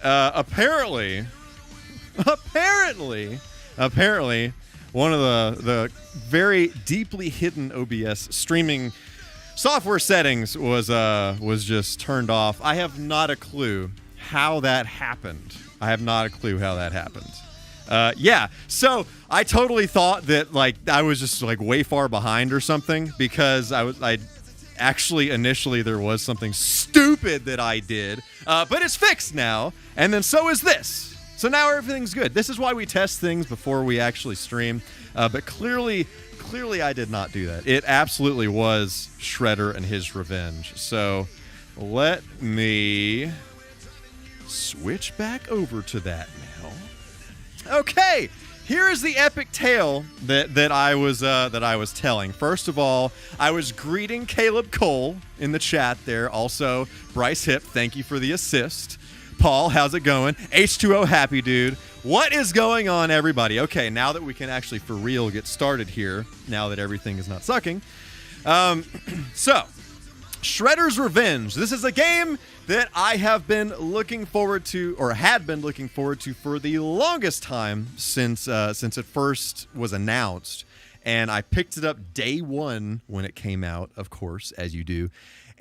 apparently, one of the very deeply hidden OBS streaming software settings was just turned off. I have not a clue how that happened. Yeah, so I totally thought that like I was just like way far behind or something, because I actually initially there was something stupid that I did, but it's fixed now, and then so is this. So now everything's good. This is why we test things before we actually stream, but clearly I did not do that. It absolutely was Shredder and his revenge. So let me switch back over to that now. Okay, here is the epic tale that I was telling. First of all, I was greeting Caleb Cole in the chat there. Also, Bryce Hip, thank you for the assist. Paul, how's it going? H2O happy dude. What is going on, everybody? Okay, now that we can actually for real get started here, now that everything is not sucking. So, Shredder's Revenge. This is a game that I have been looking forward to, or had been looking forward to for the longest time since it first was announced. And I picked it up day one when it came out, of course, as you do.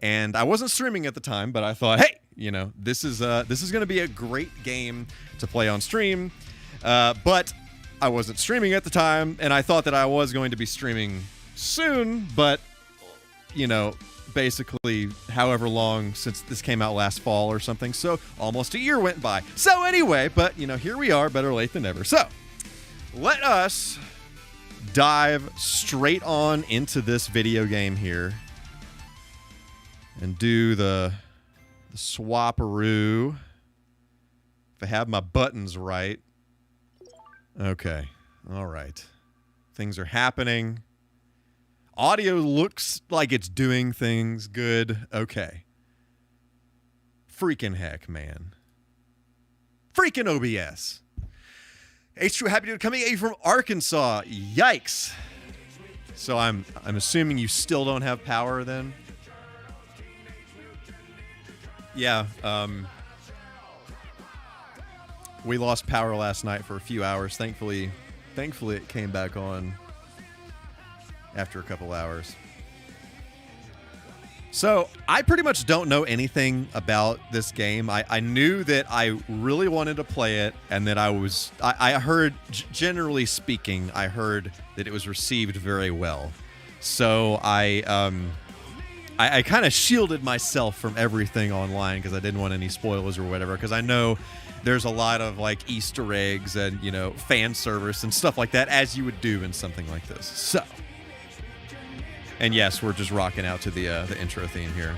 And I wasn't streaming at the time, but I thought, hey, you know, this is going to be a great game to play on stream. But I wasn't streaming at the time, and I thought that I was going to be streaming soon. But, you know, basically however long since this came out last fall or something. So almost a year went by. So anyway, but, you know, here we are, better late than never. So let us dive straight on into this video game here and do the swapperoo. If I have my buttons right. Okay. All right. Things are happening. Audio looks like it's doing things good. Okay. Freaking heck, man. Freaking OBS. H2 happy dude coming at you from Arkansas. Yikes. So I'm assuming you still don't have power then? Yeah, we lost power last night for a few hours. Thankfully it came back on after a couple hours. So I pretty much don't know anything about this game. I knew that I really wanted to play it, and that I heard, generally speaking, I heard that it was received very well. So I kind of shielded myself from everything online because I didn't want any spoilers or whatever, because I know there's a lot of like Easter eggs and, you know, fan service and stuff like that, as you would do in something like this. So, and yes, we're just rocking out to the intro theme here.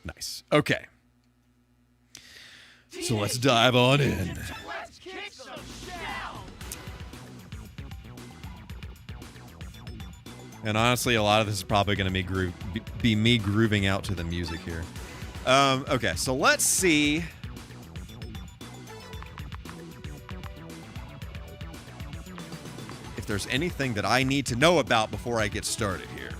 Nice. Okay. So let's dive on in. And honestly, a lot of this is probably going to be me grooving out to the music here. Okay, so let's see. If there's anything that I need to know about before I get started here.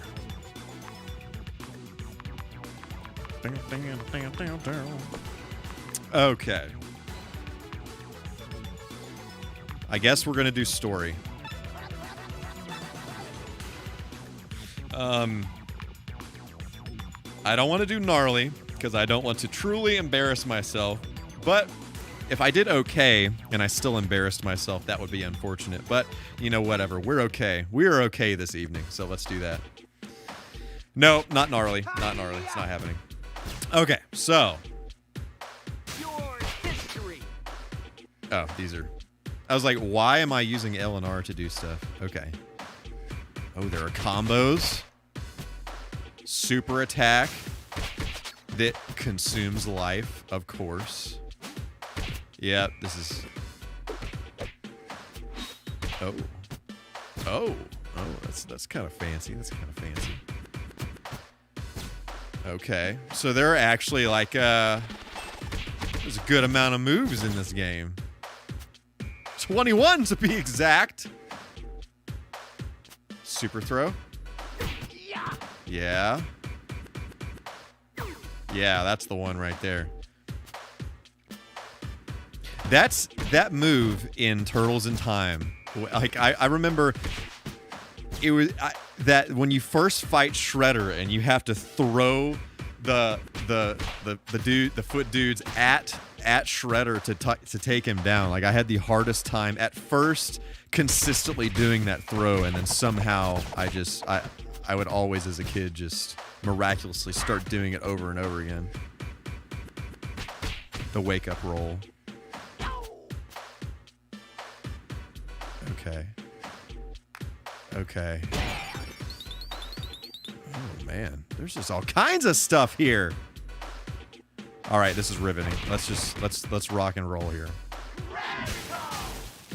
Okay. I guess we're going to do story. I don't want to do gnarly because I don't want to truly embarrass myself, but if I did okay and I still embarrassed myself, that would be unfortunate. But, you know, whatever. We're okay. We're okay this evening, so let's do that. No, not gnarly. Not gnarly. It's not happening. Okay, so. Oh, these are. I was like, why am I using L and R to do stuff? Okay. Oh, there are combos. Super attack that consumes life, of course. Yeah, this is... Oh. Oh. Oh, that's kind of fancy. That's kind of fancy. Okay. So there are actually, like, there's a good amount of moves in this game. 21 to be exact. Super throw. Yeah. Yeah, that's the one right there. That move in Turtles in Time. Like I remember it was that when you first fight Shredder and you have to throw the foot dudes at Shredder to take him down. Like I had the hardest time at first consistently doing that throw, and then somehow I would always as a kid just miraculously start doing it over and over again. The wake up roll. Okay. Oh man, there's just all kinds of stuff here. All right, this is riveting. Let's rock and roll here.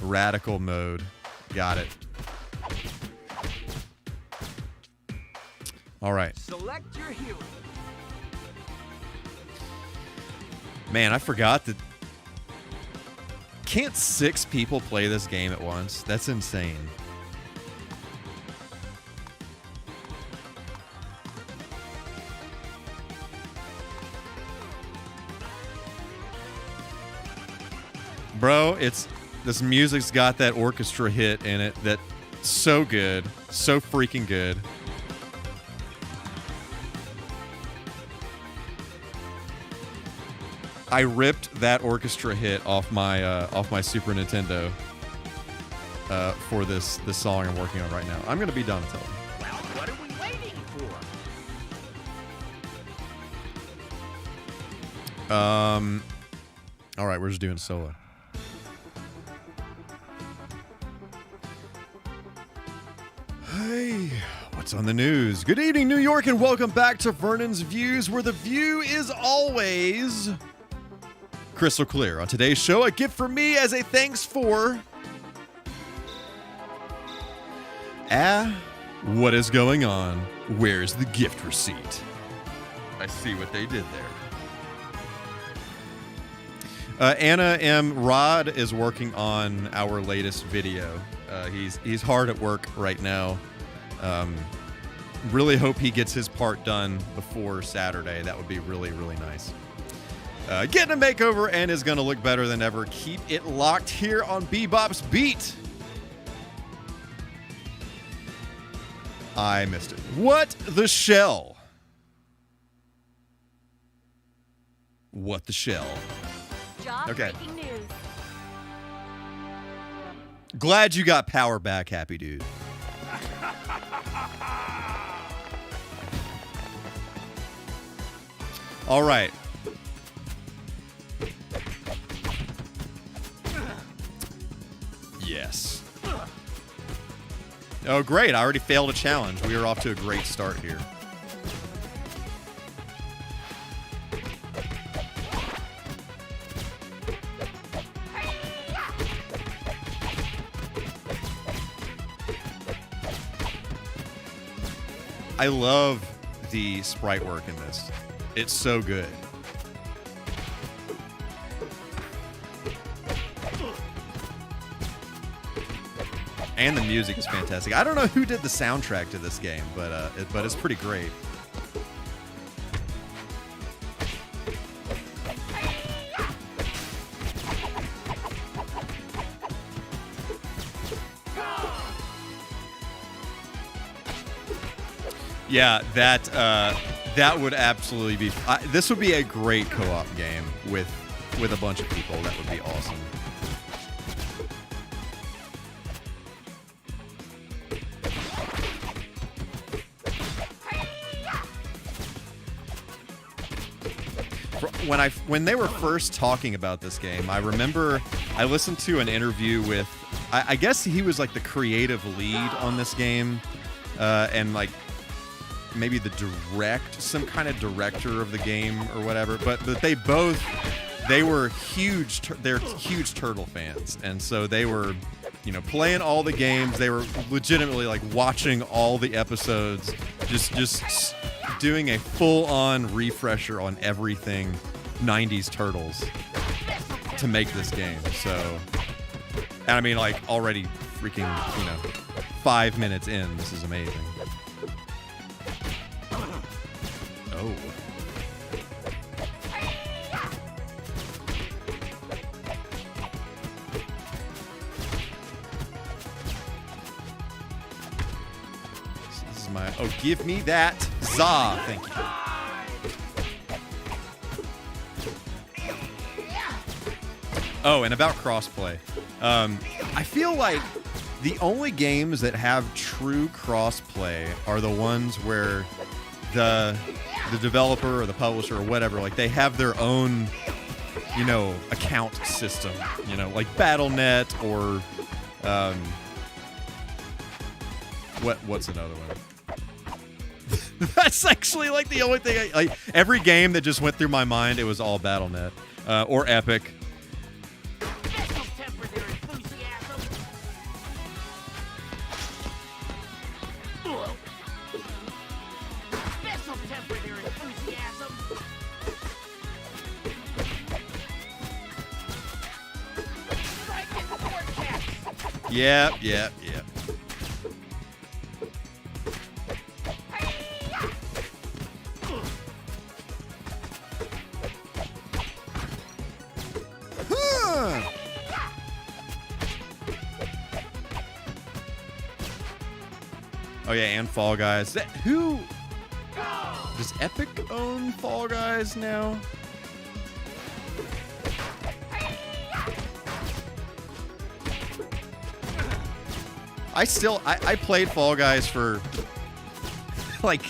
Radical mode. Got it. All right. Select your hero. Man, I forgot that. Can't 6 people play this game at once? That's insane. Bro, this music's got that orchestra hit in it that's so good, so freaking good. I ripped that orchestra hit off my Super Nintendo for this song I'm working on right now. I'm gonna be Donatello. Well, what are we waiting for? All right, we're just doing solo. Hey, what's on the news? Good evening, New York, and welcome back to Vernon's Views, where the view is always crystal clear. On today's show, a gift from me as a thanks for... what is going on? Where's the gift receipt? I see what they did there. Anna M. Rod is working on our latest video. He's hard at work right now. Really hope he gets his part done before Saturday. That would be really, really nice. Getting a makeover and is going to look better than ever. Keep it locked here on Bebop's Beat. I missed it. What the shell? What the shell? Okay. Breaking news. Glad you got power back, happy dude. All right. Yes. Oh, great. I already failed a challenge. We are off to a great start here. I love the sprite work in this. It's so good. And the music is fantastic. I don't know who did the soundtrack to this game, but it's pretty great. Yeah, that would absolutely be. This would be a great co-op game with a bunch of people. That would be awesome. When they were first talking about this game, I remember I listened to an interview with, I guess he was like the creative lead on this game, and like maybe some kind of director of the game or whatever. But they were huge. They're huge Turtle fans, and so they were, playing all the games. They were legitimately like watching all the episodes, just doing a full-on refresher on everything 90s Turtles to make this game. So, and I mean, like, already freaking, 5 minutes in, this is amazing. Oh. my... Oh, give me that. Za. Thank you. Oh, and about crossplay. I feel like the only games that have true crossplay are the ones where the developer or the publisher or whatever, like they have their own, you know, account system, you know, like Battle.net or what's another one? That's actually like the only thing. Like every game that just went through my mind, it was all Battle.net or Epic. Yep. Oh yeah, and Fall Guys. Who does Epic own Fall Guys now? I played Fall Guys for like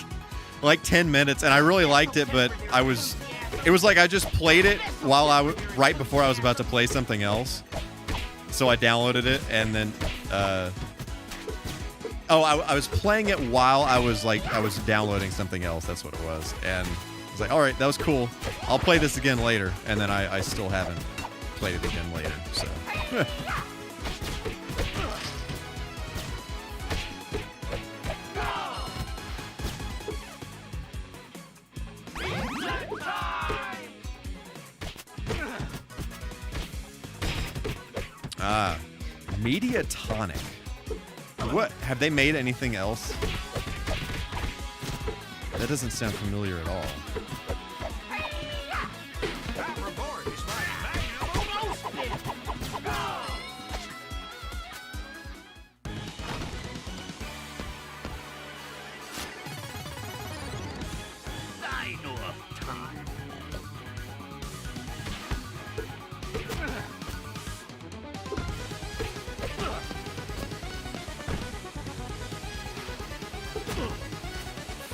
10 minutes and I really liked it, but it was like I just played it while right before I was about to play something else. So I downloaded it and then I was playing it while I was downloading something else. That's what it was. And I was like, all right, that was cool. I'll play this again later. And then I still haven't played it again later. So. Mediatonic. What? Have they made anything else? That doesn't sound familiar at all.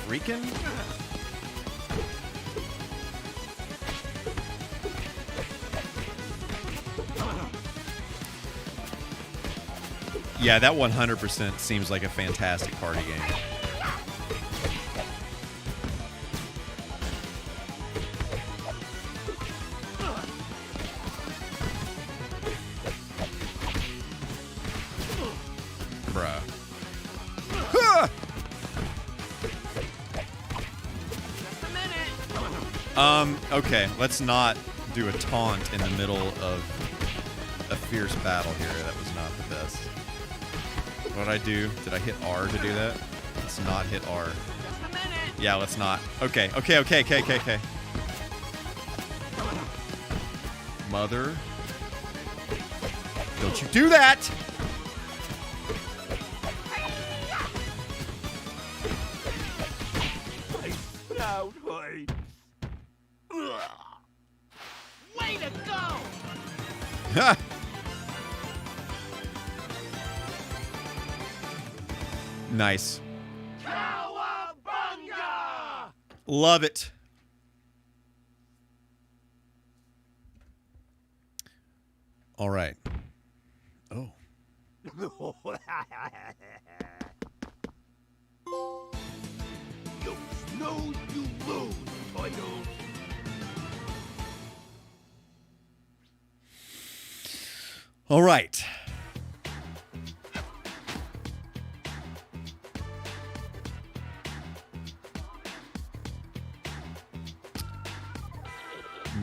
Freaking? Yeah, that 100% seems like a fantastic party game. Bruh. Okay, let's not do a taunt in the middle of a fierce battle here. That was not the best. What did I do? Did I hit R to do that? Let's not hit R. Yeah, let's not. Okay. Mother. Don't you do that! Way to go! Nice. Cowabunga! Love it. All right. Oh. You snooze, you lose, Toyo. All right.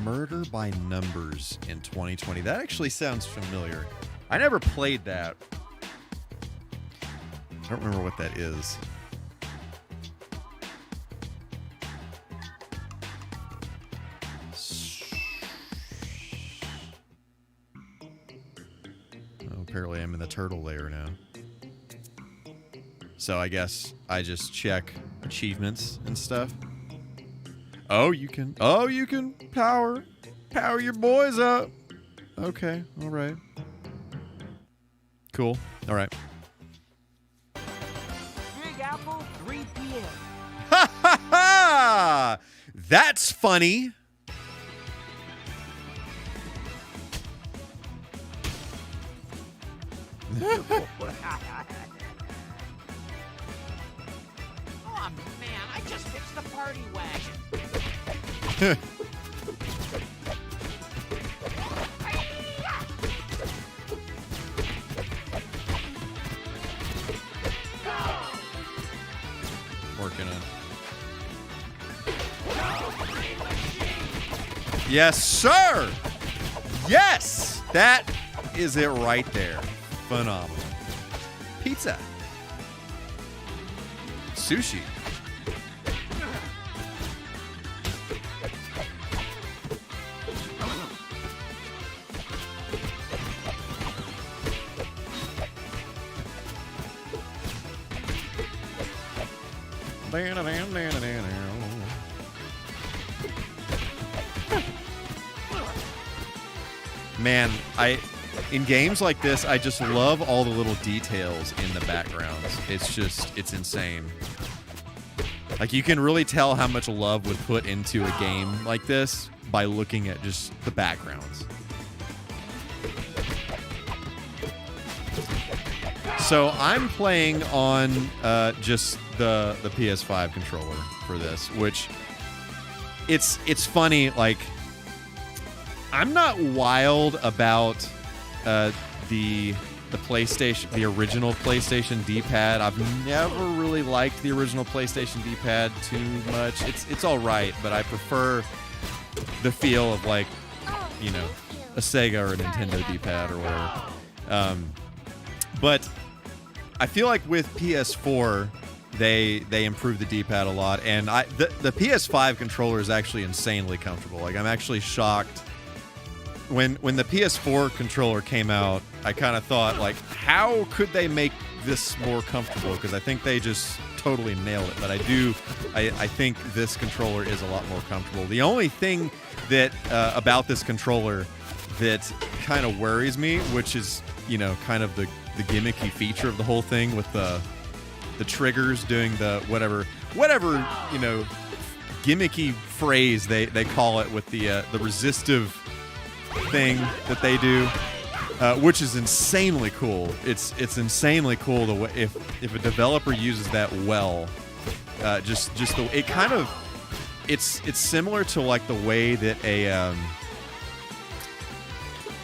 Murder by Numbers in 2020. That actually sounds familiar. I never played that. I don't remember what that is. Oh, apparently I'm in the turtle layer now. So I guess I just check achievements and stuff. Oh, you can power your boys up. Okay, all right. Cool. All right. Big Apple, 3 p.m. Ha ha ha! That's funny. Oh man, I just fixed the party wagon. Working on. Yes, sir. Yes, that is it right there. Phenomenal. Pizza. Sushi. Man, in games like this, I just love all the little details in the backgrounds. It's insane. Like, you can really tell how much love was put into a game like this by looking at just the backgrounds. So I'm playing on just the PS5 controller for this, which it's funny. Like, I'm not wild about the PlayStation, the original PlayStation D-pad. I've never really liked the original PlayStation D-pad too much. It's all right, but I prefer the feel of, like, you know, a Sega or a Nintendo D-pad or whatever. But I feel like with PS4, they improved the D-pad a lot, and the PS5 controller is actually insanely comfortable. Like, I'm actually shocked. When the PS4 controller came out, I kind of thought, like, how could they make this more comfortable? Because I think they just totally nailed it. But I think this controller is a lot more comfortable. The only thing that about this controller that kind of worries me, which is, you know, kind of the gimmicky feature of the whole thing with the triggers doing the whatever, you know, gimmicky phrase they call it with the resistive thing that they do, which is insanely cool. It's insanely cool the way if a developer uses that well. Just the it kind of it's similar to, like, the way that a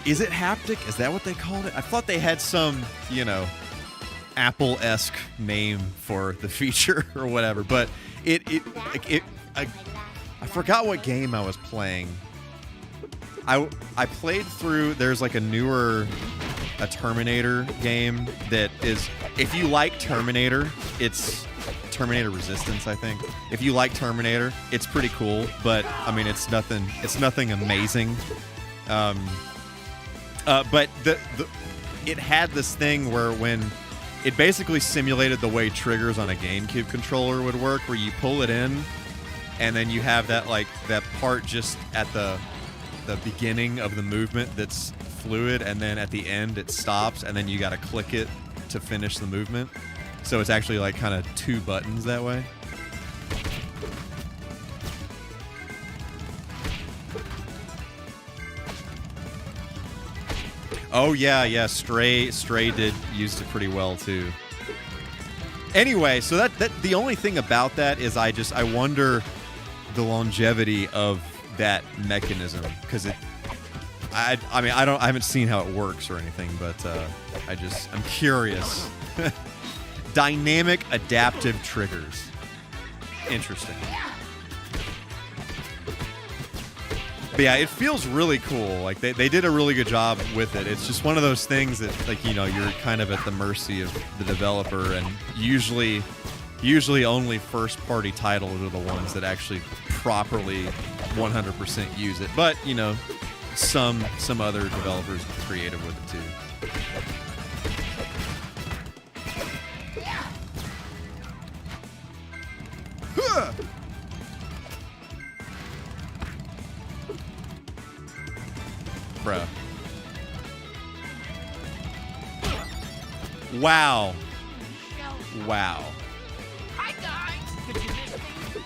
is it haptic? Is that what they called it? I thought they had some, you know, Apple-esque name for the feature or whatever, but I forgot what game I was playing. I played through, there's like a Terminator game that is, if you like Terminator, it's Terminator Resistance, I think. If you like Terminator, it's pretty cool, but I mean, it's nothing amazing. But it had this thing where when it basically simulated the way triggers on a GameCube controller would work, where you pull it in and then you have that part just at the beginning of the movement that's fluid, and then at the end it stops, and then you got to click it to finish the movement. So it's actually like kind of two buttons that way. Oh yeah, Stray did used it pretty well too. Anyway, so that the only thing about that is I wonder the longevity of that mechanism, because I haven't seen how it works or anything, but I'm curious. Dynamic adaptive triggers. Interesting. But yeah, it feels really cool. Like they did a really good job with it. It's just one of those things that, like, you know, you're kind of at the mercy of the developer, and usually only first-party titles are the ones that actually properly 100% use it. But, you know, some other developers are creative with it too. Bruh. Wow. Wow. Hi, guys. Did you miss me?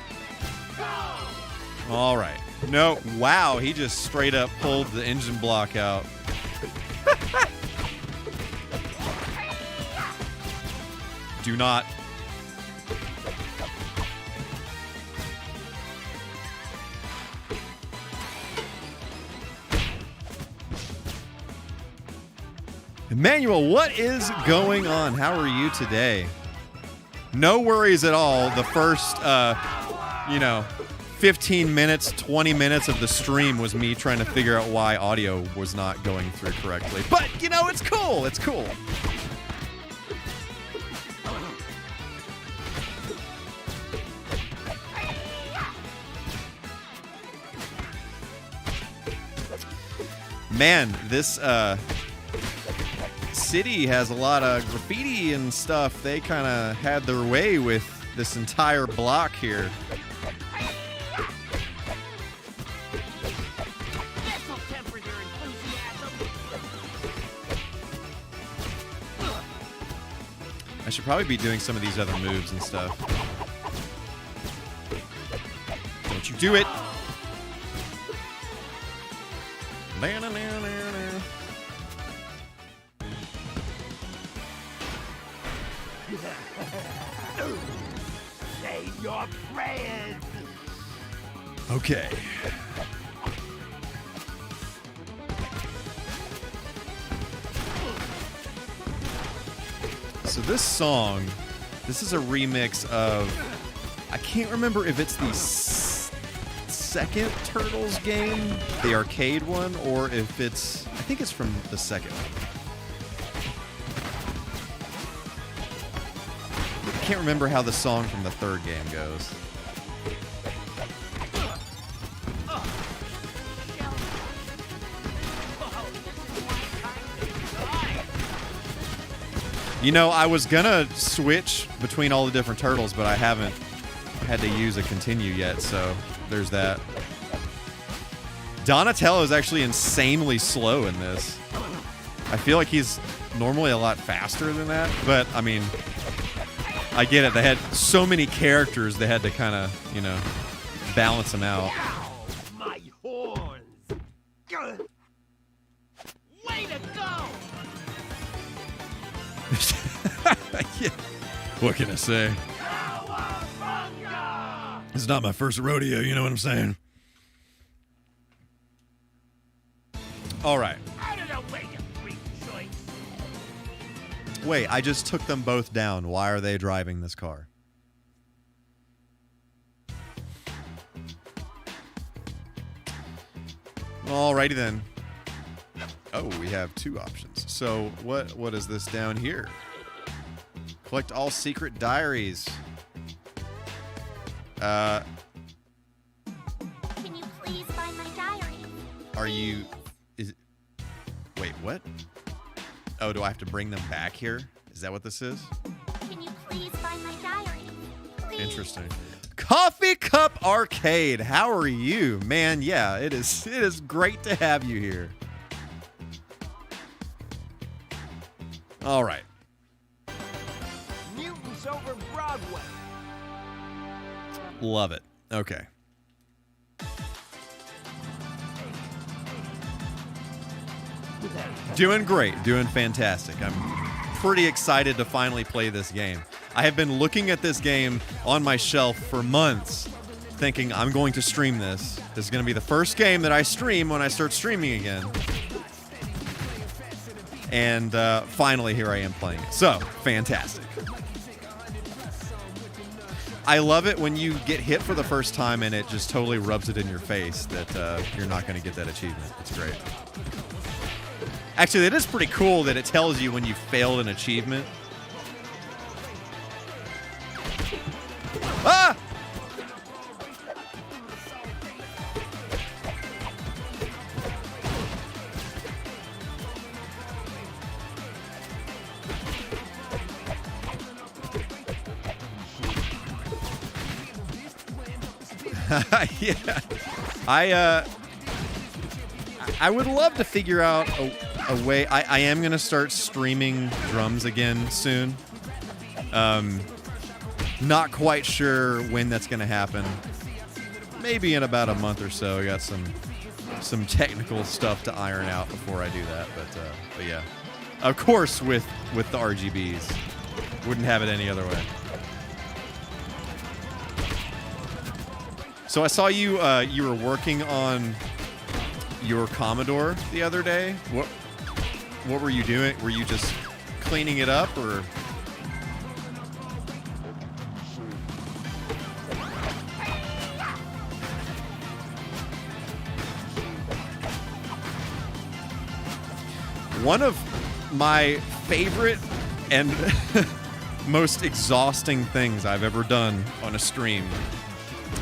Go! All right. No. Wow. He just straight up pulled the engine block out. Do not. Emmanuel, what is going on? How are you today? No worries at all. The first, 15 minutes, 20 minutes of the stream was me trying to figure out why audio was not going through correctly. But, it's cool. It's cool. Man, this, city has a lot of graffiti and stuff. They kind of had their way with this entire block here. This'll temper their enthusiasm. I should probably be doing some of these other moves and stuff. Don't you do it! Say your prayers. Okay. So this song, this is a remix of, I can't remember if it's the second Turtles game, the arcade one, or if it's, I think it's from the second one. I can't remember how the song from the third game goes. I was gonna switch between all the different turtles, but I haven't had to use a continue yet, so there's that. Donatello is actually insanely slow in this. I feel like he's normally a lot faster than that, but I mean, I get it. They had so many characters, they had to kind of, balance them out. Ow, my horns. Way to go. Yeah. What can I say? It's not my first rodeo, you know what I'm saying? All right. Out of the way, you freak choice. Wait, I just took them both down. Why are they driving this car? Alrighty then. Oh, we have two options. So what is this down here? Collect all secret diaries. Can you please find my diary? Are you... Wait, what? Oh, do I have to bring them back here? Is that what this is? Can you please find my diary? Please. Interesting. Coffee Cup Arcade. How are you? Man, yeah, it is great to have you here. All right. Mutants over Broadway. Love it. Okay. Doing great. Doing fantastic. I'm pretty excited to finally play this game. I have been looking at this game on my shelf for months, thinking I'm going to stream this. This is going to be the first game that I stream when I start streaming again. And finally, here I am playing it. So, fantastic. I love it when you get hit for the first time and it just totally rubs it in your face that you're not going to get that achievement. It's great. Actually, it is pretty cool that it tells you when you failed an achievement. Ah! Yeah. I would love to figure out a way. I am going to start streaming drums again soon. Not quite sure when that's going to happen. Maybe in about a month or so. I got some technical stuff to iron out before I do that. But yeah, of course with the RGBs. Wouldn't have it any other way. So I saw you you were working on your Commodore the other day. What were you doing? Were you just cleaning it up, or? One of my favorite and most exhausting things I've ever done on a stream.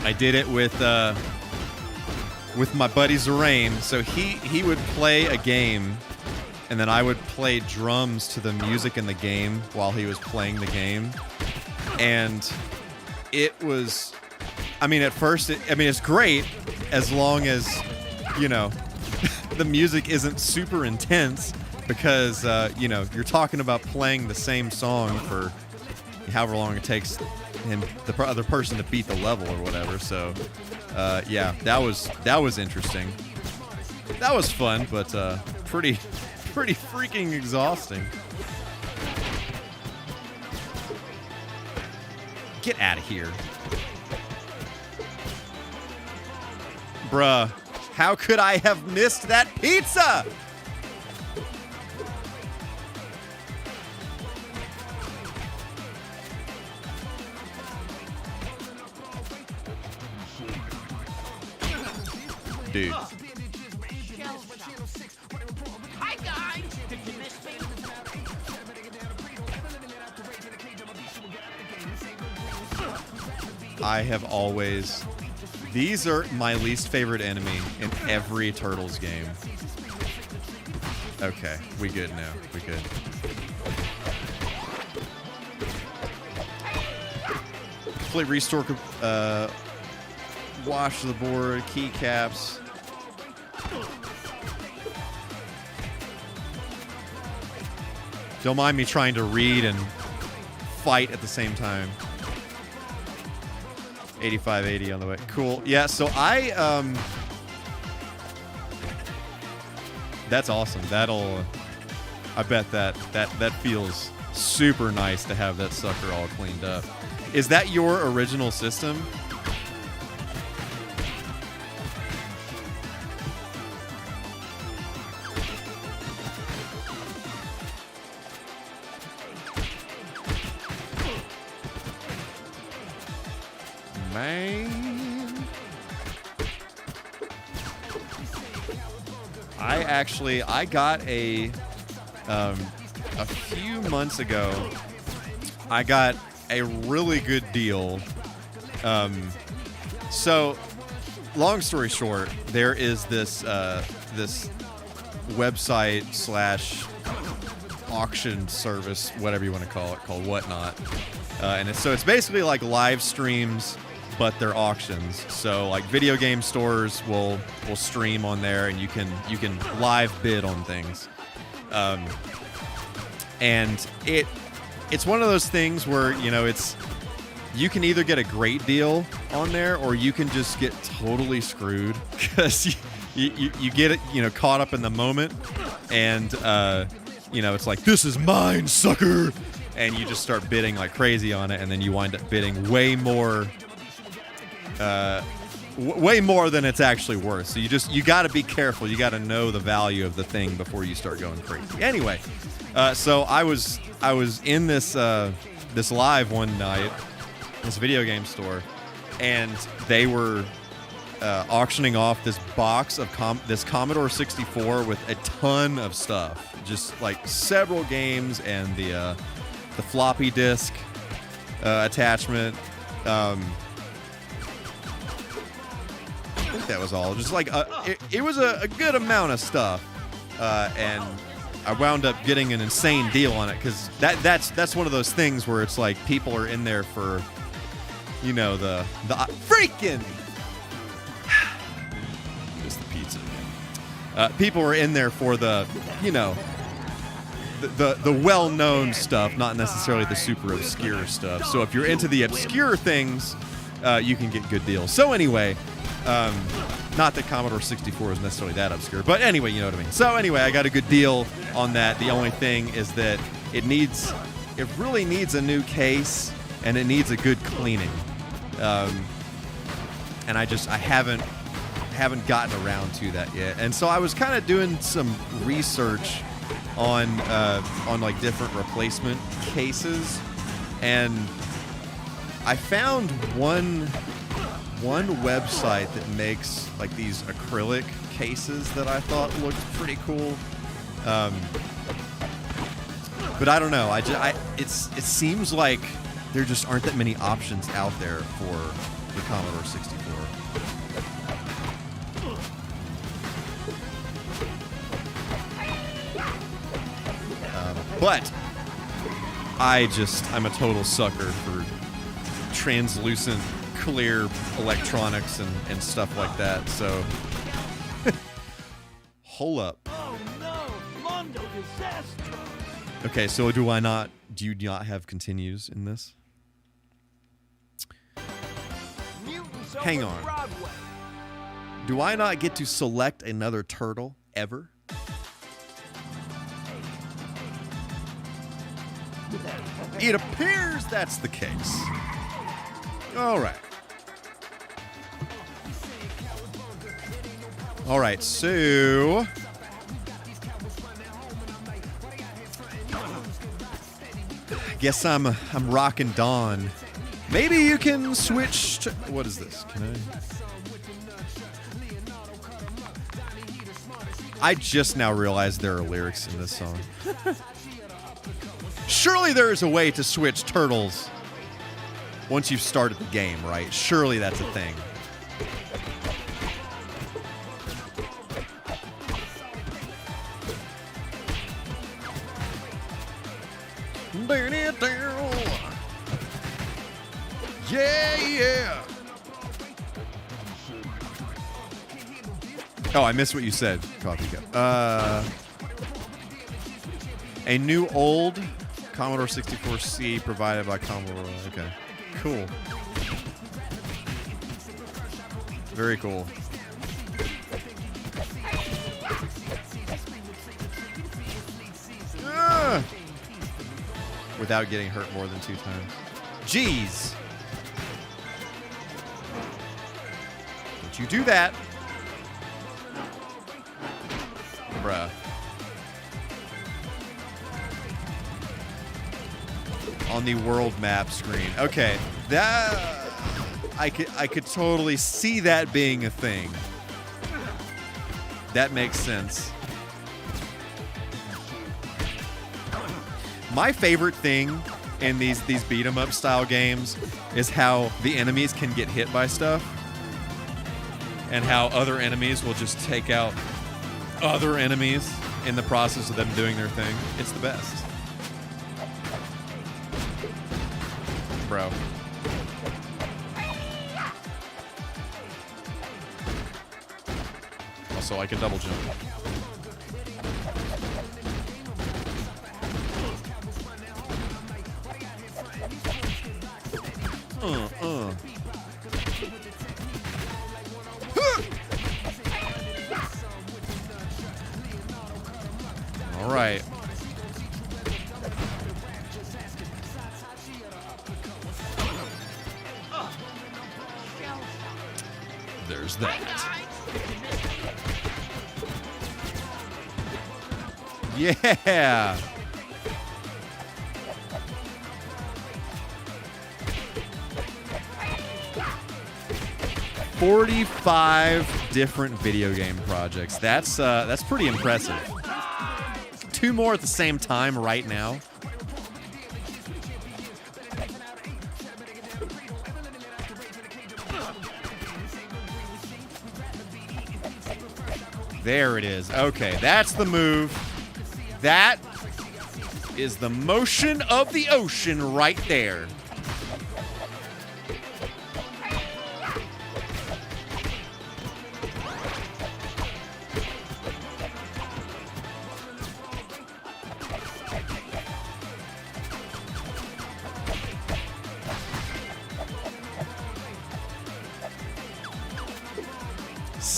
I did it with my buddy Zerain. So he would play a game, and then I would play drums to the music in the game while he was playing the game. And it was, I mean, at first, it's great as long as, you know, the music isn't super intense, because, you know, you're talking about playing the same song for however long it takes the other person to beat the level or whatever. So, yeah, that was interesting. That was fun, but pretty freaking exhausting. Get out of here. Bruh, how could I have missed that pizza? Dude. Hi, guys. Did you miss me? I have always... These are my least favorite enemy in every Turtles game. Okay, we good now. We good. Complete restore... wash the board, keycaps. Don't mind me trying to read and fight at the same time. 8580 on the way. Cool. Yeah, so that's awesome. I bet that feels super nice to have that sucker all cleaned up. Is that your original system? Man, I got a few months ago, I got a really good deal. So long story short, there is this this website / auction service, whatever you want to call it, called Whatnot. And it's basically like live streams, but they're auctions. So like video game stores will stream on there, and you can live bid on things. And it's one of those things where, you know, you can either get a great deal on there, or you can just get totally screwed, because you get it, you know, caught up in the moment, and you know, it's like, this is mine, sucker. And you just start bidding like crazy on it, and then you wind up bidding way more than it's actually worth. So you got to be careful. You got to know the value of the thing before you start going crazy. Anyway, so I was in this live one night, this video game store, and they were auctioning off this box of this Commodore 64 with a ton of stuff, just like several games and the floppy disk attachment. I think that was all. Just like it was a good amount of stuff, and I wound up getting an insane deal on it, because that's one of those things where it's like people are in there for, you know, the freaking just the pizza. People are in there for the, you know, the well-known stuff, not necessarily the super obscure stuff. So if you're into the obscure things, you can get good deals. So anyway, not that Commodore 64 is necessarily that obscure, but anyway, you know what I mean. So anyway, I got a good deal on that. The only thing is that it really needs a new case, and it needs a good cleaning. And I haven't gotten around to that yet. And so I was kind of doing some research on like different replacement cases, and I found one website that makes like these acrylic cases that I thought looked pretty cool. But I don't know. It seems like there just aren't that many options out there for the Commodore 64. But I'm a total sucker for translucent, clear electronics and stuff like that. So, hold up. Oh no, Mondo disaster. Okay, so do you not have continues in this? Mutants Hang over on. Broadway. Do I not get to select another turtle ever? It appears that's the case. All right. All right, so guess I'm rocking Dawn. Maybe you can switch to, what is this? Can I just now realized there are lyrics in this song. Surely there is a way to switch turtles once you've started the game, right? Surely that's a thing. Yeah. Oh, I missed what you said, Coffee Cup. A new old Commodore 64C provided by Commodore. Okay, cool. Very cool. Without getting hurt more than 2 times. Jeez. Don't you do that. Bruh. On the world map screen. Okay, that I could totally see that being a thing. That makes sense. My favorite thing in these beat 'em up style games is how the enemies can get hit by stuff, and how other enemies will just take out other enemies in the process of them doing their thing. It's the best. Bro. Also, I can double jump. All right. There's that. Yeah. $45 different video game projects. That's pretty impressive. 2 more at the same time right now. There it is. Okay, that's the move. That is the motion of the ocean right there.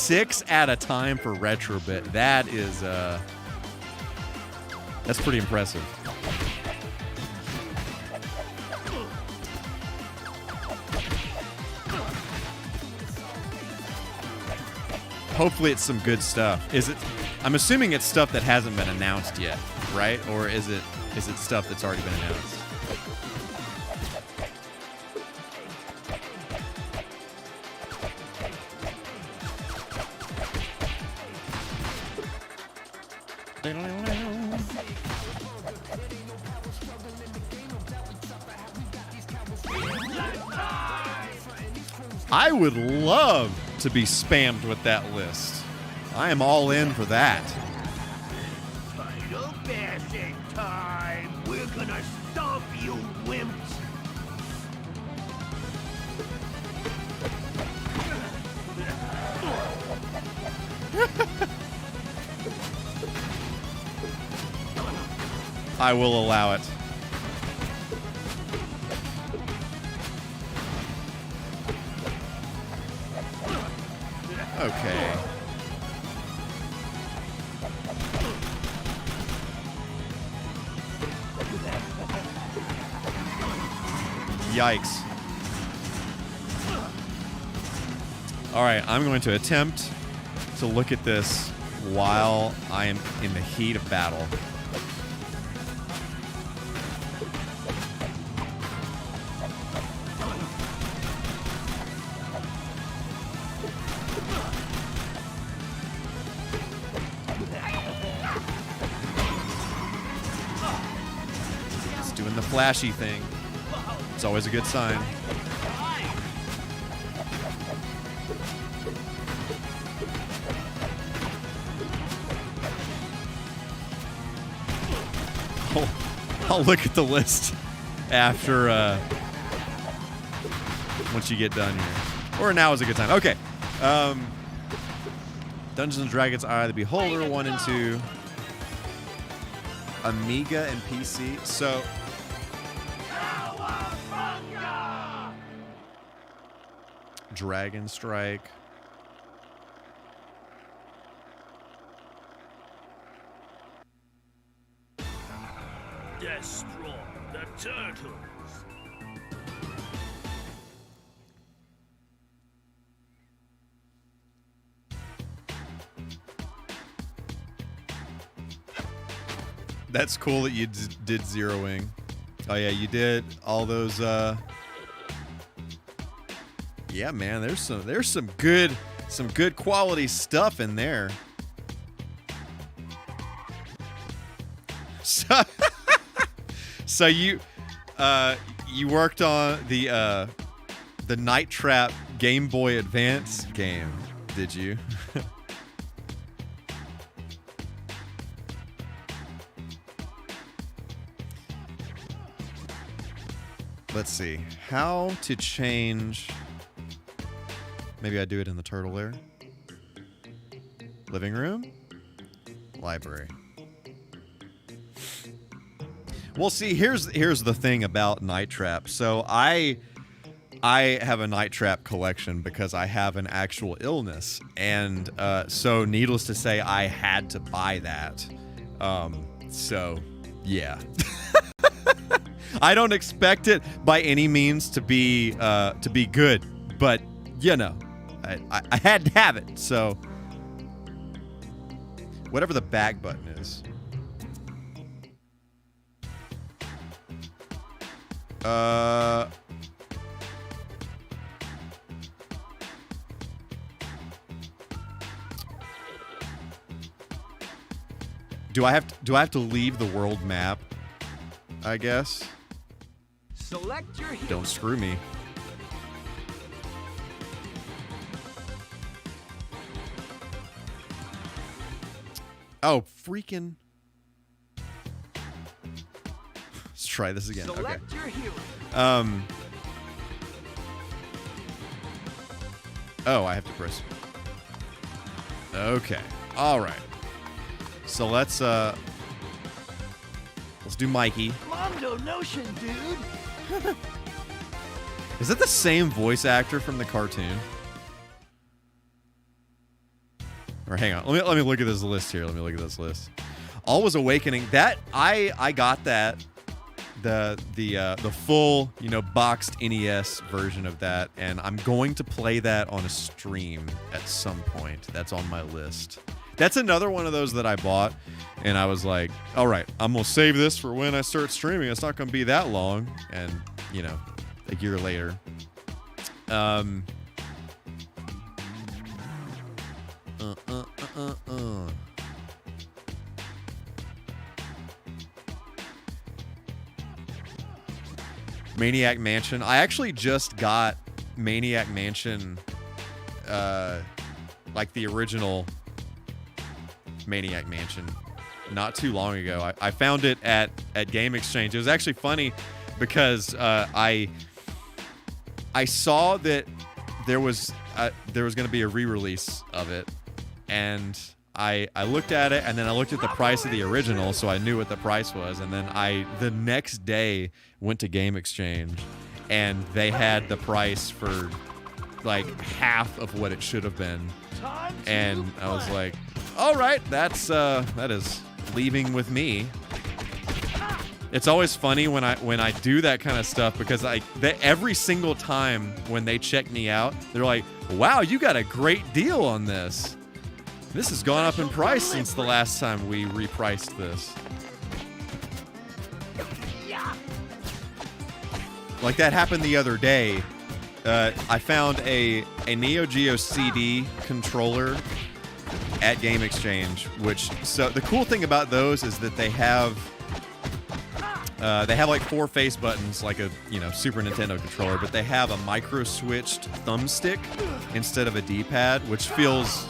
6 at a time for Retrobit. That is that's pretty impressive. Hopefully it's some good stuff. Is it? I'm assuming it's stuff that hasn't been announced yet, right? Or is it stuff that's already been announced? I would love to be spammed with that list. I am all in for that. Final bashing time. We're gonna stomp you, wimps. I will allow it. Okay. Yikes. All right, I'm going to attempt to look at this while I am in the heat of battle. It's doing the flashy thing. It's always a good sign. I'll look at the list after once you get done here. Or now is a good time. Okay. Dungeons and Dragons Eye of the Beholder 1 and 2. Amiga and PC. So Dragon Strike. Destroy the turtles. That's cool that you did zeroing. Oh yeah, you did all those. Yeah, man, there's some good quality stuff in there. So you worked on the Night Trap Game Boy Advance game, did you? Let's see. How to change... Maybe I do it in the turtle lair. Living room? Library. Well, see, here's the thing about Night Trap. So I have a Night Trap collection because I have an actual illness. And so needless to say, I had to buy that. So, yeah. I don't expect it by any means to be good, but you know, I had to have it. So whatever the back button is. Do I have to leave the world map? I guess. Select your hero. Don't screw me. Oh, freaking. Let's try this again. Select Okay. your hero. Oh, I have to press. Okay. All right. So let's do Mikey. Mondo Notion, dude. Is that the same voice actor from the cartoon? Or hang on. Let me look at this list here. Let me look at this list. Always Awakening. That I got that. The full, you know, boxed NES version of that, and I'm going to play that on a stream at some point. That's on my list. That's another one of those that I bought, and I was like, all right, I'm going to save this for when I start streaming. It's not going to be that long. And, you know, a year later. Maniac Mansion. I actually just got Maniac Mansion, like the original Maniac Mansion, not too long ago. I found it at Game Exchange. It was actually funny because I saw that there was going to be a re-release of it, and I looked at it, and then I looked at the price of the original, so I knew what the price was. And then the next day went to Game Exchange, and they had the price for like half of what it should have been. And I was like, all right, that is leaving with me. It's always funny when I do that kind of stuff, because every single time when they check me out, they're like, wow, you got a great deal on this. This has gone up in price since the last time we repriced this. Like that happened the other day. I found a Neo Geo CD controller at Game Exchange, so the cool thing about those is that they have like 4 face buttons, like a, you know, Super Nintendo controller, but they have a micro-switched thumbstick instead of a D-pad, which feels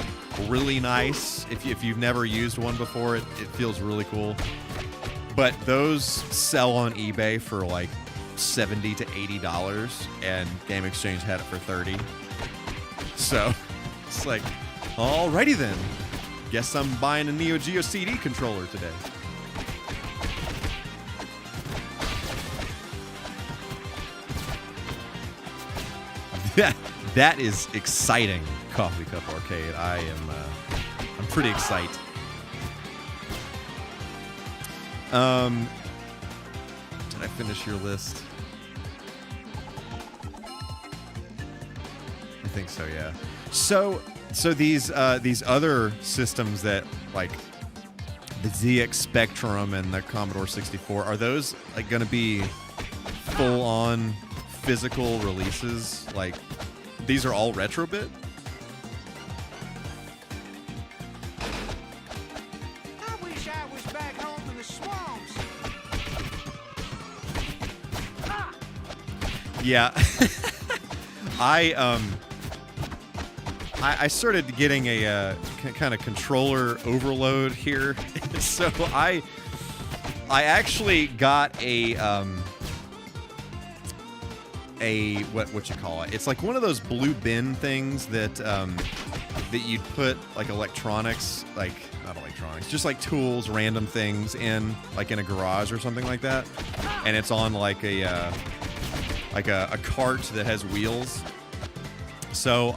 really nice. If you've never used one before, it feels really cool. But those sell on eBay for like $70 to $80, and Game Exchange had it for $30. So it's like, alrighty then. Guess I'm buying a Neo Geo CD controller today. That is exciting, Coffee Cup Arcade. I'm pretty excited. Did I finish your list? I think so, yeah. So these other systems that, like the ZX Spectrum and the Commodore 64, are those like going to be full-on physical releases? Like, these are all Retrobit? I wish I was back home in the swamps. Yeah. I started getting a kind of controller overload here. So I actually got a what you call it? It's like one of those blue bin things that you'd put like electronics, like not electronics, just like tools, random things in, like in a garage or something like that. And it's on like a cart that has wheels. So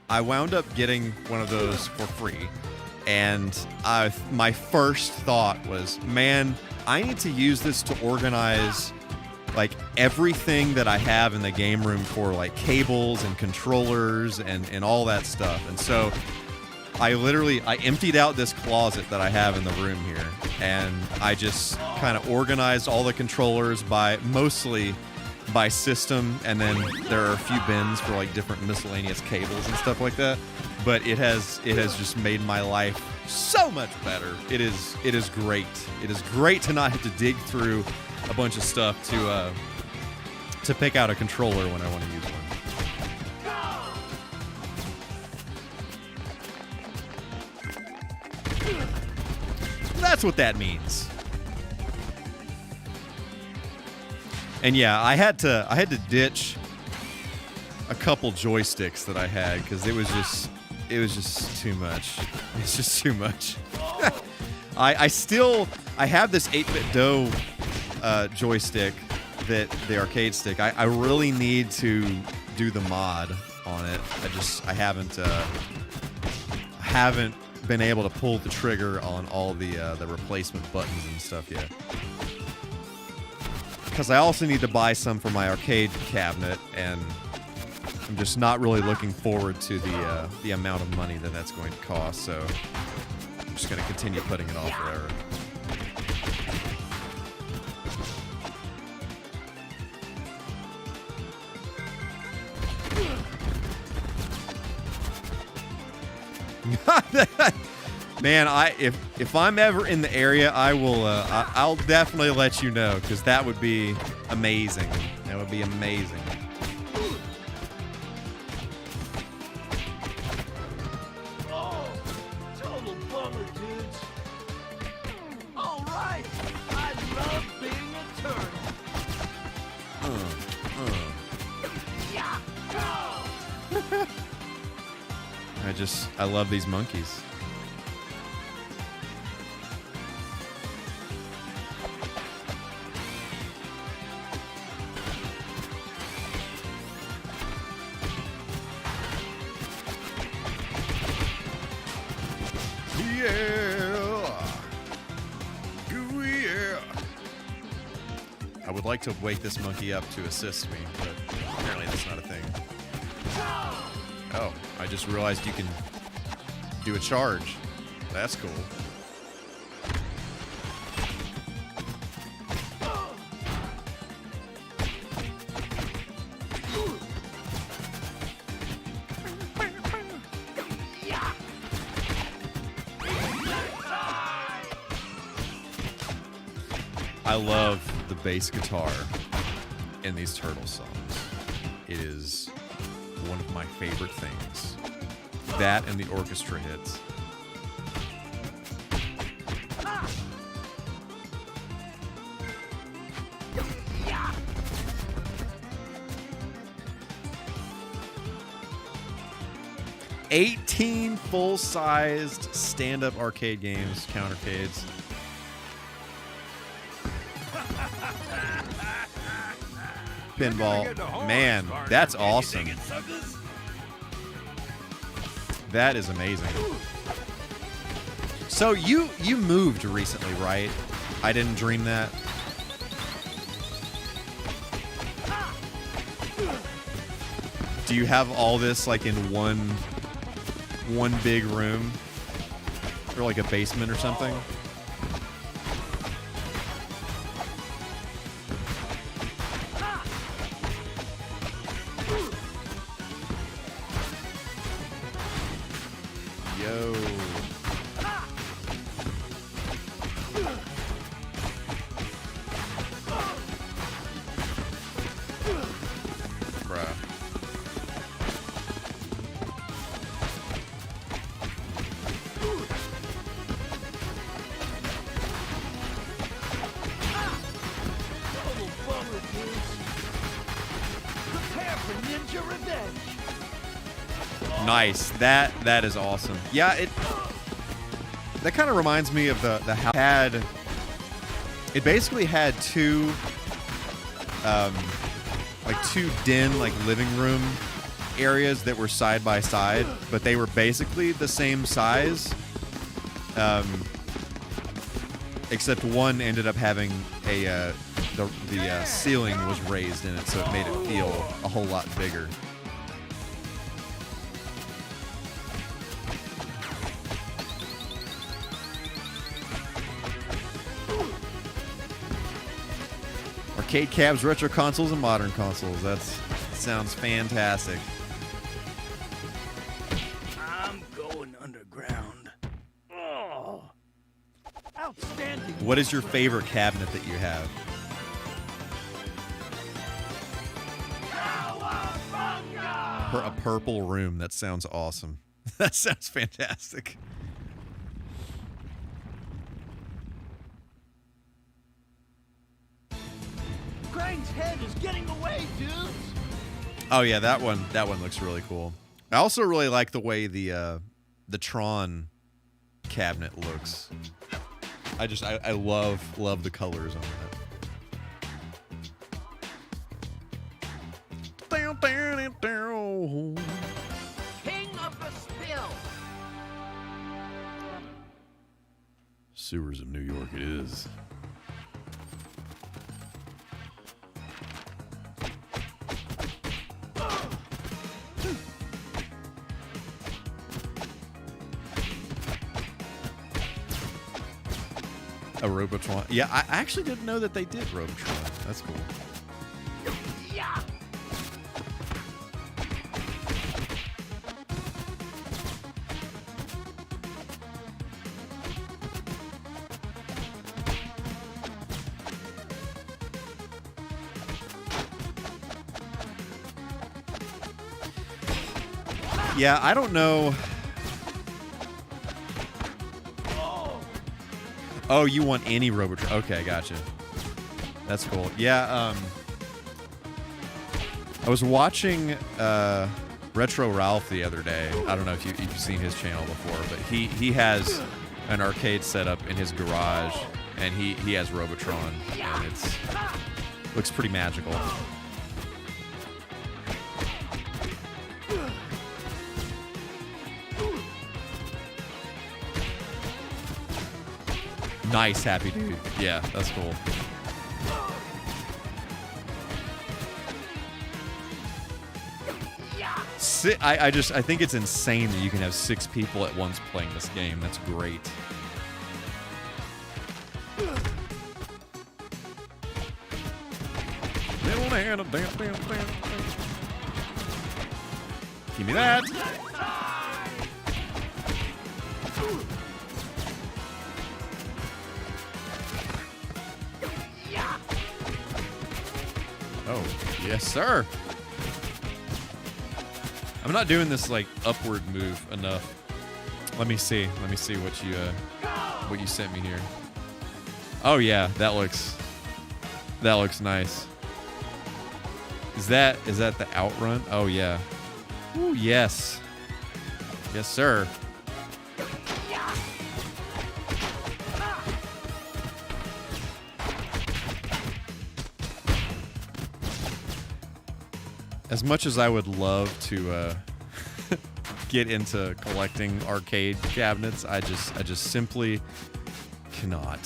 I wound up getting one of those for free. And my first thought was, man, I need to use this to organize like everything that I have in the game room for like cables and controllers and all that stuff. And so I emptied out this closet that I have in the room here, and I just kind of organized all the controllers mostly by system, and then there are a few bins for like different miscellaneous cables and stuff like that. But it has just made my life so much better. It is great. It is great to not have to dig through a bunch of stuff to pick out a controller when I want to use one. That's what that means. And yeah, I had to ditch a couple joysticks that I had because it was just too much. It's just too much. I have this 8-bit dough joystick, the arcade stick. I really need to do the mod on it. I haven't been able to pull the trigger on all the replacement buttons and stuff yet. Because I also need to buy some for my arcade cabinet, and I'm just not really looking forward to the amount of money that that's going to cost. So I'm just going to continue putting it off forever. Man, if I'm ever in the area, I will. I'll definitely let you know, because that would be amazing. That would be amazing. Oh, total bummer, dudes. All right, I love being a turtle. Yeah, go! I love these monkeys. I would like to wake this monkey up to assist me, but apparently that's not a thing. Oh, I just realized you can do a charge. That's cool. I love the bass guitar in these Turtle songs. It is one of my favorite things. That and the orchestra hits. $18 full-sized stand-up arcade games, countercades. Pinball. Man, that's awesome. That is amazing. So you moved recently, right? I didn't dream that. Do you have all this like in one big room? Or like a basement or something? Yo. Bruh. Total bummer, dudes. Prepare for ninja revenge. Nice. That is awesome. Yeah, that kind of reminds me of the house had. It basically had two den living room areas that were side by side, but they were basically the same size. Except one ended up having the ceiling was raised in it, so it made it feel a whole lot bigger. Arcade cabs, retro consoles, and modern consoles. That sounds fantastic. I'm going underground. Oh, outstanding. What is your favorite cabinet that you have? A purple room. That sounds awesome. That sounds fantastic. Krang's head is getting away, dudes. Oh yeah, that one looks really cool. I also really like the way the Tron cabinet looks. I love the colors on that. King of the spill. sewers of New York it is. A Robotron. Yeah, I actually didn't know that they did Robotron. That's cool. Yeah, I don't know. Oh, you want any Robotron? Okay, gotcha. That's cool. Yeah, I was watching Retro Ralph the other day. I don't know if you've seen his channel before, but he has an arcade set up in his garage, and he has Robotron, and it's looks pretty magical. Nice, happy dude. Yeah, that's cool. I think it's insane that you can have 6 people at once playing this game. That's great. Give me that. Oh, yes, sir. I'm not doing this like upward move enough. Let me see what you sent me here. Oh yeah, that looks nice. Is that the outrun? Oh yeah. Ooh, yes. Yes, sir. As much as I would love to get into collecting arcade cabinets, I just simply cannot.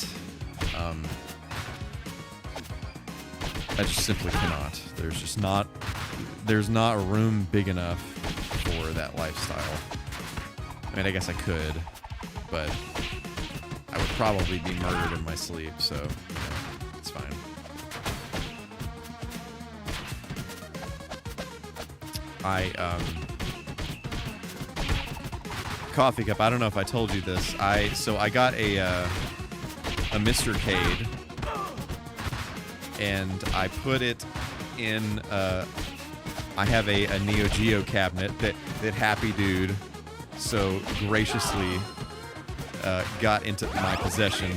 I just simply cannot. There's not room big enough for that lifestyle. I mean, I guess I could, but I would probably be murdered in my sleep, so it's fine. Coffee cup. I don't know if I told you this. So I got a Mr. Cade, and I put it in. I have a Neo Geo cabinet that Happy Dude so graciously got into my possession.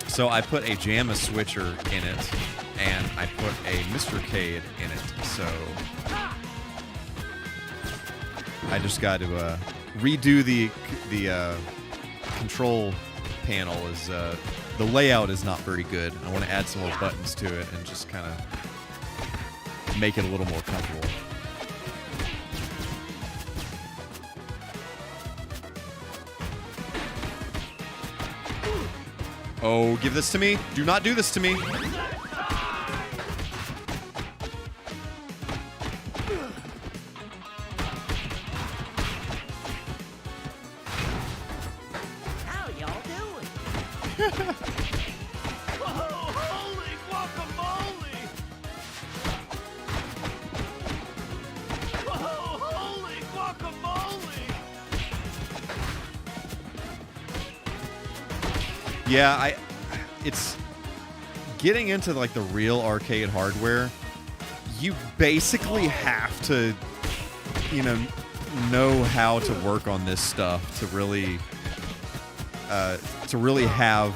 So I put a JAMA switcher in it, and I put a Mr. Cade in it. So I just got to redo the control panel. Is the layout is not very good. I want to add some more buttons to it and just kind of make it a little more comfortable. Oh, give this to me. Do not do this to me. How y'all doing? Whoa, holy guacamole! Whoa, holy guacamole! Yeah, it's getting into like the real arcade hardware. You basically have to, know how to work on this stuff to really have,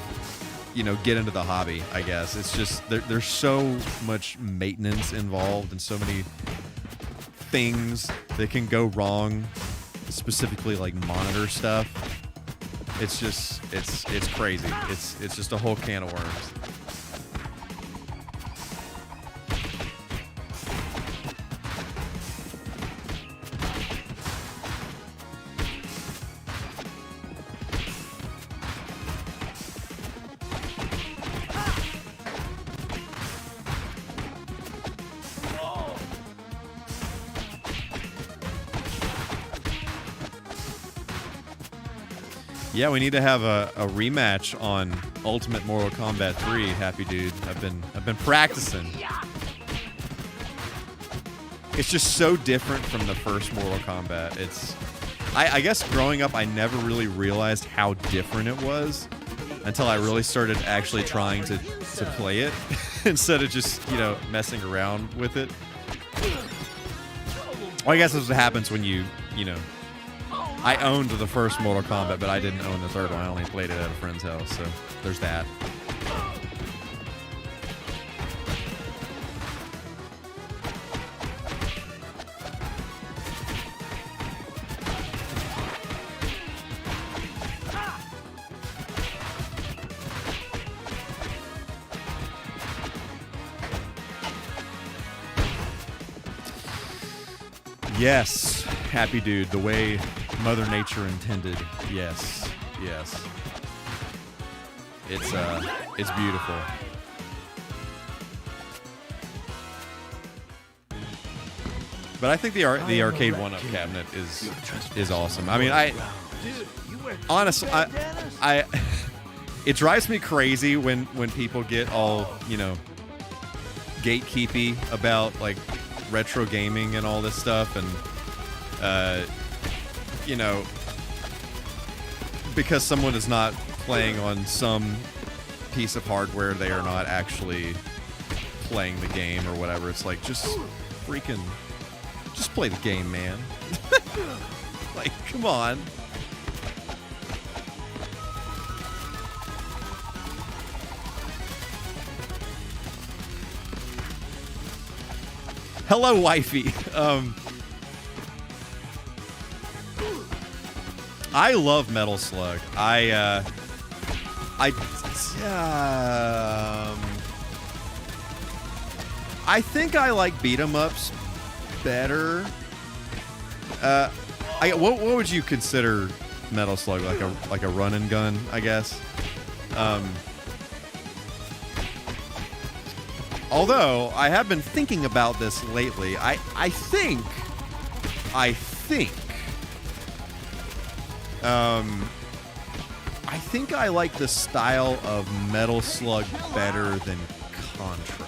get into the hobby. I guess it's just there's so much maintenance involved and so many things that can go wrong, specifically like monitor stuff. It's just, it's crazy. It's just a whole can of worms. Yeah, we need to have a rematch on Ultimate Mortal Kombat 3, Happy Dude. I've been practicing. It's just so different from the first Mortal Kombat. I guess growing up, I never really realized how different it was until I really started actually trying to play it instead of just, messing around with it. Well, I guess this is what happens when you know, I owned the first Mortal Kombat, but I didn't own the third one. I only played it at a friend's house, so there's that. Yes, Happy Dude, the way Mother Nature intended. Yes. It's beautiful. But I think the arcade one-up cabinet is awesome. I mean, honestly, it drives me crazy when people get all, gatekeepy about like retro gaming and all this stuff, and because someone is not playing on some piece of hardware, they are not actually playing the game or whatever. It's like, just play the game, man. Like, come on. Hello, wifey. I love Metal Slug. I think I like beat 'em ups better. What would you consider Metal Slug? Like a run and gun, I guess. Although I have been thinking about this lately, I think I like the style of Metal Slug better than Contra.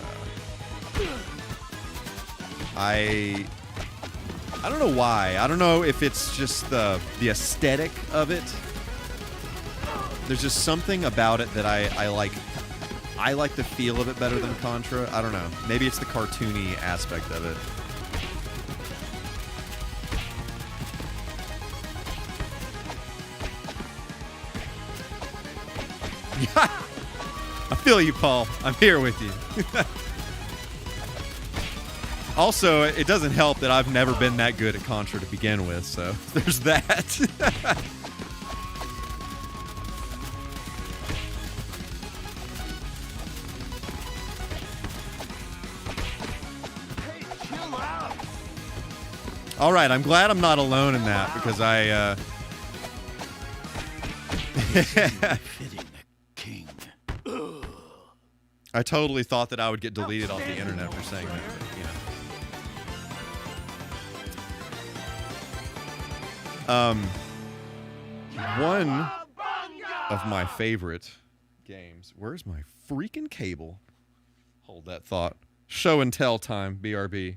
I don't know why. I don't know if it's just the aesthetic of it. There's just something about it that I like. I like the feel of it better than Contra. I don't know. Maybe it's the cartoony aspect of it. I feel you, Paul. I'm here with you. Also, it doesn't help that I've never been that good at Contra to begin with, so there's that. All right, I'm glad I'm not alone in that, because I totally thought that I would get deleted off the internet for saying that, but, one of my favorite games. Where's my freaking cable? Hold that thought. Show and tell time, BRB.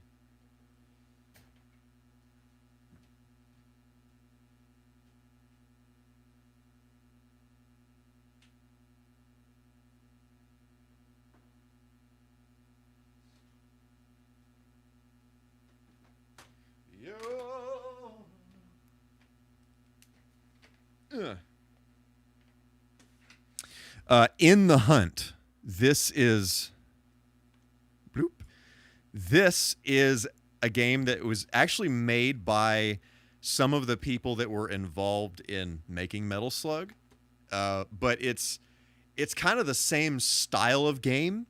In the Hunt. This is a game that was actually made by some of the people that were involved in making Metal Slug. But it's kind of the same style of game,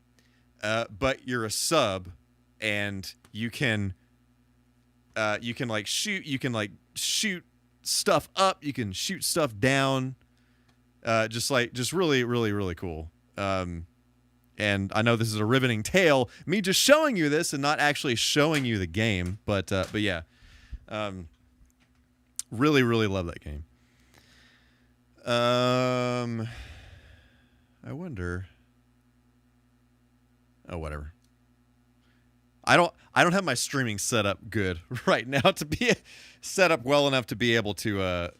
but you're a sub, and you can shoot stuff up, you can shoot stuff down. Just really, really, really cool. And I know this is a riveting tale, me just showing you this and not actually showing you the game, but yeah. Really, really love that game. I wonder. Oh, whatever. I don't have my streaming set up good right now to be set up well enough to be able to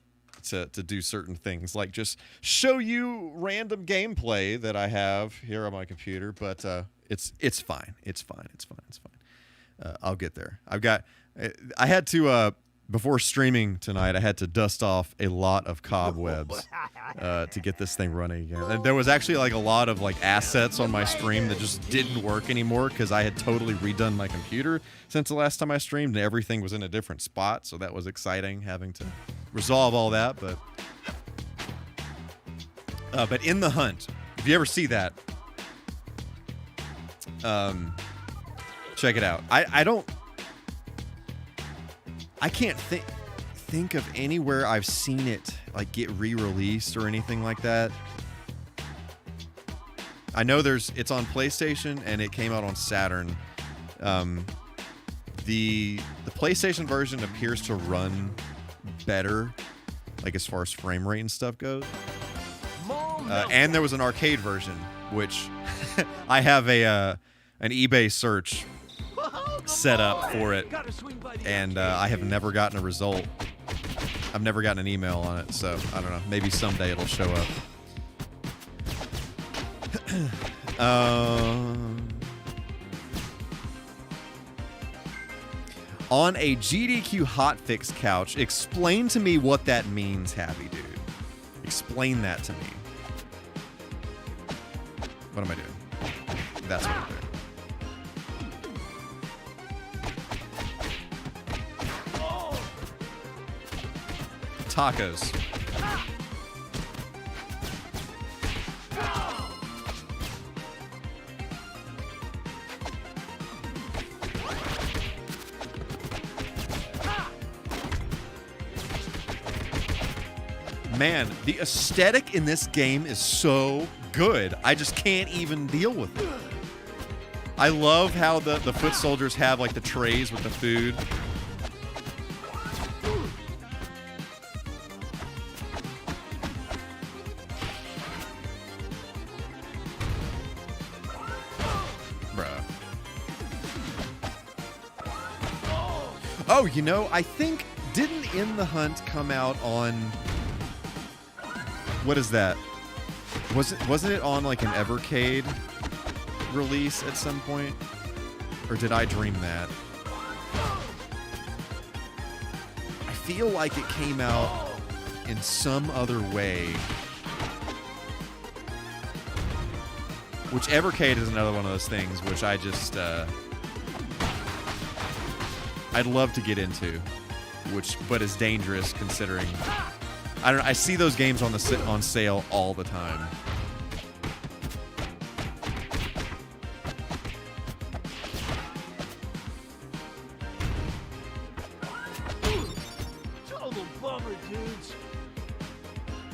do certain things, like just show you random gameplay that I have here on my computer. But it's fine. It's fine. I'll get there. I had to before streaming tonight, I had to dust off a lot of cobwebs to get this thing running again. And there was actually like a lot of like assets on my stream that just didn't work anymore because I had totally redone my computer since the last time I streamed, and everything was in a different spot. So that was exciting, having to resolve all that. But in the hunt, if you ever see that, check it out. I can't think of anywhere I've seen it like get re-released or anything like that. I know it's on PlayStation and it came out on Saturn. The PlayStation version appears to run better, like as far as frame rate and stuff goes. And there was an arcade version, which I have an eBay search set up for it, and I have never gotten a result. I've never gotten an email on it, so I don't know. Maybe someday it'll show up. On a GDQ hotfix couch, explain to me what that means, Happy Dude. Explain that to me. What am I doing? That's what I'm doing. Tacos. Man, the aesthetic in this game is so good. I just can't even deal with it. I love how the foot soldiers have like the trays with the food. Oh, you know, I think, didn't In the Hunt come out on, what is that? Wasn't it on like an Evercade release at some point? Or did I dream that? I feel like it came out in some other way. Which Evercade is another one of those things which I just, I'd love to get into, but is dangerous considering. I don't know. I see those games on sale all the time. Total bummer, dudes.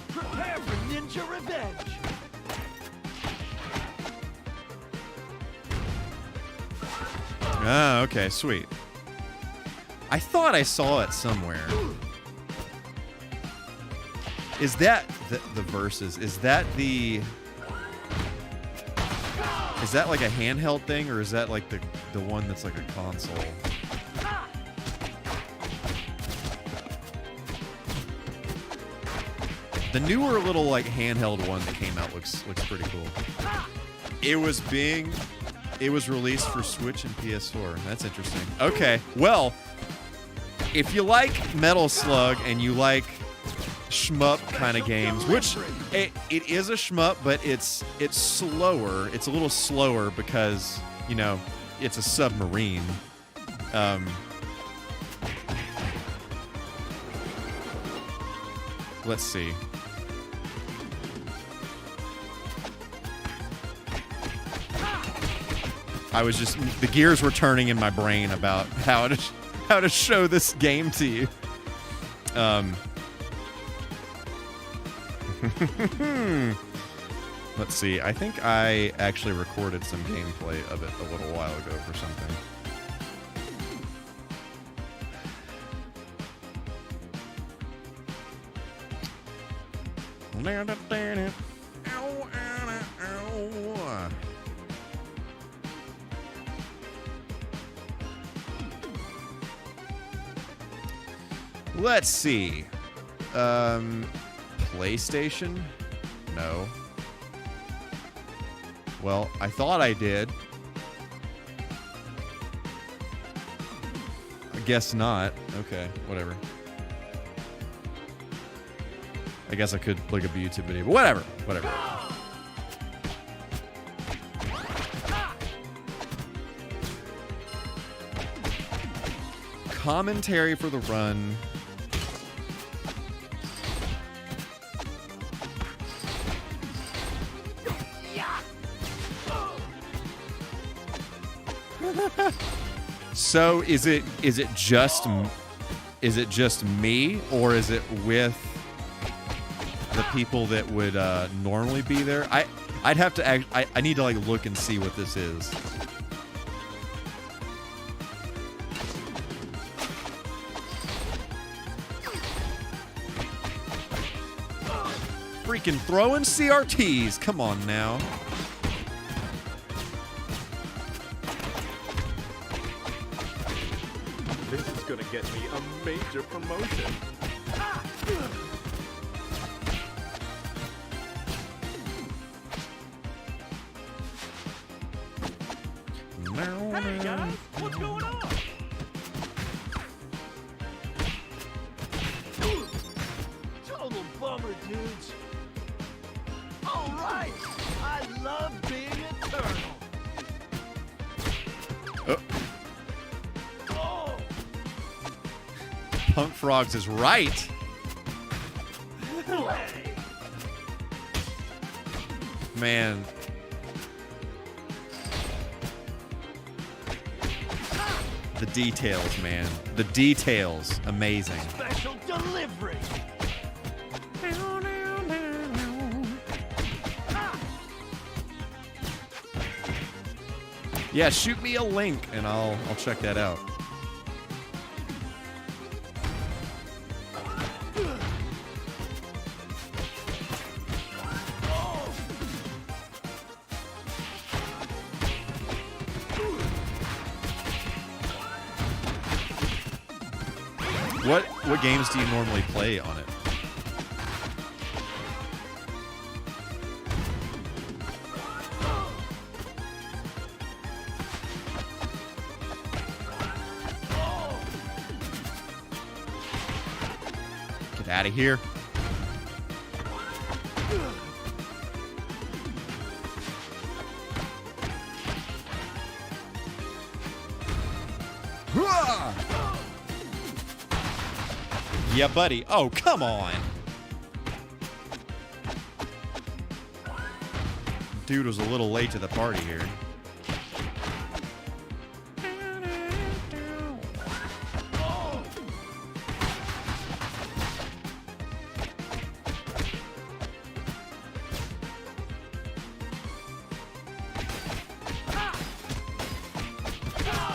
Prepare for ninja revenge. Ah, okay, sweet. I thought I saw it somewhere. Is that the verses? Is that like a handheld thing, or is that like the one that's like a console? The newer little like handheld one that came out looks pretty cool. It was released for Switch and PS4. That's interesting. Okay, well, if you like Metal Slug and you like shmup kind of games, which it is a shmup, but it's slower. It's a little slower because, you know, it's a submarine. Let's see. The gears were turning in my brain about how to show this game to you. Let's see. I think I actually recorded some gameplay of it a little while ago for something. Let's see. PlayStation? No. Well, I thought I did. I guess not. Okay, whatever. I guess I could look up a YouTube video, but whatever. Whatever. Commentary for the run. So is it just me, or is it with the people that would normally be there? I'd have to I need to like look and see what this is. Freaking throwing CRTs. Come on now. This is gonna get me a major promotion. Hey guys, what's going on? Total bummer, dudes. All right, I love being eternal. Oh. Punk Frogs is right. Play. Man. The details, man. The details. Amazing. Special delivery. Yeah, shoot me a link and I'll check that out. What games do you normally play on it? Get out of here. Yeah, buddy. Oh, come on. Dude was a little late to the party here.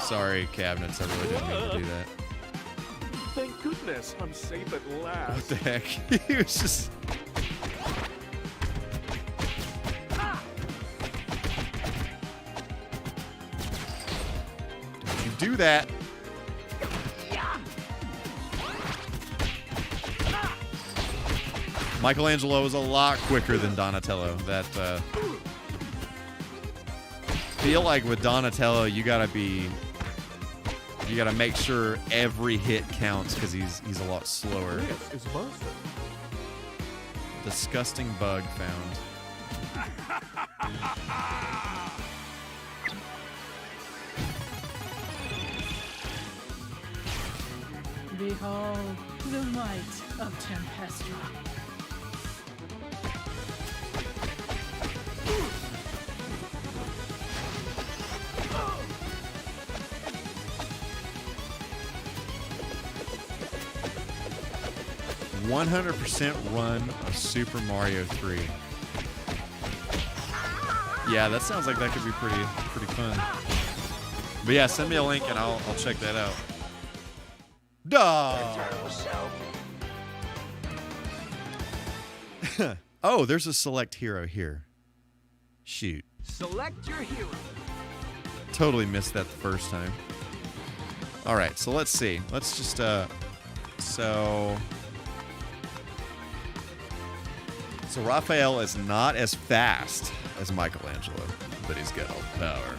Sorry, cabinets. I really didn't mean to do that. Thank goodness, I'm safe at last. What the heck? He was just... Don't you do that. Michelangelo is a lot quicker than Donatello. That, feel like with Donatello, you gotta make sure every hit counts because he's a lot slower. This is monster. Disgusting bug found. Behold the might of Tempestra. 100% run of Super Mario 3. Yeah, that sounds like that could be pretty fun. But yeah, send me a link and I'll check that out. Duh. Oh, there's a select hero here. Shoot. Select your hero. Totally missed that the first time. All right, so let's see. Let's just, So Raphael is not as fast as Michelangelo, but he's got all the power.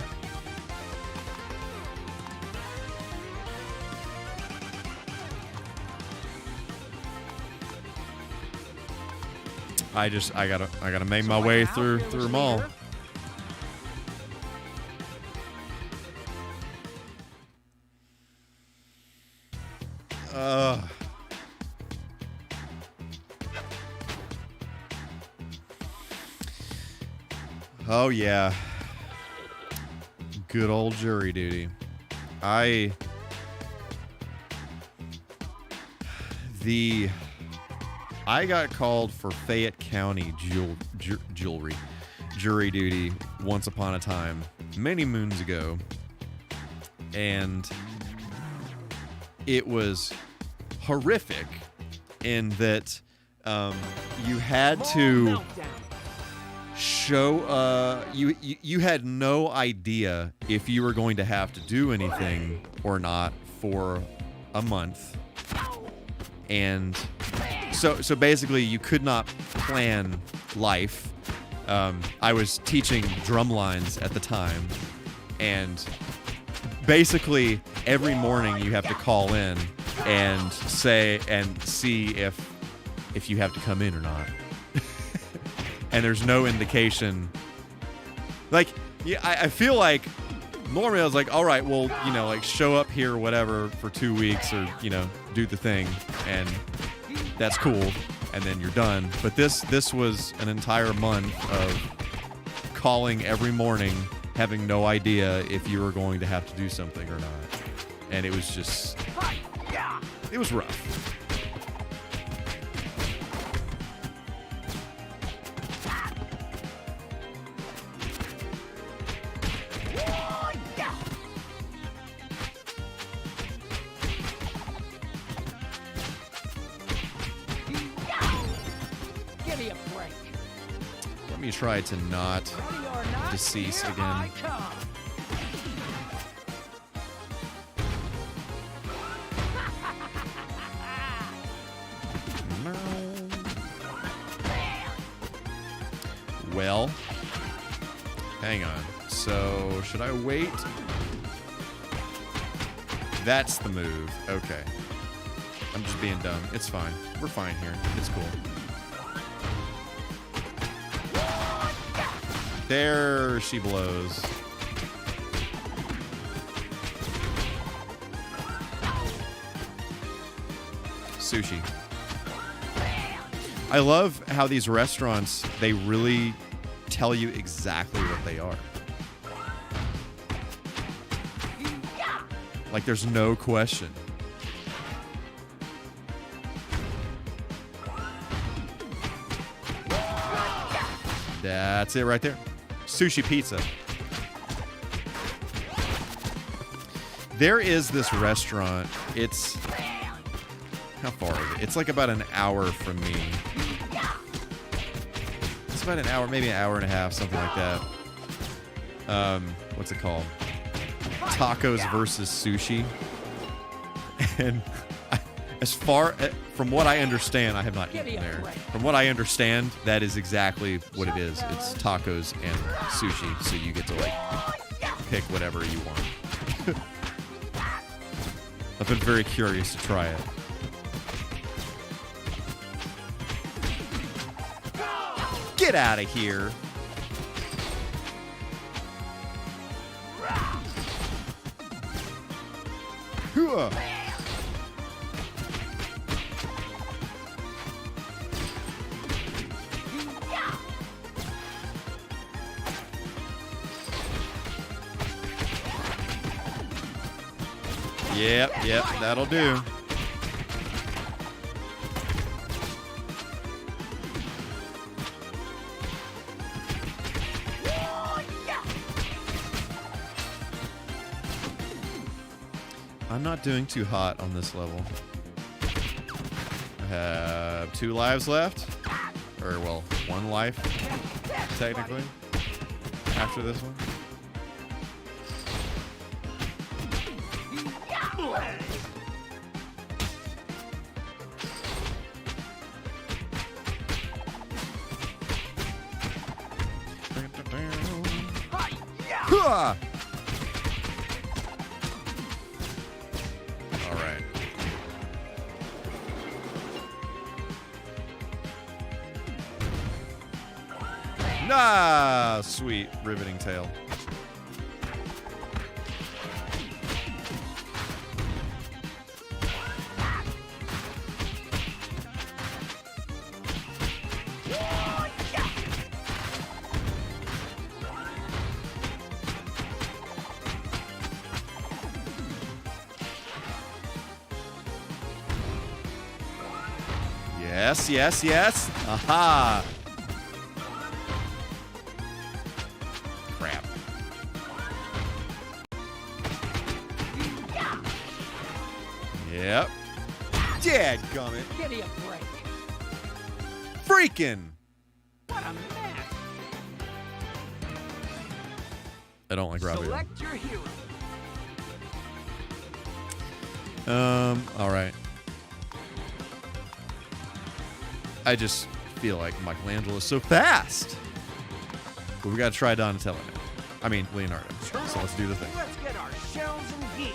I gotta make my way through them all. Oh yeah. Good old jury duty. I got called for Fayette County jury duty once upon a time, many moons ago, and it was horrific in that you had to show you had no idea if you were going to have to do anything or not for a month, and so basically you could not plan life. I was teaching drum lines at the time, and basically every morning you have to call in and say and see if you have to come in or not. And there's no indication. Like, yeah, I feel like normally I was like, all right, well, you know, like show up here or whatever for 2 weeks, or, you know, do the thing, and that's cool, and then you're done. But this was an entire month of calling every morning, having no idea if you were going to have to do something or not. And it was just, it was rough. Let me try to not decease again. Well, hang on. So, should I wait? That's the move. Okay. I'm just being dumb. It's fine. We're fine here. It's cool. There she blows. Sushi. I love how these restaurants, they really tell you exactly what they are. Like, there's no question. That's it right there. Sushi pizza. There is this restaurant. It's... How far is it? It's like about an hour from me. It's about an hour, maybe an hour and a half, something like that. What's it called? Tacos versus sushi. And as far from what I understand, I have not eaten there. From what I understand, that is exactly what it is. It's tacos and sushi, so you get to like pick whatever you want. I've been very curious to try it. Get out of here. Hooah. Yep, that'll do. I'm not doing too hot on this level. I have 2 lives left. or well, 1 life, technically, after this one. All right. Ah, sweet riveting tail. Yes, yes, yes. Aha. Crap. Yep. Dadgummit. Give me a break. Freaking. What a mess. I don't like Robbie. Select your hero. All right. I just feel like Michelangelo is so fast. But we got to try Donatello now. I mean, Leonardo. So let's do the thing. Let's get our shells in gear.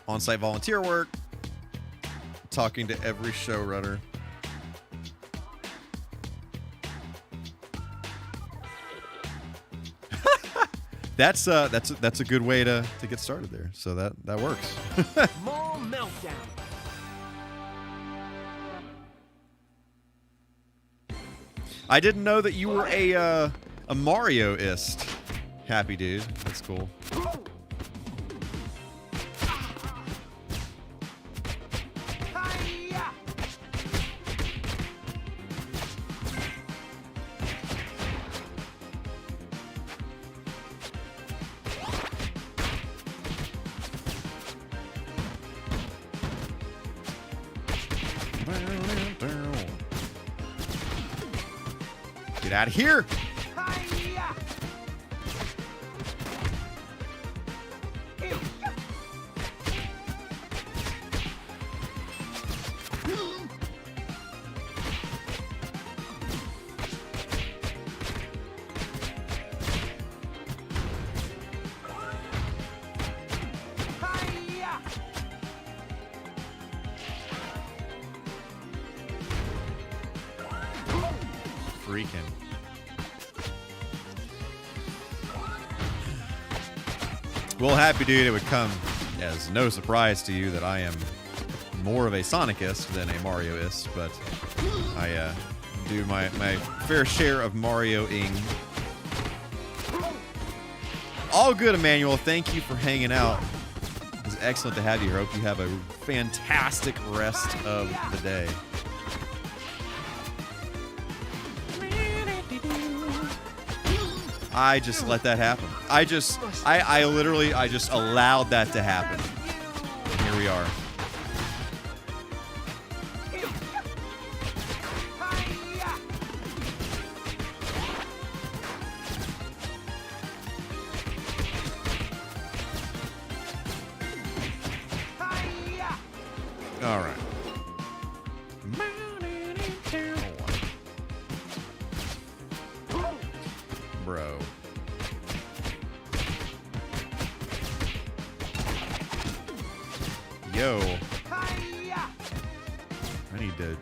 On-site volunteer work. Talking to every showrunner. That's a good way to get started there. So that works. Mall meltdown. I didn't know that you were a Mario-ist. Happy dude. That's cool. Hi-ya. Get out of here. Hi-ya. Ew. Hi-ya. Freaking. Well, happy dude, it would come as no surprise to you that I am more of a Sonicist than a Marioist, but I do my fair share of Marioing. All good, Emmanuel. Thank you for hanging out. It's excellent to have you here. Hope you have a fantastic rest of the day. I just let that happen. I literally just allowed that to happen. Here we are. Hi-ya. Hi-ya. All right. Bro. Yo. Hi-ya. I need to,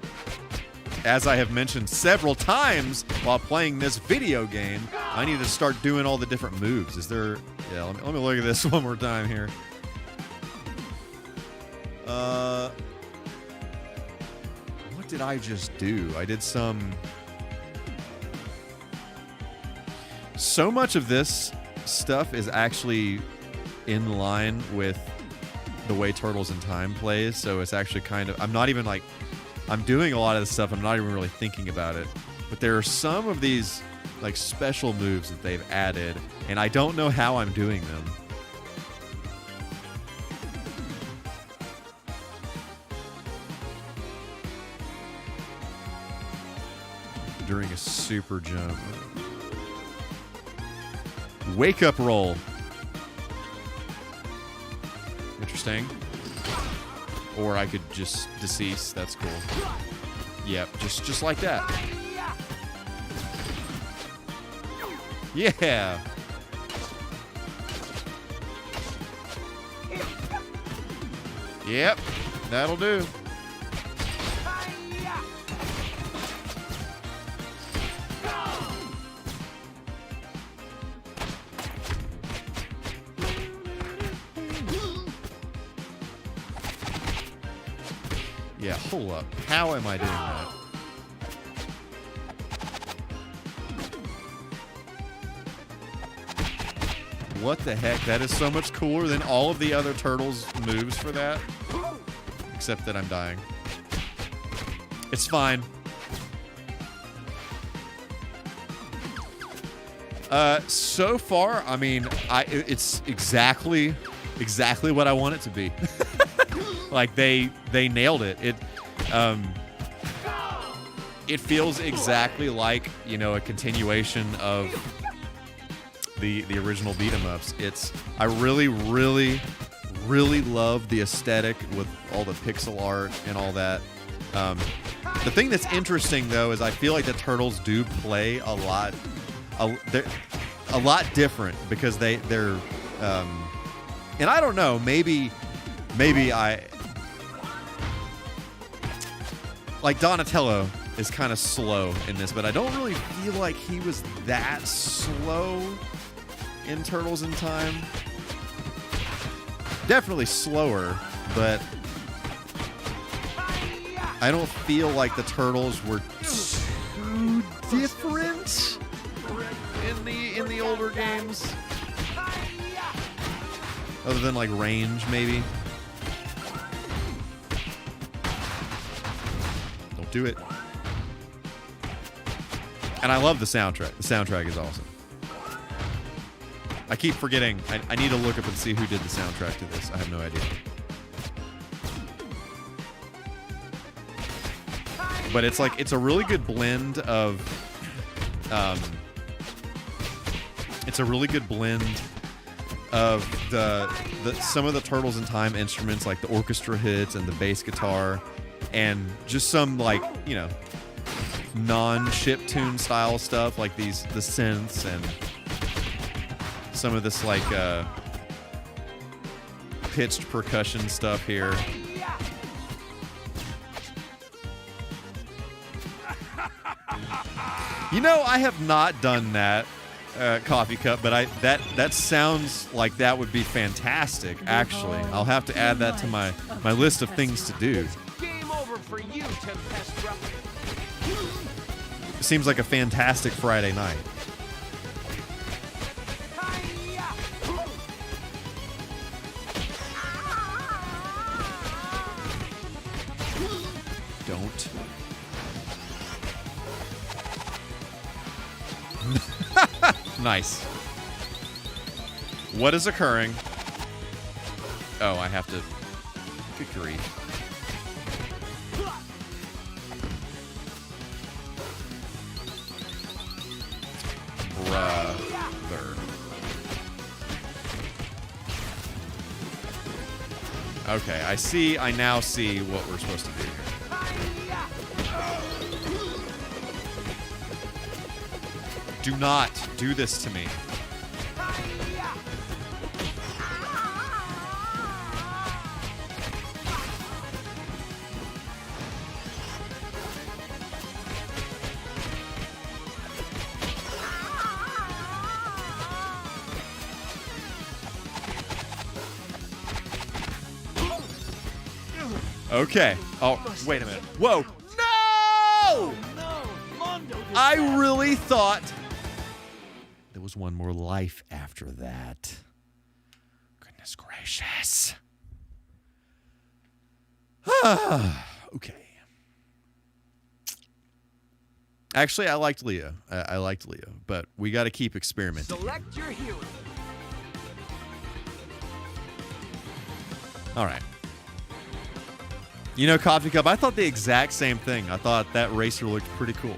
as I have mentioned several times while playing this video game, I need to start doing all the different moves. Is there, yeah, let me look at this one more time here. What did I just do? I did so much of this stuff is actually in line with the way Turtles in Time plays, so it's actually kind of, I'm not even like, I'm doing a lot of this stuff, I'm not even really thinking about it, but there are some of these like special moves that they've added, and I don't know how I'm doing them. during a super jump. Wake up roll. Interesting. Or I could just decease. That's cool. Yep, just like that. Yeah. Yep, that'll do. Yeah, hold up. How am I doing that? What the heck? That is so much cooler than all of the other Turtles moves for that. Except that I'm dying. It's fine. So far, I mean, it's exactly what I want it to be. Like they nailed it. It feels exactly like, you know, a continuation of the original beat 'em ups. I really love the aesthetic with all the pixel art and all that. The thing that's interesting though is I feel like the Turtles do play a lot different because they're and I don't know, maybe I like Donatello is kind of slow in this, but I don't really feel like he was that slow in Turtles in Time. Definitely slower, but I don't feel like the Turtles were too different in the older games. Other than like range, maybe. Don't do it. And I love the soundtrack. The soundtrack is awesome. I keep forgetting. I need to look up and see who did the soundtrack to this. I have no idea. But it's like, it's a really good blend of, some of the Turtles in Time instruments, like the orchestra hits and the bass guitar, and just some, like, you know, non-chiptune style stuff, like the synths and some of this, like, pitched percussion stuff here. You know, I have not done that, Coffee Cup, but that sounds like that would be fantastic, actually. I'll have to add that to my list of things to do. Game over for you, Tempestra. It seems like a fantastic Friday night. Don't. Nice. What is occurring? Oh, I have to... Good grief. Brother. Okay, I now see what we're supposed to do here. Do not do this to me. Okay. Oh, wait a minute. Whoa. No! I really thought there was one more life after that. Goodness gracious. Okay. Actually, I liked Leo. I liked Leo, but we got to keep experimenting. Select your hero. All right. You know, Coffee Cup, I thought the exact same thing. I thought that racer looked pretty cool.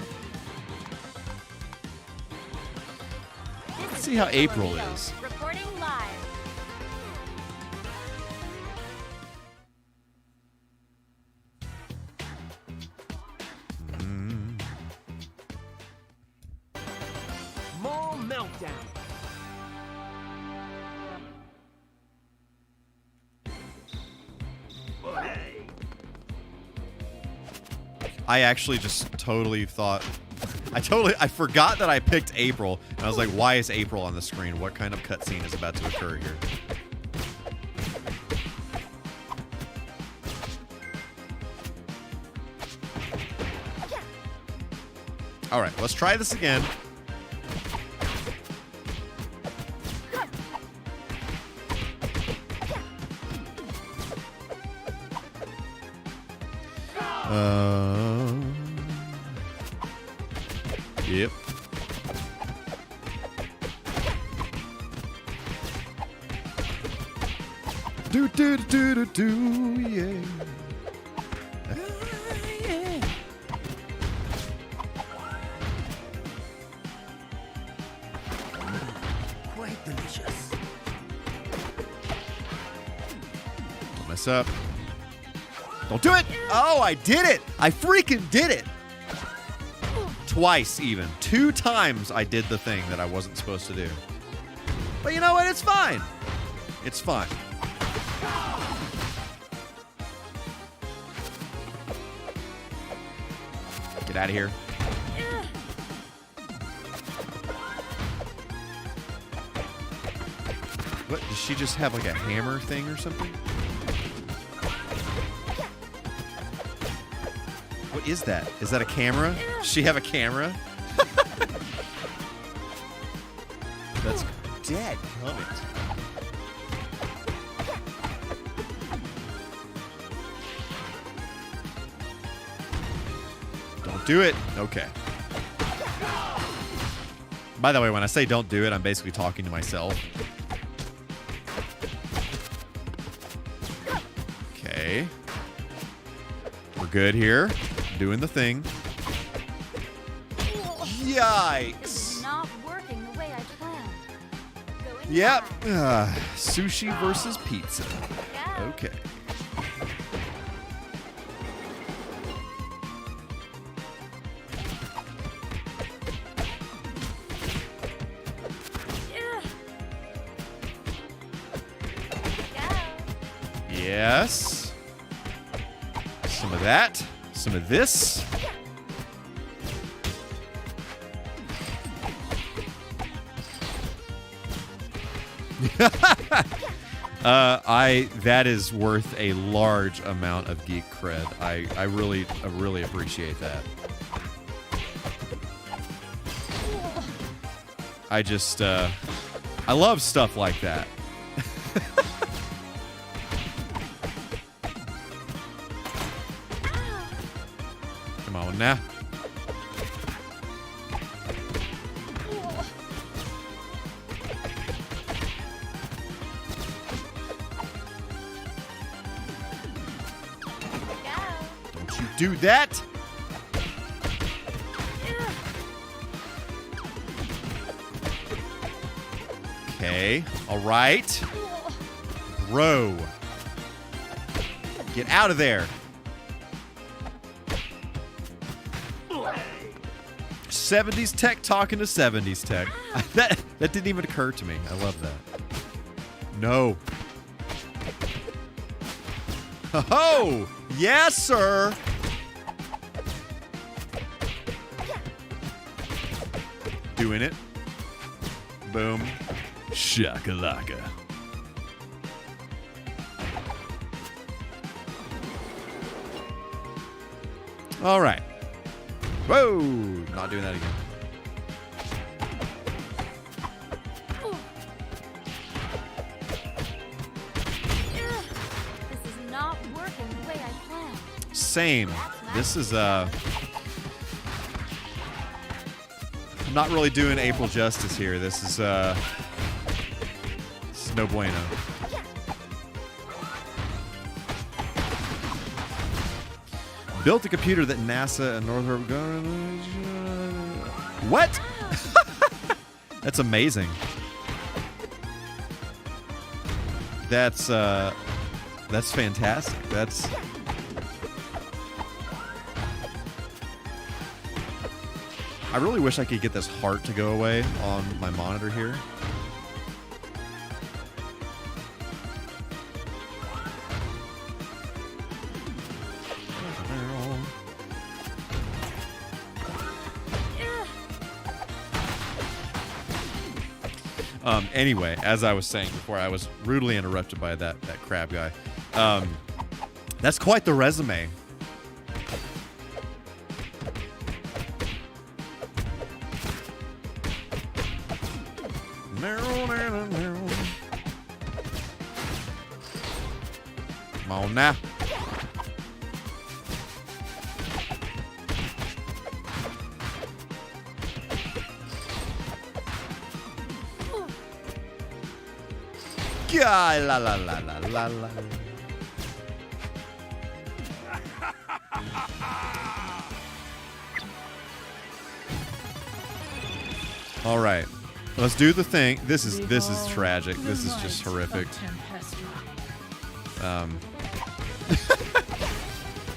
see how April is. Reporting live. More meltdown. Hey. I actually just totally thought... I forgot that I picked April, and I was like, why is April on the screen? What kind of cutscene is about to occur here? All right, let's try this again. Yep. Do do do do do, yeah. Yeah. Quite delicious. Don't mess up. Don't do it! Oh, I did it! I freaking did it! Twice, even. 2 times I did the thing that I wasn't supposed to do. But you know what? It's fine. It's fine. Get out of here. What? Does she just have like a hammer thing or something? What is that? Is that a camera? Does she have a camera? That's dead. Comment. Don't do it. Okay. By the way, when I say don't do it, I'm basically talking to myself. Okay. We're good here. Doing the thing. Yikes. This is not working the way I planned. Going Yep. live. Sushi versus pizza. Go. Okay. Yes. Some of that. Some of this. That is worth a large amount of geek cred. I really appreciate that. I love stuff like that. Come on now. Don't you do that. Okay. All right. Bro. Get out of there. 70s tech talking to 70s tech. That didn't even occur to me. I love that. No. Oh, yes, sir. Doing it. Boom. Shakalaka. All right. Whoa! Not doing that again. This is not working the way I planned. Same. This is I'm not really doing April justice here. This is no bueno. Built a computer that NASA and Northrop. What? That's amazing. That's fantastic. That's... I really wish I could get this heart to go away on my monitor here. Anyway, as I was saying before, I was rudely interrupted by that crab guy. That's quite the resume. Come on now. La la la la la la. All right, let's do the thing. This is tragic. This is just horrific.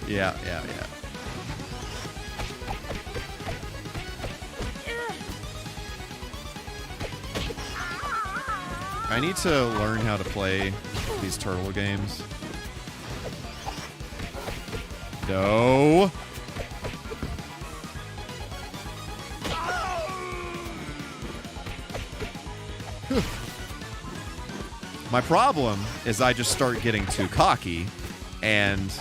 Yeah. I need to learn how to play these turtle games. No. My problem is I just start getting too cocky, and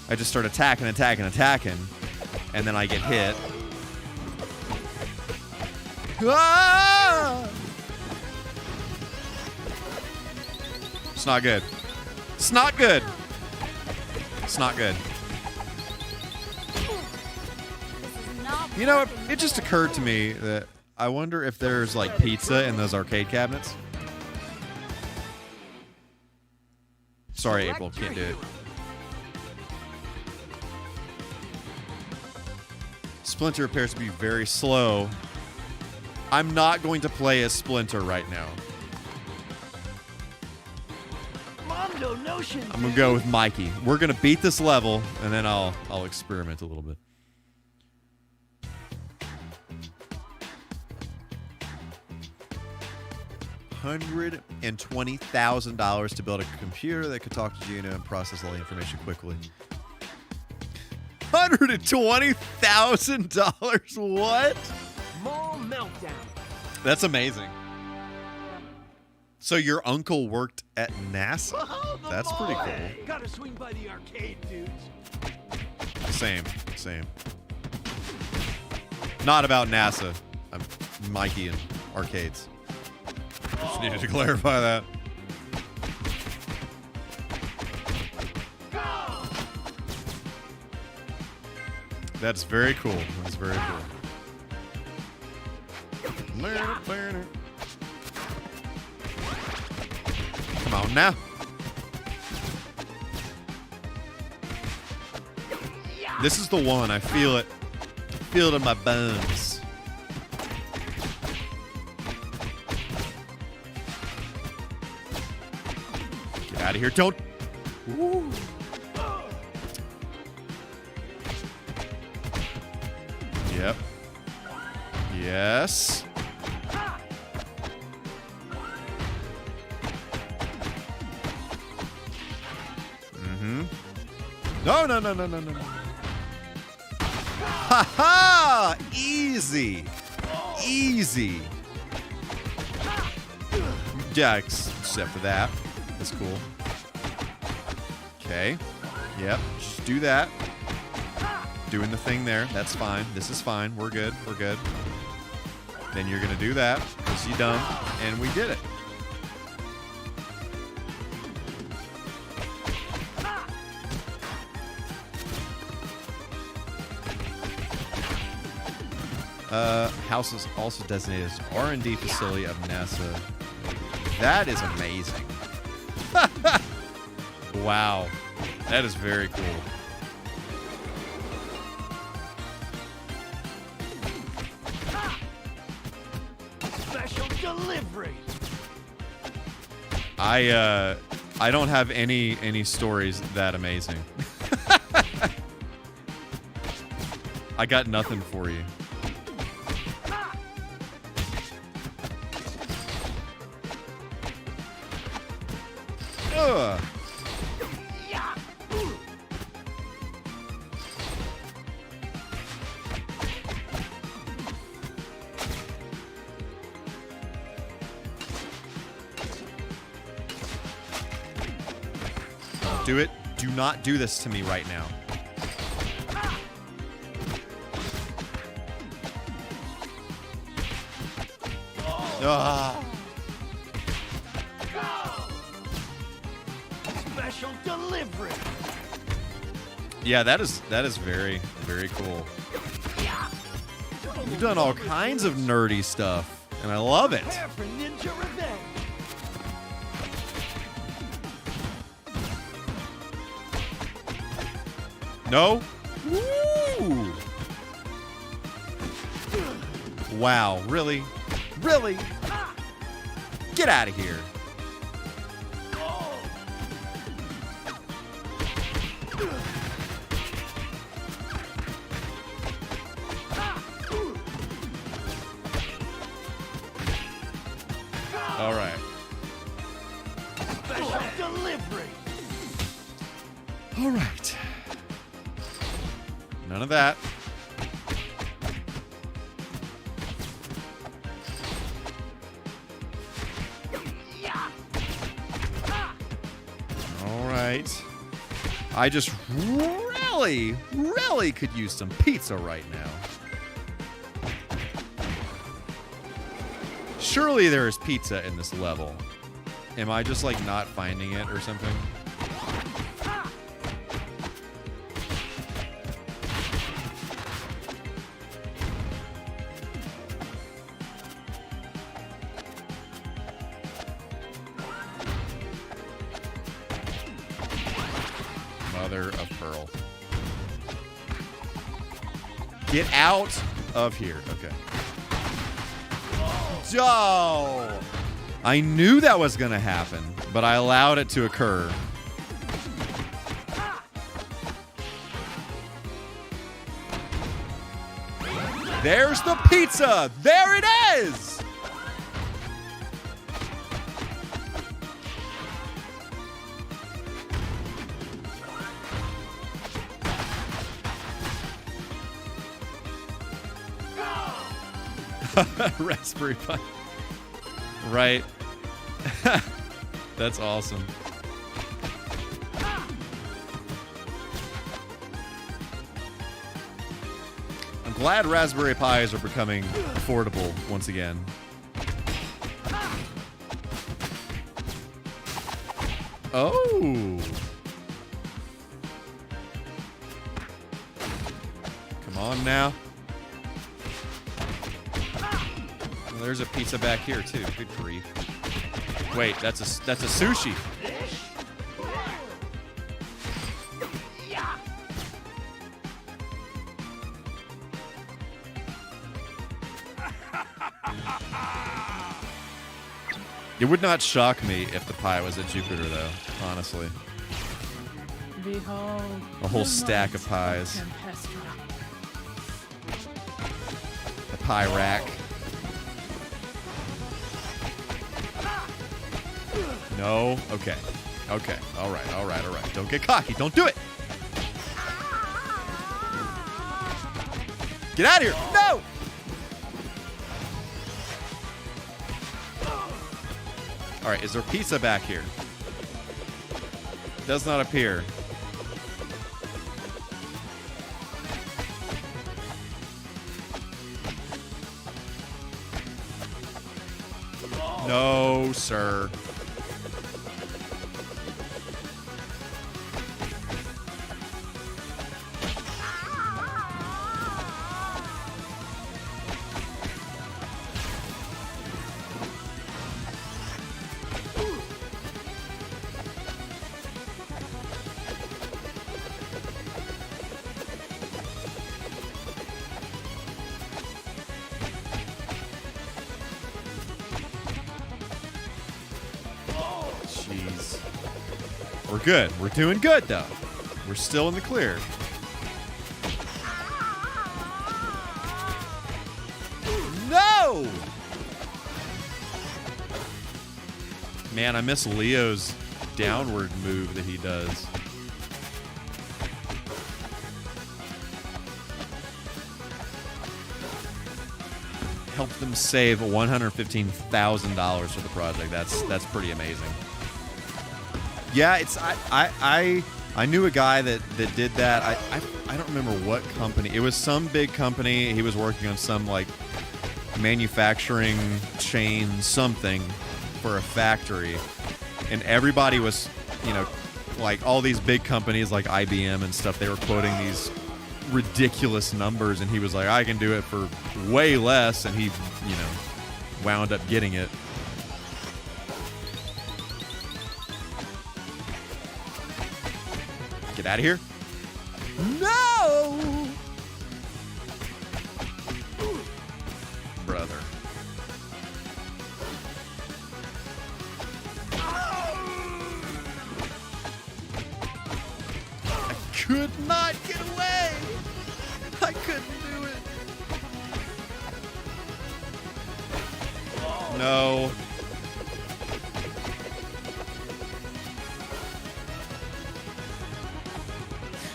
I just start attacking, and then I get hit. Ah! It's not good. It's not good. It's not good. You know, it just occurred to me that I wonder if there's like pizza in those arcade cabinets. Sorry, April, can't do it. Splinter appears to be very slow. I'm not going to play as Splinter right now. I'm gonna go with Mikey. We're gonna beat this level, and then I'll experiment a little bit. $120,000 to build a computer that could talk to Gina and process all the information quickly. $120,000? What? Small meltdown. That's amazing. So your uncle worked at NASA? That's pretty cool. Gotta swing by the arcade, dudes. Same. Not about NASA. I'm Mikey and arcades. Just needed to clarify that. That's very cool. That's very cool. Come on now. This is the one. I feel it. Feel it in my bones. Get out of here. Don't. Ooh. Yep. Yes. No. Ha ha! Easy. Yeah, except for that. That's cool. Okay. Yep. Just do that. Doing the thing there. That's fine. This is fine. We're good. Then you're going to do that because you done. And we did it. House is also designated as R&D facility of NASA. That is amazing. Wow. That is very cool. Special delivery. I don't have any stories that amazing. I got nothing for you. Ugh. Don't do it. Do not do this to me right now. Ah. Special delivery. Yeah, that is very, very cool. You've done all kinds of nerdy stuff, and I love it. Prepare for ninja revenge. No? Woo! Wow, really? Really? Get out of here. All right. Special delivery. All right. None of that. All right. I just really could use some pizza right now. Surely there is pizza in this level. Am I just like not finding it or something? Mother of pearl. Get out of here. Okay. Oh! I knew that was going to happen, but I allowed it to occur. There's the pizza! There it is! Raspberry Pi. Right. That's awesome. I'm glad Raspberry Pis are becoming affordable once again. Oh. Come on now. Well, there's a pizza back here too. Good grief. Wait, that's a sushi. It would not shock me if the pie was at Jupiter, though, honestly. Behold, A whole the stack might of pies. Tempestra. The pie rack. No. Okay. Okay. All right. All right. All right. Don't get cocky. Don't do it. Get out of here. No. All right. Is there pizza back here? Does not appear. No, sir. We're good. We're doing good, though. We're still in the clear. No! Man, I miss Leo's downward move that he does. Helped them save $115,000 for the project. That's pretty amazing. Yeah, it's I knew a guy that did that. I don't remember what company. It was some big company. He was working on some like manufacturing chain something for a factory, and everybody was, you know, like all these big companies like IBM and stuff, they were quoting these ridiculous numbers, and he was like, I can do it for way less, and he, you know, wound up getting it. Get out of here. No! Brother. I could not get away. I couldn't do it. No.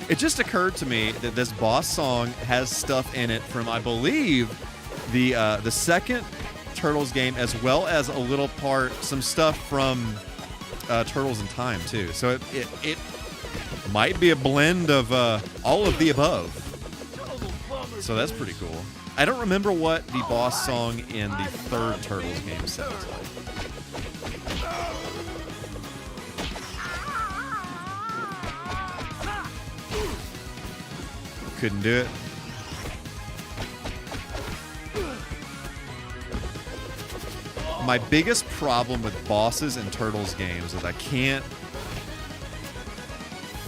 It just occurred to me that this boss song has stuff in it from, I believe, the second Turtles game, as well as a little part, some stuff from Turtles in Time too. So it might be a blend of all of the above. So that's pretty cool. I don't remember what the boss song in the third Turtles game sounds like. Couldn't do it. My biggest problem with bosses in Turtles games is I can't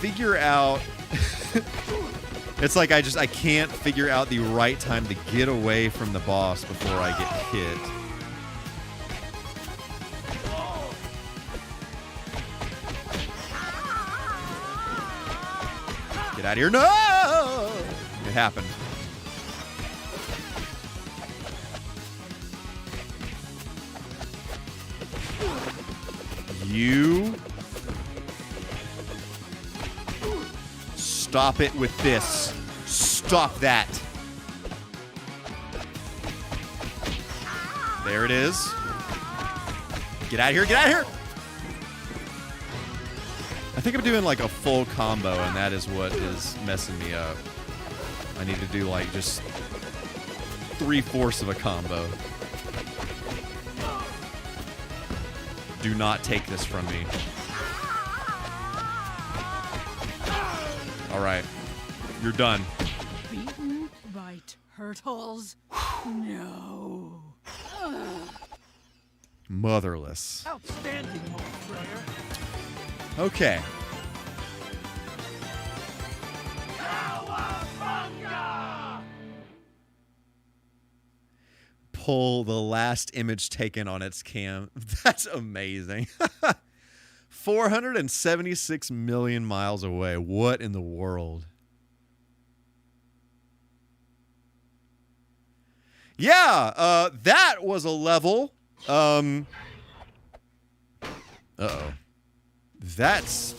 figure out it's like I can't figure out the right time to get away from the boss before I get hit. Get out of here. No! It happened. You stop it with this. Stop that. There it is. Get out of here. Get out of here. I think I'm doing like a full combo, and that is what is messing me up. I need to do like just 3/4 of a combo. Do not take this from me. All right. You're done. Beaten by turtles? No. Motherless. Outstanding, old player. Okay. Pull the last image taken on its cam. That's amazing. 476 million miles away. What in the world? Yeah, that was a level. Uh-oh. That's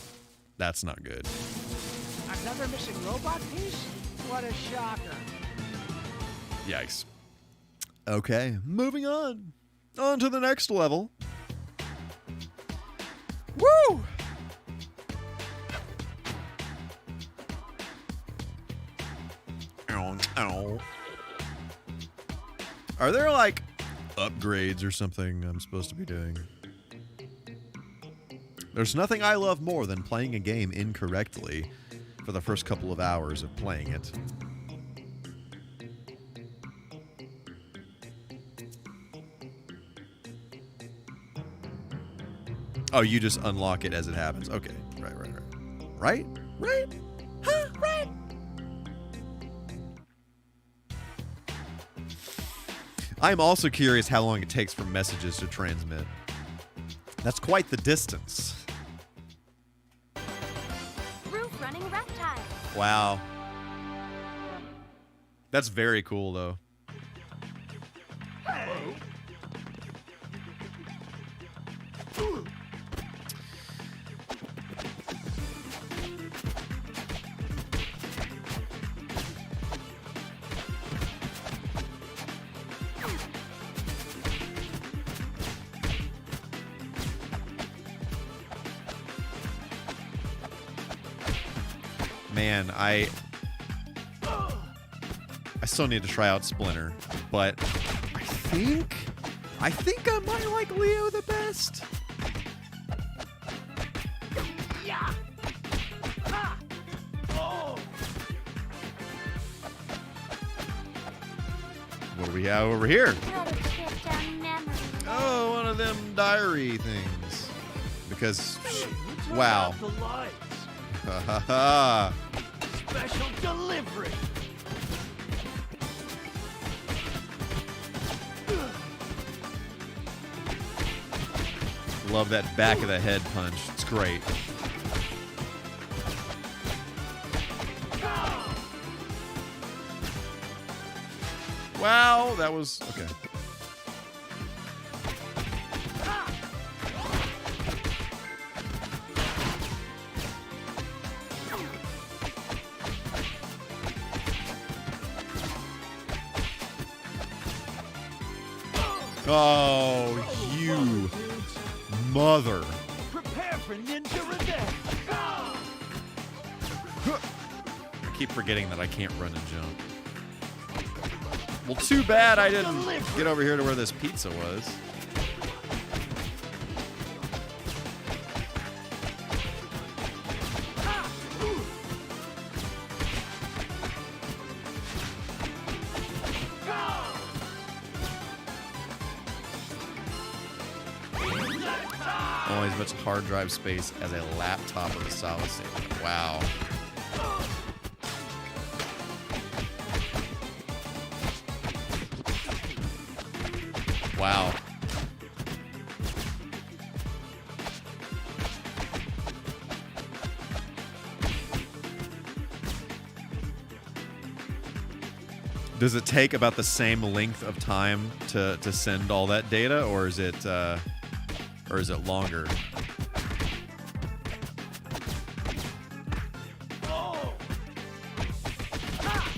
not good. Another missing robot piece? What a shocker. Yikes. Okay, moving on. On to the next level. Woo! Ow, ow. Are there like upgrades or something I'm supposed to be doing? There's nothing I love more than playing a game incorrectly for the first couple of hours of playing it. Oh, you just unlock it as it happens. Okay. Right. Right? Huh? Right? I'm also curious how long it takes for messages to transmit. That's quite the distance. Wow. That's very cool, though. Man, I still need to try out Splinter, but I think I might like Leo the best. Yeah. Ha. Oh. What do we have over here? Another trip down memory lane. Oh, one of them diary things. Because, wow. Turn out the lights. Ha ha ha. Special delivery. Love that back of the head punch. It's great. Wow, that was okay. Oh, you mother. Prepare for ninja revenge. I keep forgetting that I can't run and jump. Well, too bad I didn't get over here to where this pizza was. Only as much hard drive space as a laptop with a solid state. Wow. Wow. Does it take about the same length of time to send all that data, or is it longer? Oh. Ha.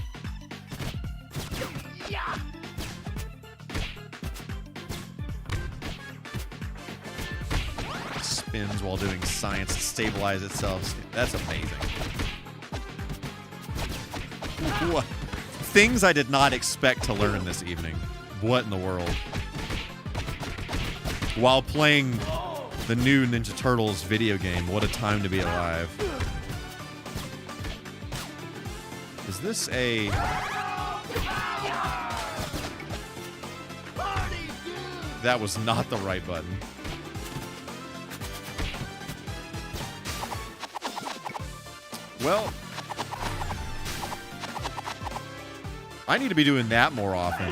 Yeah. Spins while doing science to stabilize itself. That's amazing. What? Things I did not expect to learn this evening. What in the world? While playing the new Ninja Turtles video game, what a time to be alive. Is this a... That was not the right button. Well, I need to be doing that more often.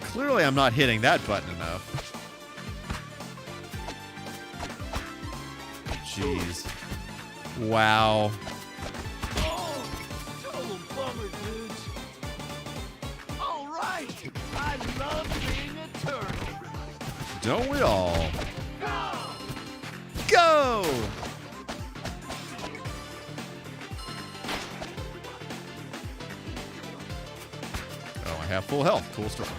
Clearly, I'm not hitting that button enough. Jeez. Wow. Oh, total bummer, dudes. All right, I love being a turtle. Don't we all? Go! Oh, I have full health. Cool story.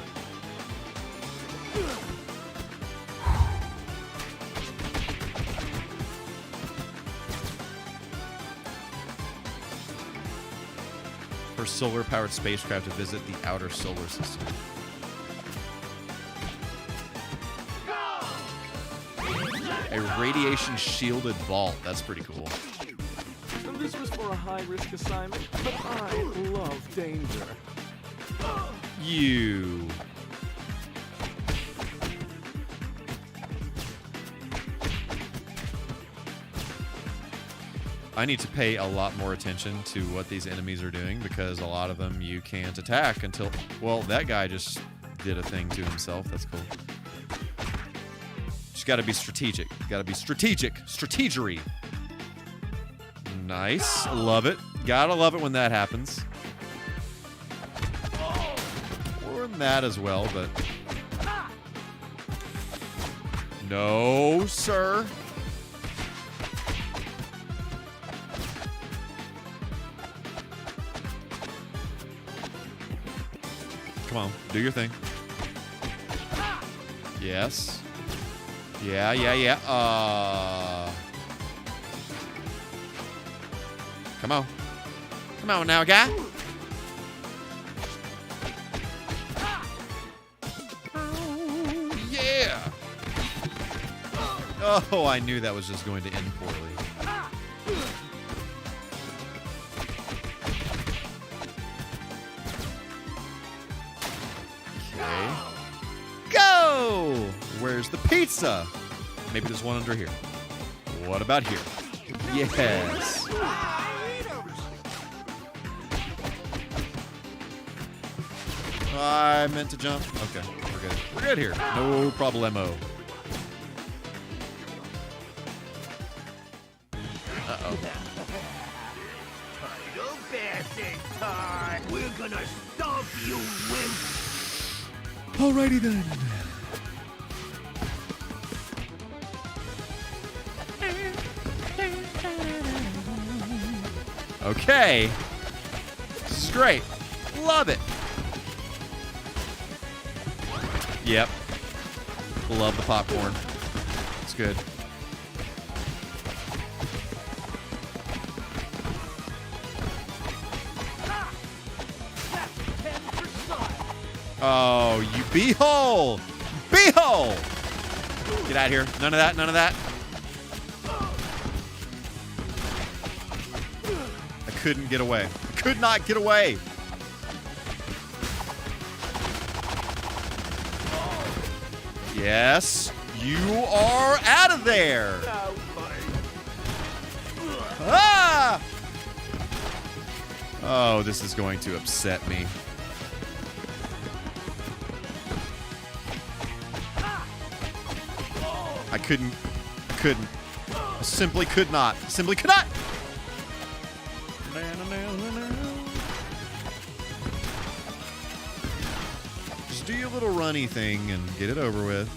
For solar-powered spacecraft to visit the outer solar system. A radiation-shielded vault. That's pretty cool. This was for a high-risk assignment, but I love danger. You. I need to pay a lot more attention to what these enemies are doing because a lot of them you can't attack until... Well, that guy just did a thing to himself. That's cool. Just got to be strategic. Got to be strategic. Strategery. Nice. Love it. Gotta love it when that happens. Or in that as well, but... No, sir. Come on, do your thing. Yes. Yeah. Come on. Come on now, guy. Oh, yeah. Oh, I knew that was just going to end poorly. Okay. Go! Where's the pizza? Maybe there's one under here. What about here? Yes. I meant to jump. Okay, we're good. We're good here. No problemo. Uh-oh. Title passing time. We're gonna stomp you, wimp. Alrighty then. Okay. This is great. Love it. Yep. Love the popcorn. It's good. Oh, you beehole! Beehole! Get out of here. None of that, none of that. I couldn't get away. I could not get away. Yes, you are out of there. Ah! Oh, this is going to upset me. I couldn't. I simply could not. Simply could not. Just do your little runny thing and get it over with.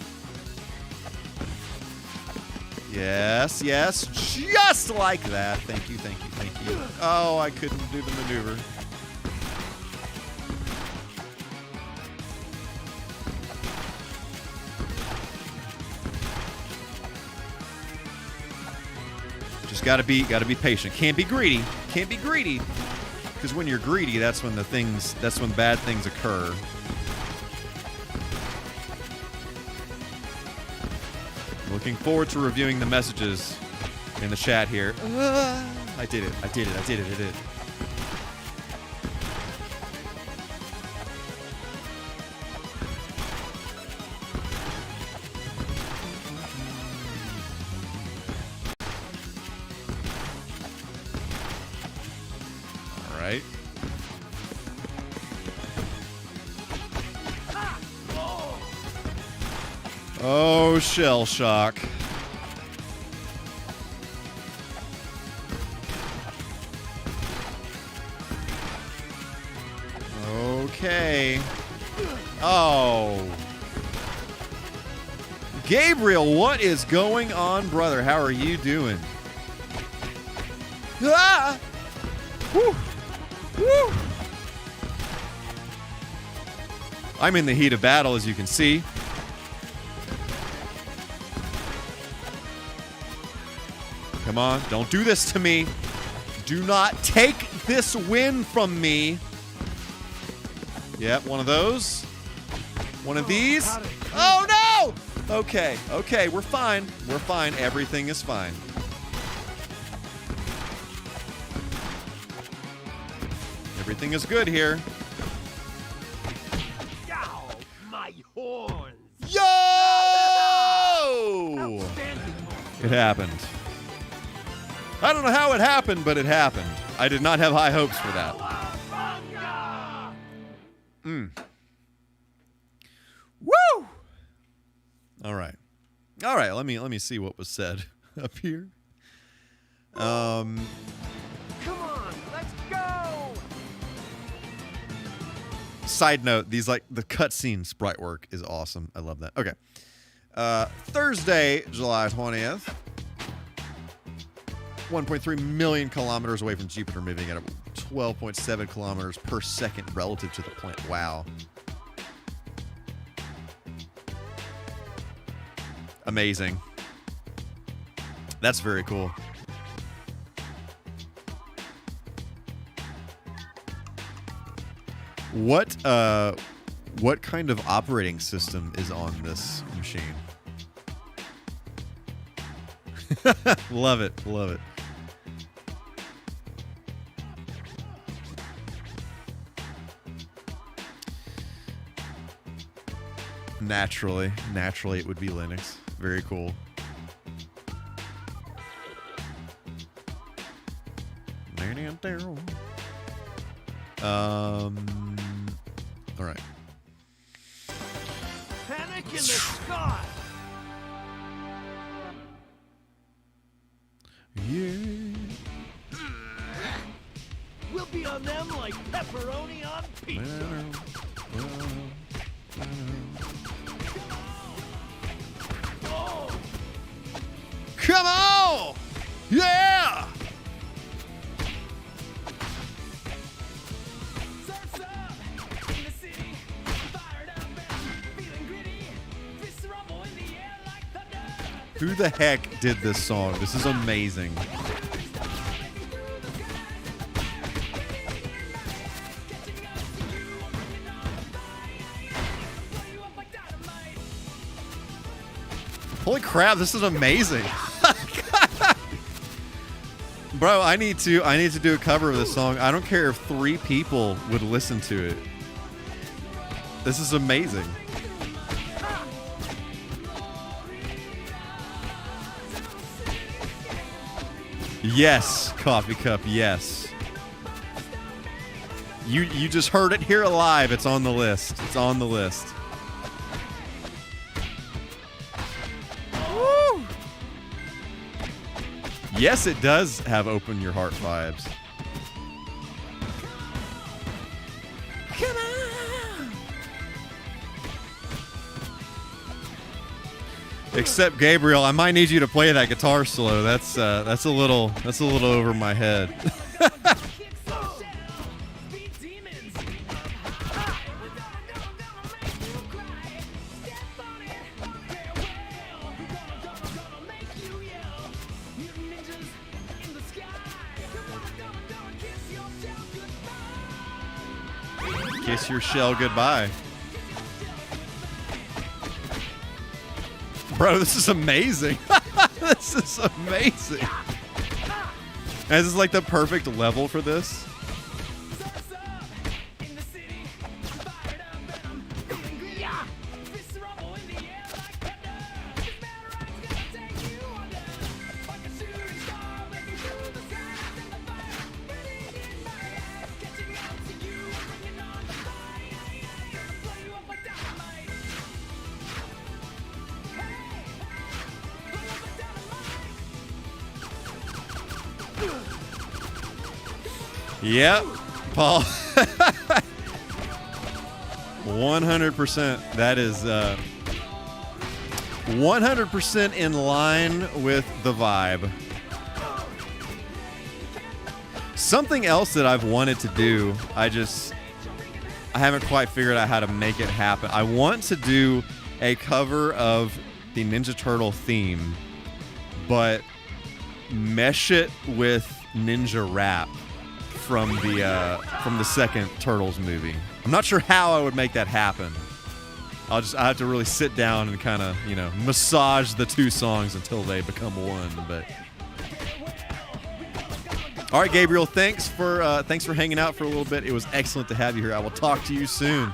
Yes, yes. Just like that. Thank you, thank you, thank you. Oh, I couldn't do the maneuver. Just gotta be patient. Can't be greedy. Can't be greedy. Because when you're greedy, that's when bad things occur. Looking forward to reviewing the messages in the chat here. I did it. All right. Oh, shell shock. Okay. Oh. Gabriel, what is going on, brother? How are you doing? Ah! Woo! Woo! I'm in the heat of battle, as you can see. Come on, don't do this to me. Do not take this win from me. Yep, one of those. One of these. Oh, no! Okay, okay, we're fine. We're fine. Everything is fine. Everything is good here. Ow, my horns. Yo! It happened. I don't know how it happened, but it happened. I did not have high hopes for that. Woo! All right. All right, let me see what was said up here. Come on, let's Side note, these like the cutscene sprite work is awesome. I love that. Okay. Thursday, July 20th. 1.3 million kilometers away from Jupiter, moving at 12.7 kilometers per second relative to the planet. Wow. Amazing. That's very cool. What kind of operating system is on this machine? Love it. Love it. Naturally it would be Linux. Very cool. All right. Panic in the sky. Yeah. We'll be on them like pepperoni on pizza. Come on! Yeah! Who the heck did this song? This is amazing. Holy crap, this is amazing. Bro, I need to do a cover of this song. I don't care if 3 people would listen to it. This is amazing. Yes, Coffee Cup, yes. You just heard it here live. It's on the list. It's on the list. Woo! Yes, it does have open your heart vibes. Come on. Except Gabriel, I might need you to play that guitar solo. That's a little over my head. Kiss your shell goodbye. Bro, this is amazing. This is amazing. And this is like the perfect level for this. Yep, Paul. 100%. That is 100% in line with the vibe. Something else that I've wanted to do, I haven't quite figured out how to make it happen. I want to do a cover of the Ninja Turtle theme, but mesh it with ninja rap from the second Turtles movie. I'm not sure how I would make that happen. I have to really sit down and kind of, massage the 2 songs until they become one. But all right, Gabriel, thanks for hanging out for a little bit. It was excellent to have you here. I will talk to you soon.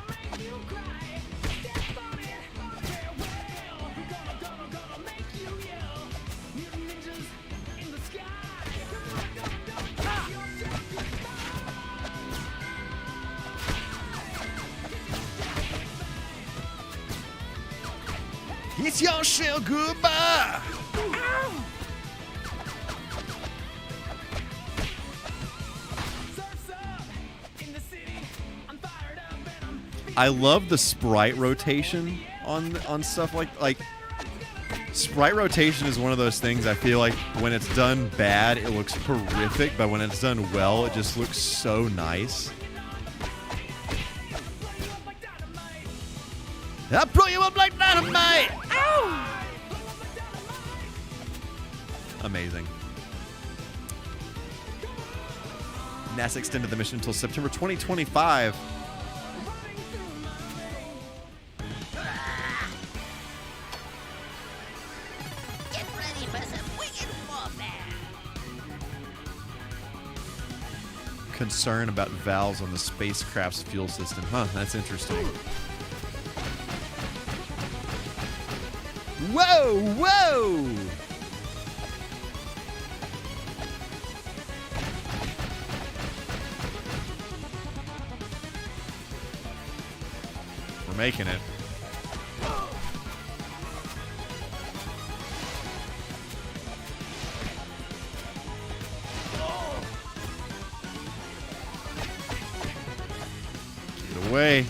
It's your shell goodbye. Ow. I love the sprite rotation on stuff like sprite rotation is one of those things I feel like when it's done bad, it looks horrific, but when it's done well, it just looks so nice. I blow you up like dynamite! Ow! Amazing. NASA extended the mission until September 2025. Get ready for some wicked warfare. Concern about valves on the spacecraft's fuel system. Huh, that's interesting. Whoa, whoa! We're making it. Get away.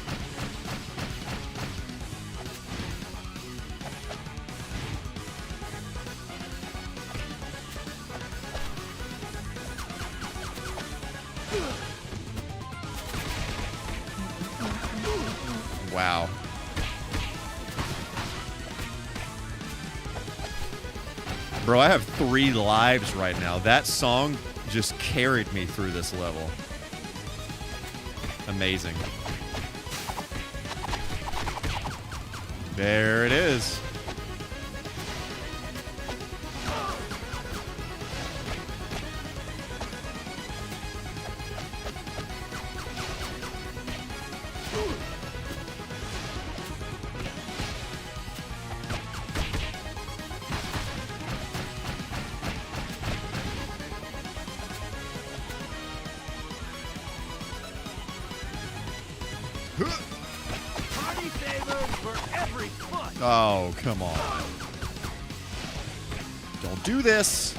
Wow. Bro, I have 3 lives right now. That song just carried me through this level. Amazing. There it is. Party favors for every foot. Oh, come on. Don't do this.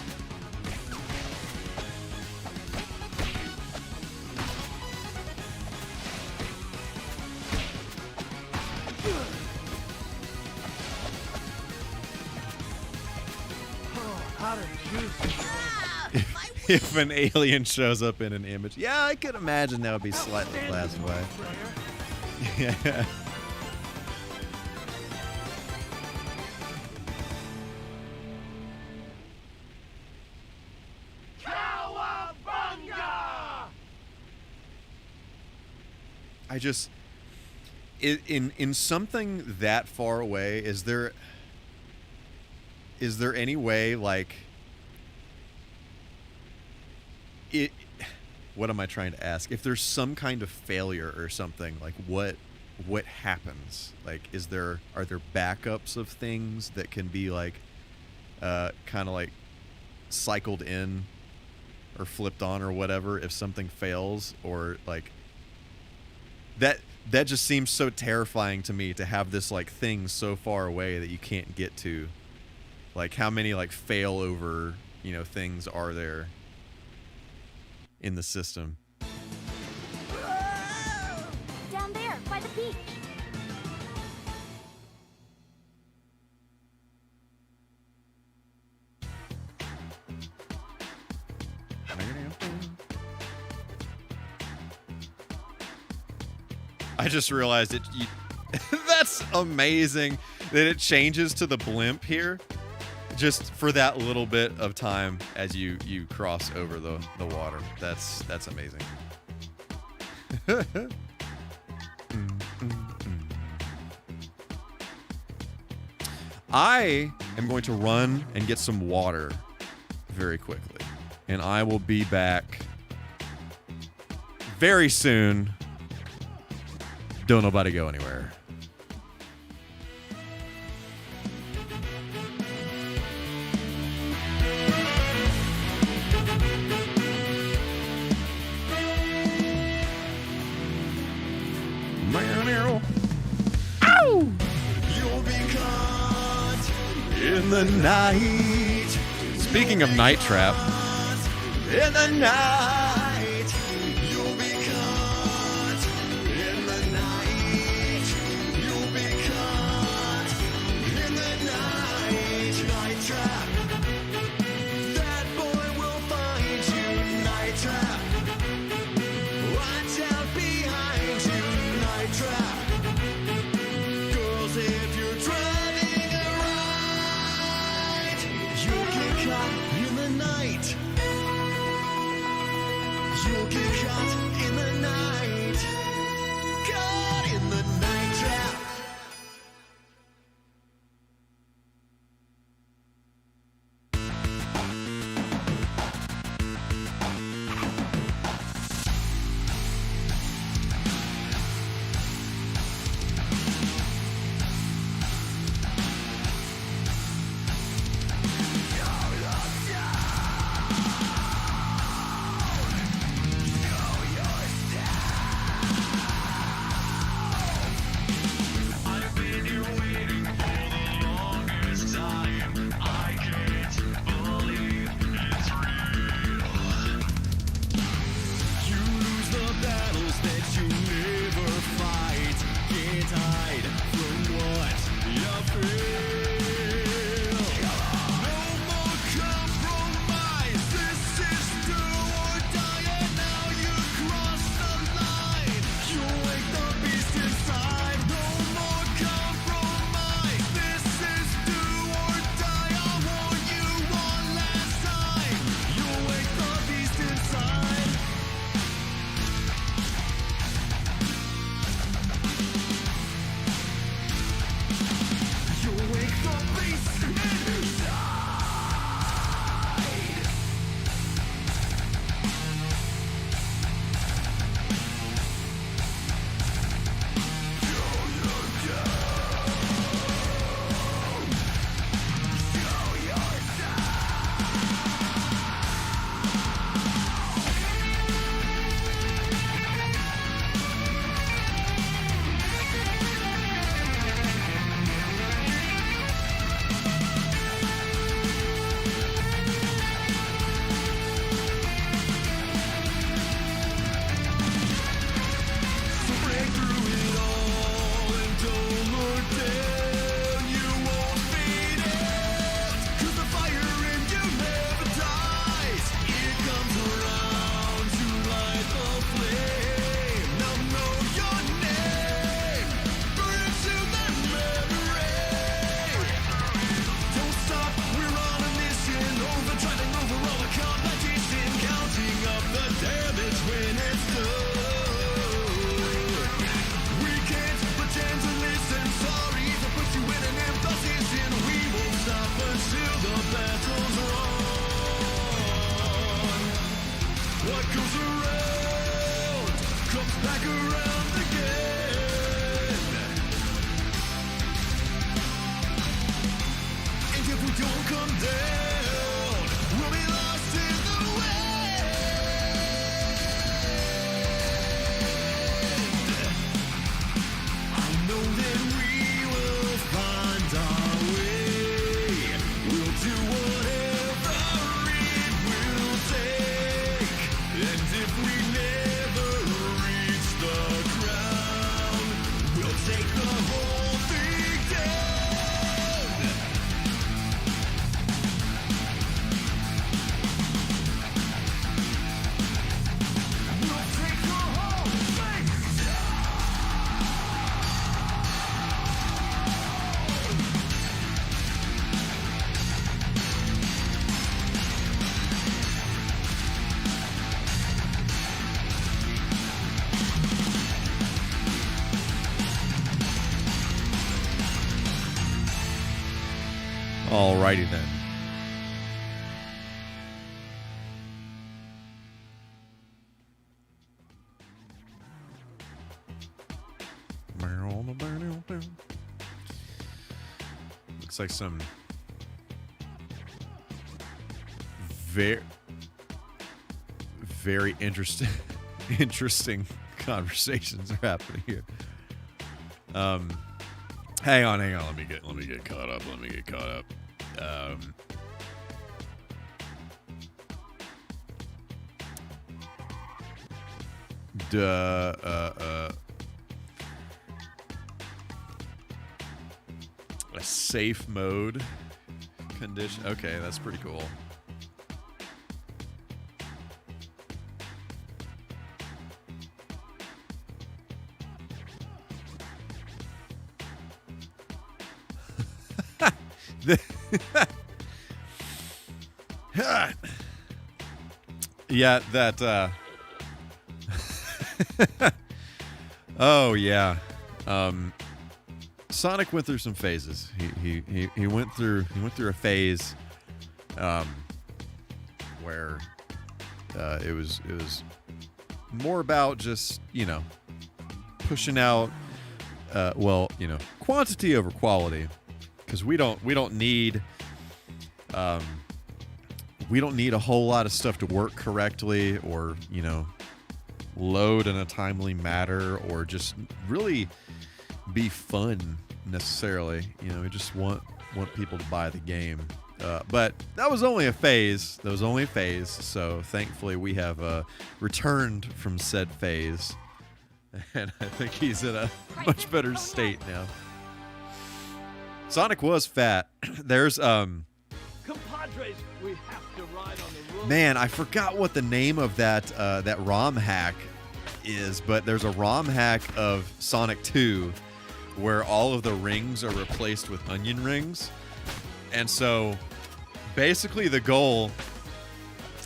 Hot and juicy. If an alien shows up in an image. Yeah, I could imagine that would be slightly classified. Yeah. I just in something that far away, is there any way like it, what am I trying to ask? If there's some kind of failure or something, like what happens? Like are there backups of things that can be like kind of like cycled in or flipped on or whatever if something fails? Or like that just seems so terrifying to me, to have this like thing so far away that you can't get to. Like how many like failover, things are there in the system? Down there, by the beach. I just realized that's amazing that it changes to the blimp here just for that little bit of time as you cross over the water. That's amazing. I am going to run and get some water very quickly, and I will be back very soon. Don't nobody go anywhere. Ow! You'll be caught in the night. Speaking of Night Trap, in the night, you'll be caught in the night. comes back around again. And if we don't come down, we'll be lost in the wind. I know that we will find our way. We'll do whatever it will take. And if we never reach the ground, we'll take the whole thing down. We'll take the whole thing Alrighty then. Looks like some very interesting conversations are happening here. Hang on. Let me get caught up. A safe mode condition. Okay, that's pretty cool. Yeah, that oh yeah. Sonic went through some phases. He went through a phase where it was more about just, pushing out quantity over quality, because we don't need a whole lot of stuff to work correctly, or load in a timely manner, or just really be fun necessarily. We just want people to buy the game. But that was only a phase. So thankfully we have returned from said phase, and I think he's in a much better state now. Sonic was fat. There's Compadres, we have to ride on the road. Man, I forgot what the name of that ROM hack is, but there's a ROM hack of Sonic 2 where all of the rings are replaced with onion rings. And so basically the goal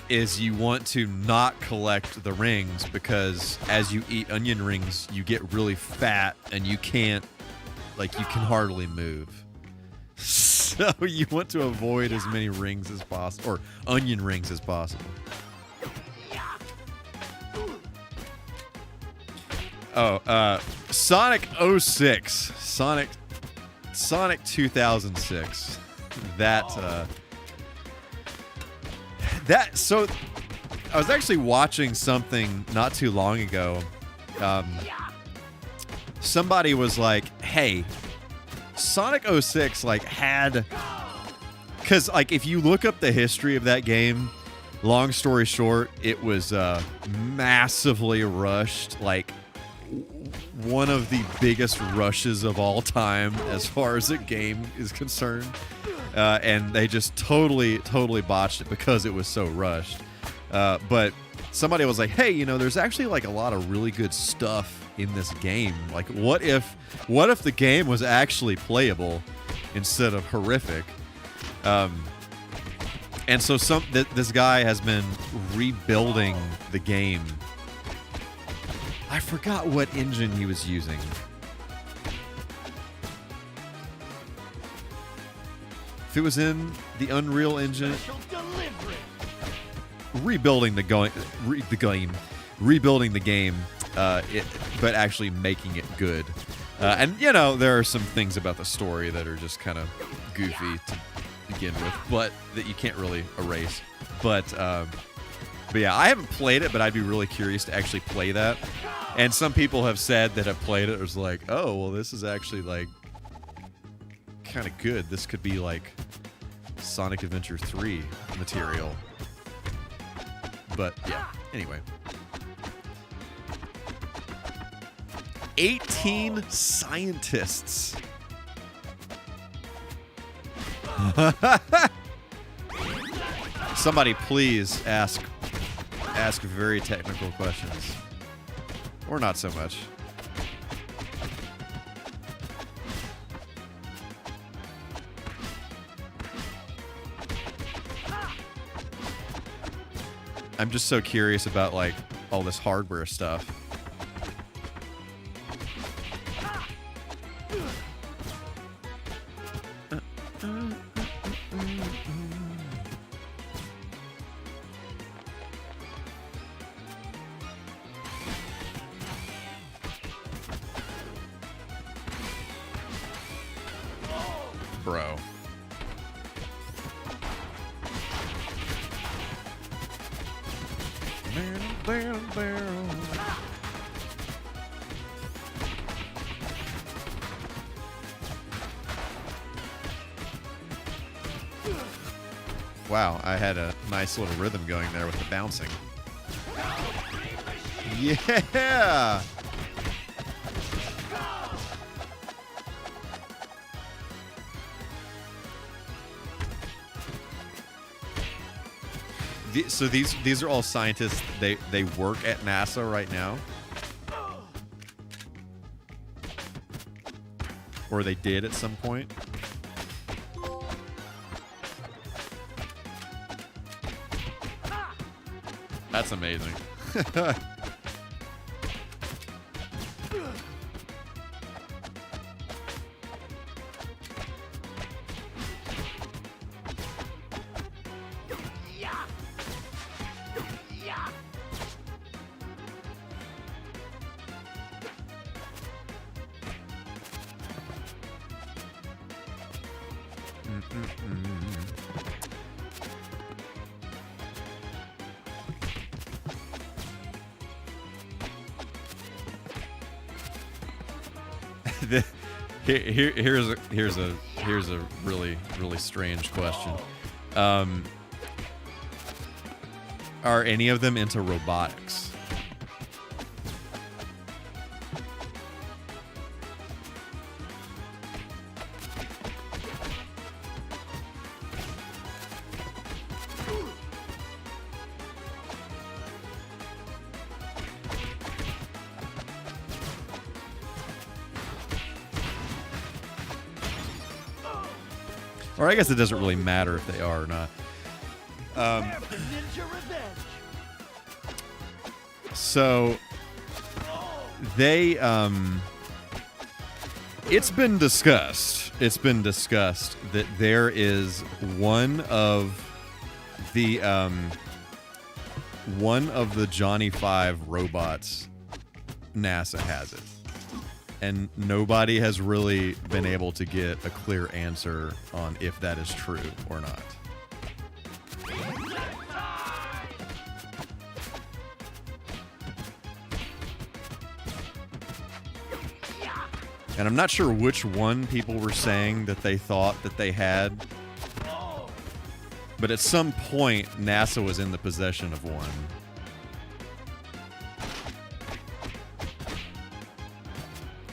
is you want to not collect the rings, because as you eat onion rings, you get really fat and you can hardly move. So you want to avoid as many rings as possible, or onion rings as possible. Oh, Sonic 06, Sonic 2006. So I was actually watching something not too long ago. Somebody was like, "Hey, Sonic 06 had," because if you look up the history of that game, long story short, it was massively rushed, one of the biggest rushes of all time as far as a game is concerned, and they just totally botched it because it was so rushed. But somebody was like, "Hey, there's actually a lot of really good stuff in this game. What if the game was actually playable instead of horrific?" And so this guy has been rebuilding the game. I forgot what engine he was using. If it was in the Unreal Engine, rebuilding the game. but actually making it good. And you know, there are some things about the story that are just kind of goofy to begin with, but that you can't really erase. But yeah, I haven't played it, but I'd be really curious to actually play that. And some people have said that have played it was like, oh, well, this is actually like kind of good. This could be like Sonic Adventure 3 material. But yeah, anyway. 18 scientists. Somebody please ask very technical questions. Or not so much. I'm just so curious about like all this hardware stuff. Bro. Wow, I had a nice little rhythm going there with the bouncing. Yeah! So these are all scientists. They work at NASA right now, or they did at some point. That's amazing. Here's a really strange question. Are any of them into robotics? Or I guess it doesn't really matter if they are or not. So they it's been discussed that there is one of the Johnny 5 robots, NASA has it. And nobody has really been able to get a clear answer on if that is true or not. And I'm not sure which one people were saying that they thought that they had. But at some point, NASA was in the possession of one.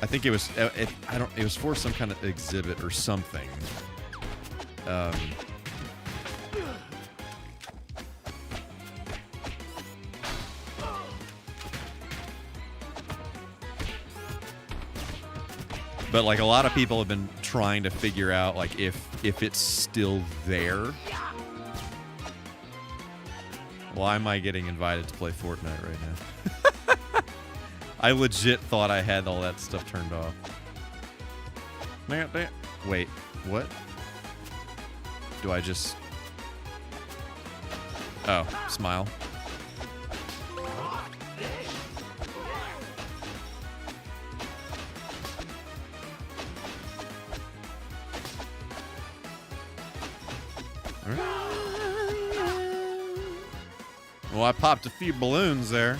I think it was it was for some kind of exhibit or something. But like a lot of people have been trying to figure out like if it's still there. Why am I getting invited to play Fortnite right now? I legit thought I had all that stuff turned off. Wait, what? Do I just... Oh, smile. Well, I popped a few balloons there.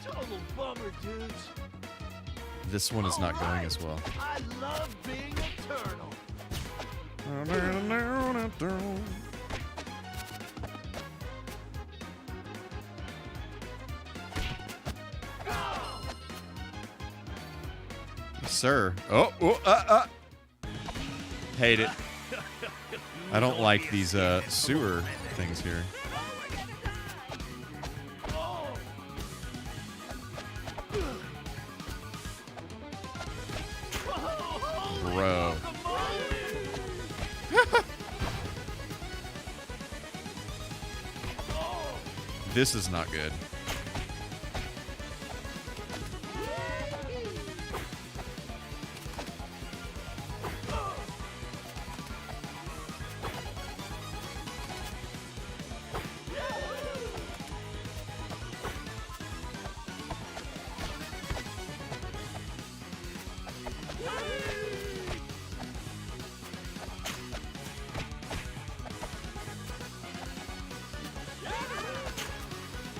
Total bummer, dudes. This one is not going as well. I love being a turtle. Sir. Hate it. I don't like these sewer things here. Bro. This is not good.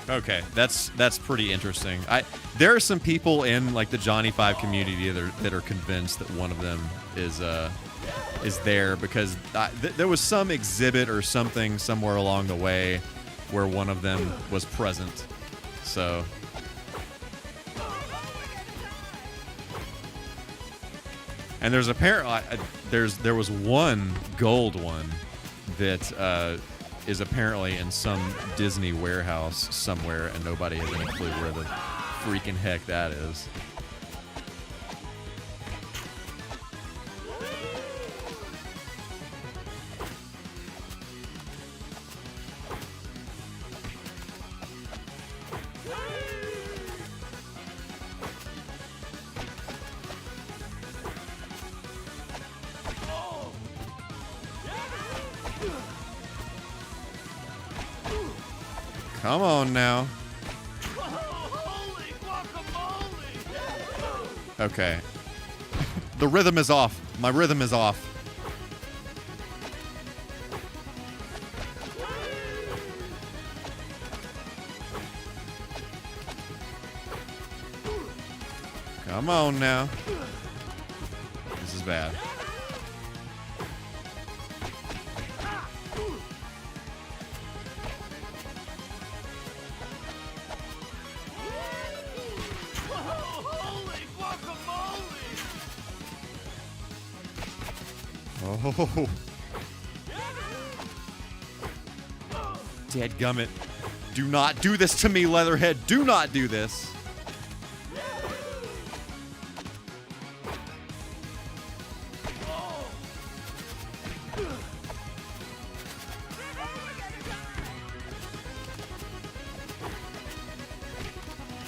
Okay, that's pretty interesting. There are some people in like the Johnny 5 community that are convinced that one of them is there because there was some exhibit or something somewhere along the way where one of them was present. So and there's apparently there was one gold one that is apparently in some Disney warehouse somewhere, and nobody has any clue where the freaking heck that is. Come on now. Okay. The rhythm is off. My rhythm is off. Come on now. This is bad. Oh. Dadgummit. Do not do this to me, Leatherhead. Do not do this.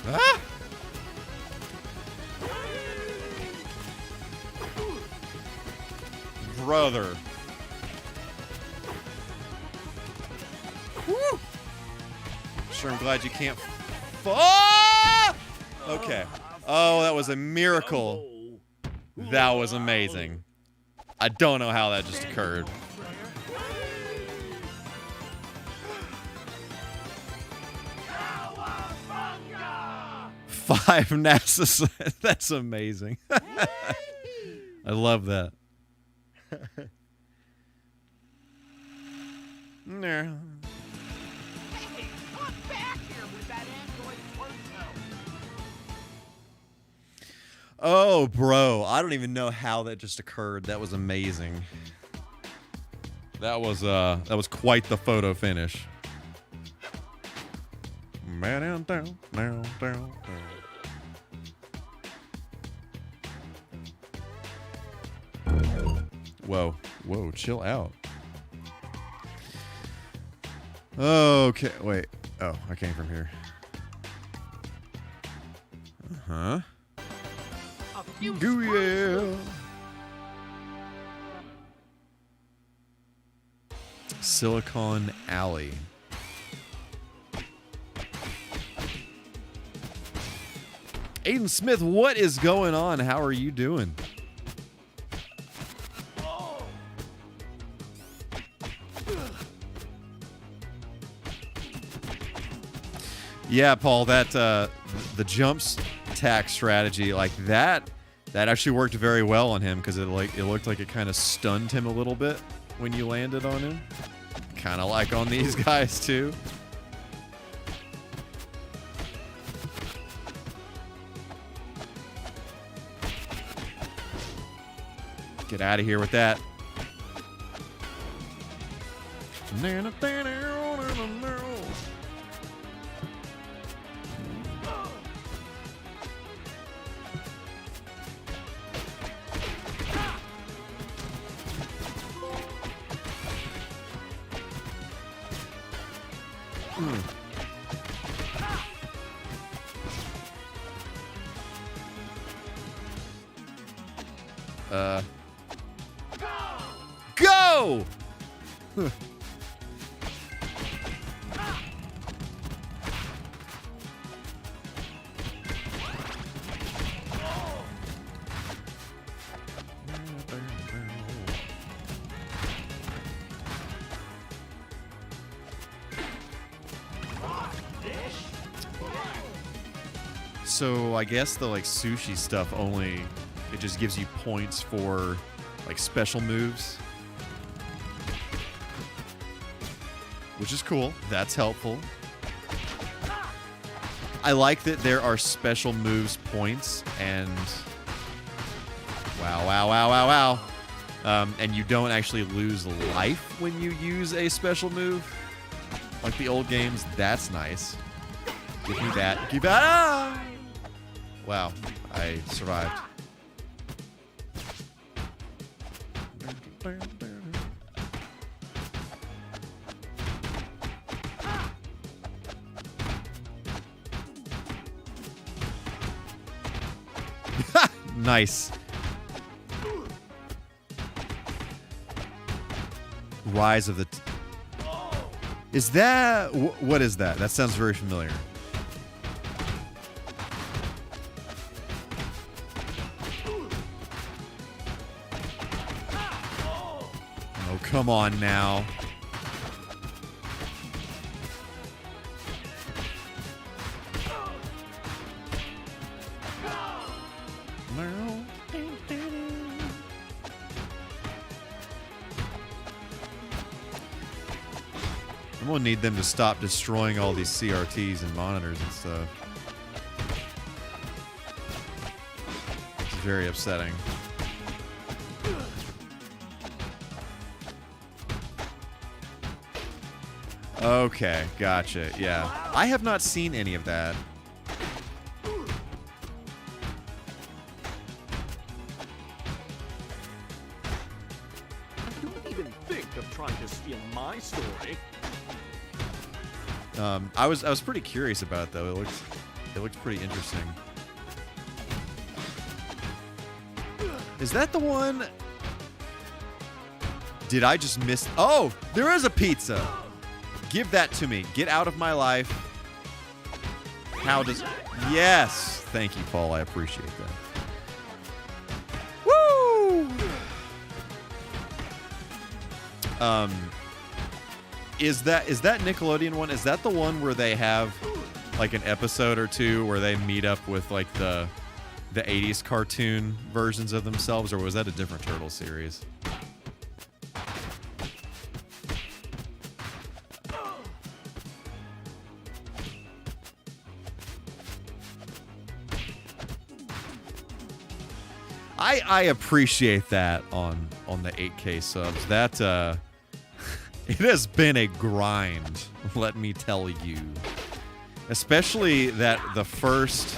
Ah! Brother. Woo! Sure, I'm glad you can't. Okay. Oh, that was a miracle. That was amazing. I don't know how that just occurred. Five NASA. That's amazing. I love that. No. Oh, bro, I don't even know how that just occurred. That was amazing. That was quite the photo finish. Man down. Whoa, chill out. Okay, wait. Oh, I came from here. Huh? A few Ooh, yeah. Silicon Alley. Aiden Smith, what is going on? How are you doing? Yeah, Paul, that the jumps tack strategy, like that actually worked very well on him because it looked like it kind of stunned him a little bit when you landed on him. Kind of like on these guys too. Get out of here with that. Go! Huh. So I guess the like sushi stuff only, it just gives you points for like special moves, which is cool. That's helpful. I like that there are special moves points and wow. And you don't actually lose life when you use a special move like the old games. That's nice. Give me that. Keep that. Ah! Wow, I survived. Nice. Rise of the... Is that... What is that? That sounds very familiar. Oh, come on now. I'm gonna need them to stop destroying all these CRTs and monitors and stuff. It's very upsetting. Okay, gotcha. Yeah. I have not seen any of that. Don't even think of trying to steal my story. I was pretty curious about it though. It looked pretty interesting. Is that the one? Did I just miss? Oh, there is a pizza. Give that to me. Get out of my life. How does? Yes. Thank you, Paul. I appreciate that. Woo! Is that Nickelodeon one? Is that the one where they have like an episode or two where they meet up with like the 80s cartoon versions of themselves, or was that a different Turtle series? I appreciate that on the 8K subs. That it has been a grind, let me tell you. Especially that the first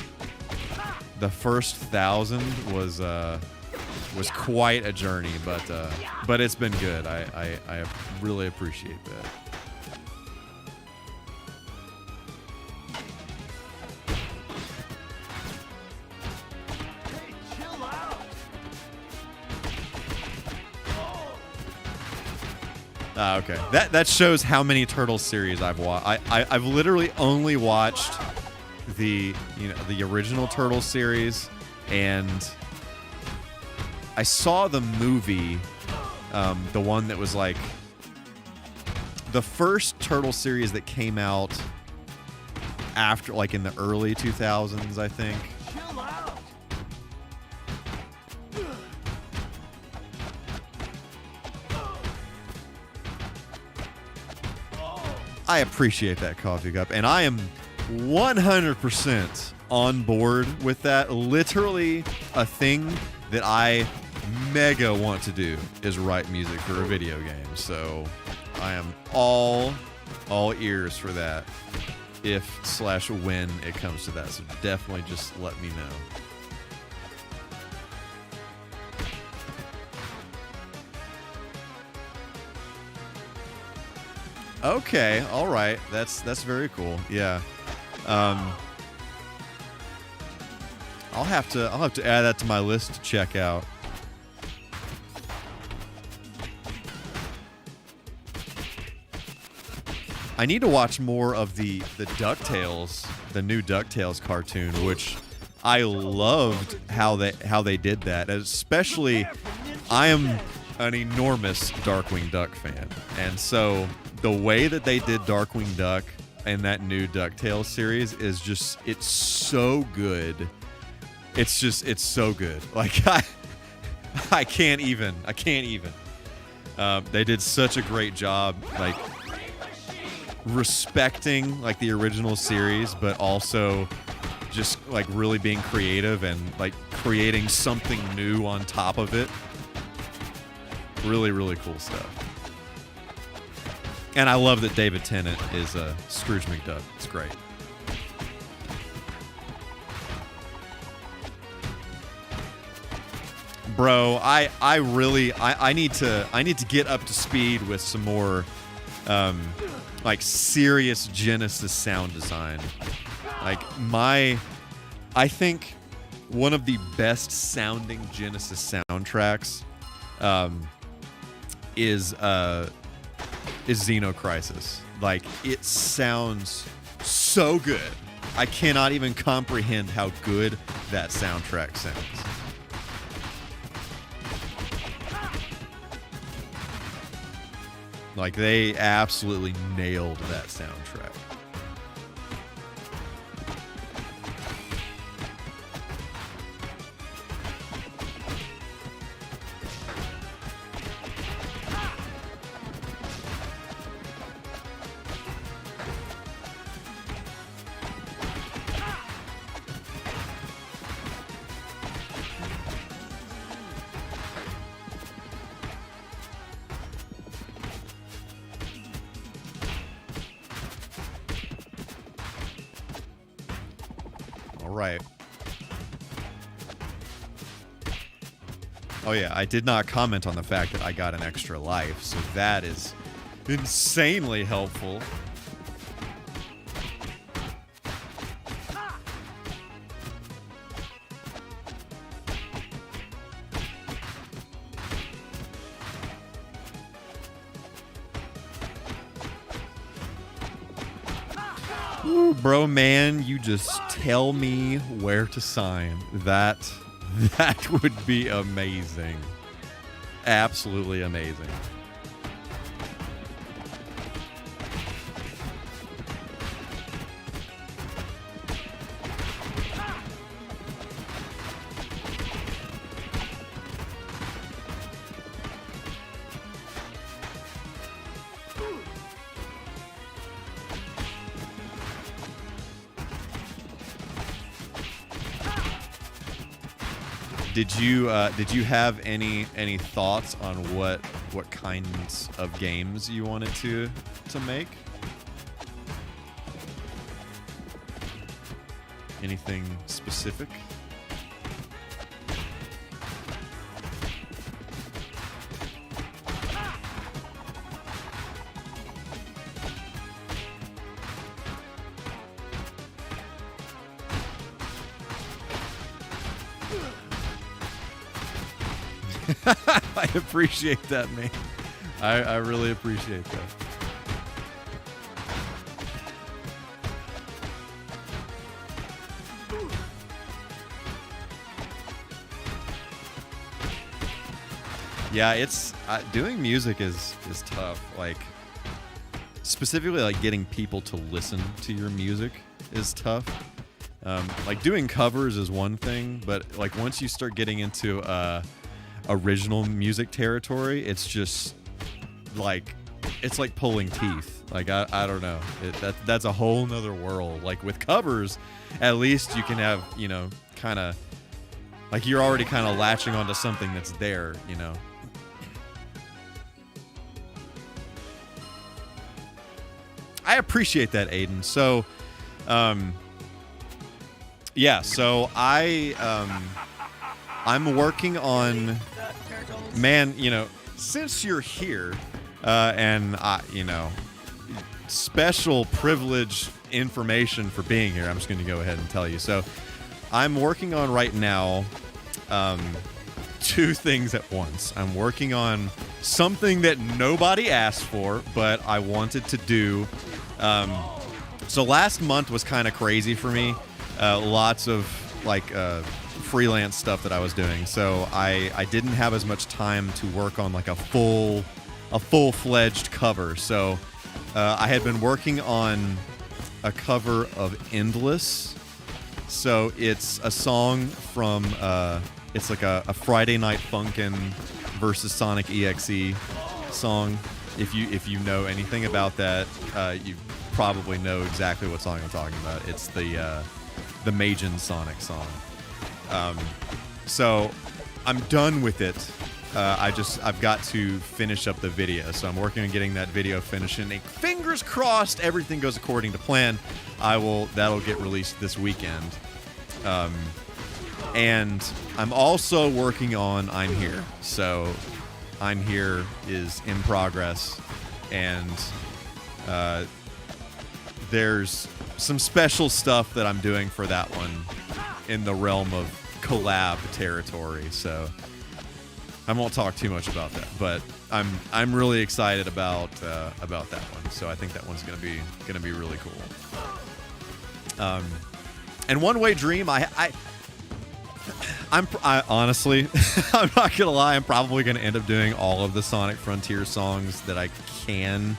1,000 was quite a journey, but it's been good. I really appreciate that. Okay. That shows how many Turtles series I've watched. I've literally only watched the original Turtles series, and I saw the movie, the one that was like the first Turtle series that came out after, like in the early 2000s, I think. Chill out. I appreciate that, Coffee Cup, and I am 100% on board with that. Literally a thing that I mega want to do is write music for a video game. So I am all ears for that if/when it comes to that. So definitely just let me know. Okay, all right. That's very cool. Yeah. I'll have to add that to my list to check out. I need to watch more of the DuckTales, the new DuckTales cartoon, which I loved how they did that. Especially, I am an enormous Darkwing Duck fan, and so the way that they did Darkwing Duck in that new DuckTales series is just, it's so good. It's so good. Like I can't even. They did such a great job, like respecting like the original series, but also just like really being creative and like creating something new on top of it. Really, really cool stuff. And I love that David Tennant is Scrooge McDuck. It's great. Bro, I really need to get up to speed with some more like serious Genesis sound design. Like I think one of the best sounding Genesis soundtracks is Xenocrisis. Like, it sounds so good. I cannot even comprehend how good that soundtrack sounds. Like, they absolutely nailed that soundtrack. Right. Oh yeah, I did not comment on the fact that I got an extra life, so that is insanely helpful. Ooh, bro, man, you just tell me where to sign. That would be amazing. Absolutely amazing. Did you have any thoughts on what kinds of games you wanted to make? Anything specific? I appreciate that, man. I really appreciate that. Yeah, it's doing music is tough. Like specifically, like getting people to listen to your music is tough. Like doing covers is one thing, but like once you start getting into original music territory, it's just like it's like pulling teeth. Like I don't know. That's a whole nother world. Like with covers, at least you can have, you know, kind of like you're already kind of latching onto something that's there, you know. I appreciate that, Aiden. So, yeah. So I'm working on, man. You know, since you're here, and you know, special privileged information for being here. I'm just going to go ahead and tell you. So, I'm working on right now, two things at once. I'm working on something that nobody asked for, but I wanted to do. So last month was kind of crazy for me. Lots of like freelance stuff that I was doing. So I didn't have as much time to work on like a full-fledged cover. So I had been working on a cover of Endless. So it's a song from it's like a Friday Night Funkin' versus Sonic EXE song. If you know anything about that, you probably know exactly what song I'm talking about. It's the Majin Sonic song. So I'm done with it. I've got to finish up the video. So I'm working on getting that video finished, and fingers crossed everything goes according to plan. That'll get released this weekend. And I'm also working on I'm Here. So I'm Here is in progress, and there's some special stuff that I'm doing for that one in the realm of collab territory. So I won't talk too much about that, but I'm really excited about that one. So I think that one's gonna be really cool. And One Way Dream, I honestly, I'm not gonna lie, I'm probably gonna end up doing all of the Sonic Frontier songs that I can.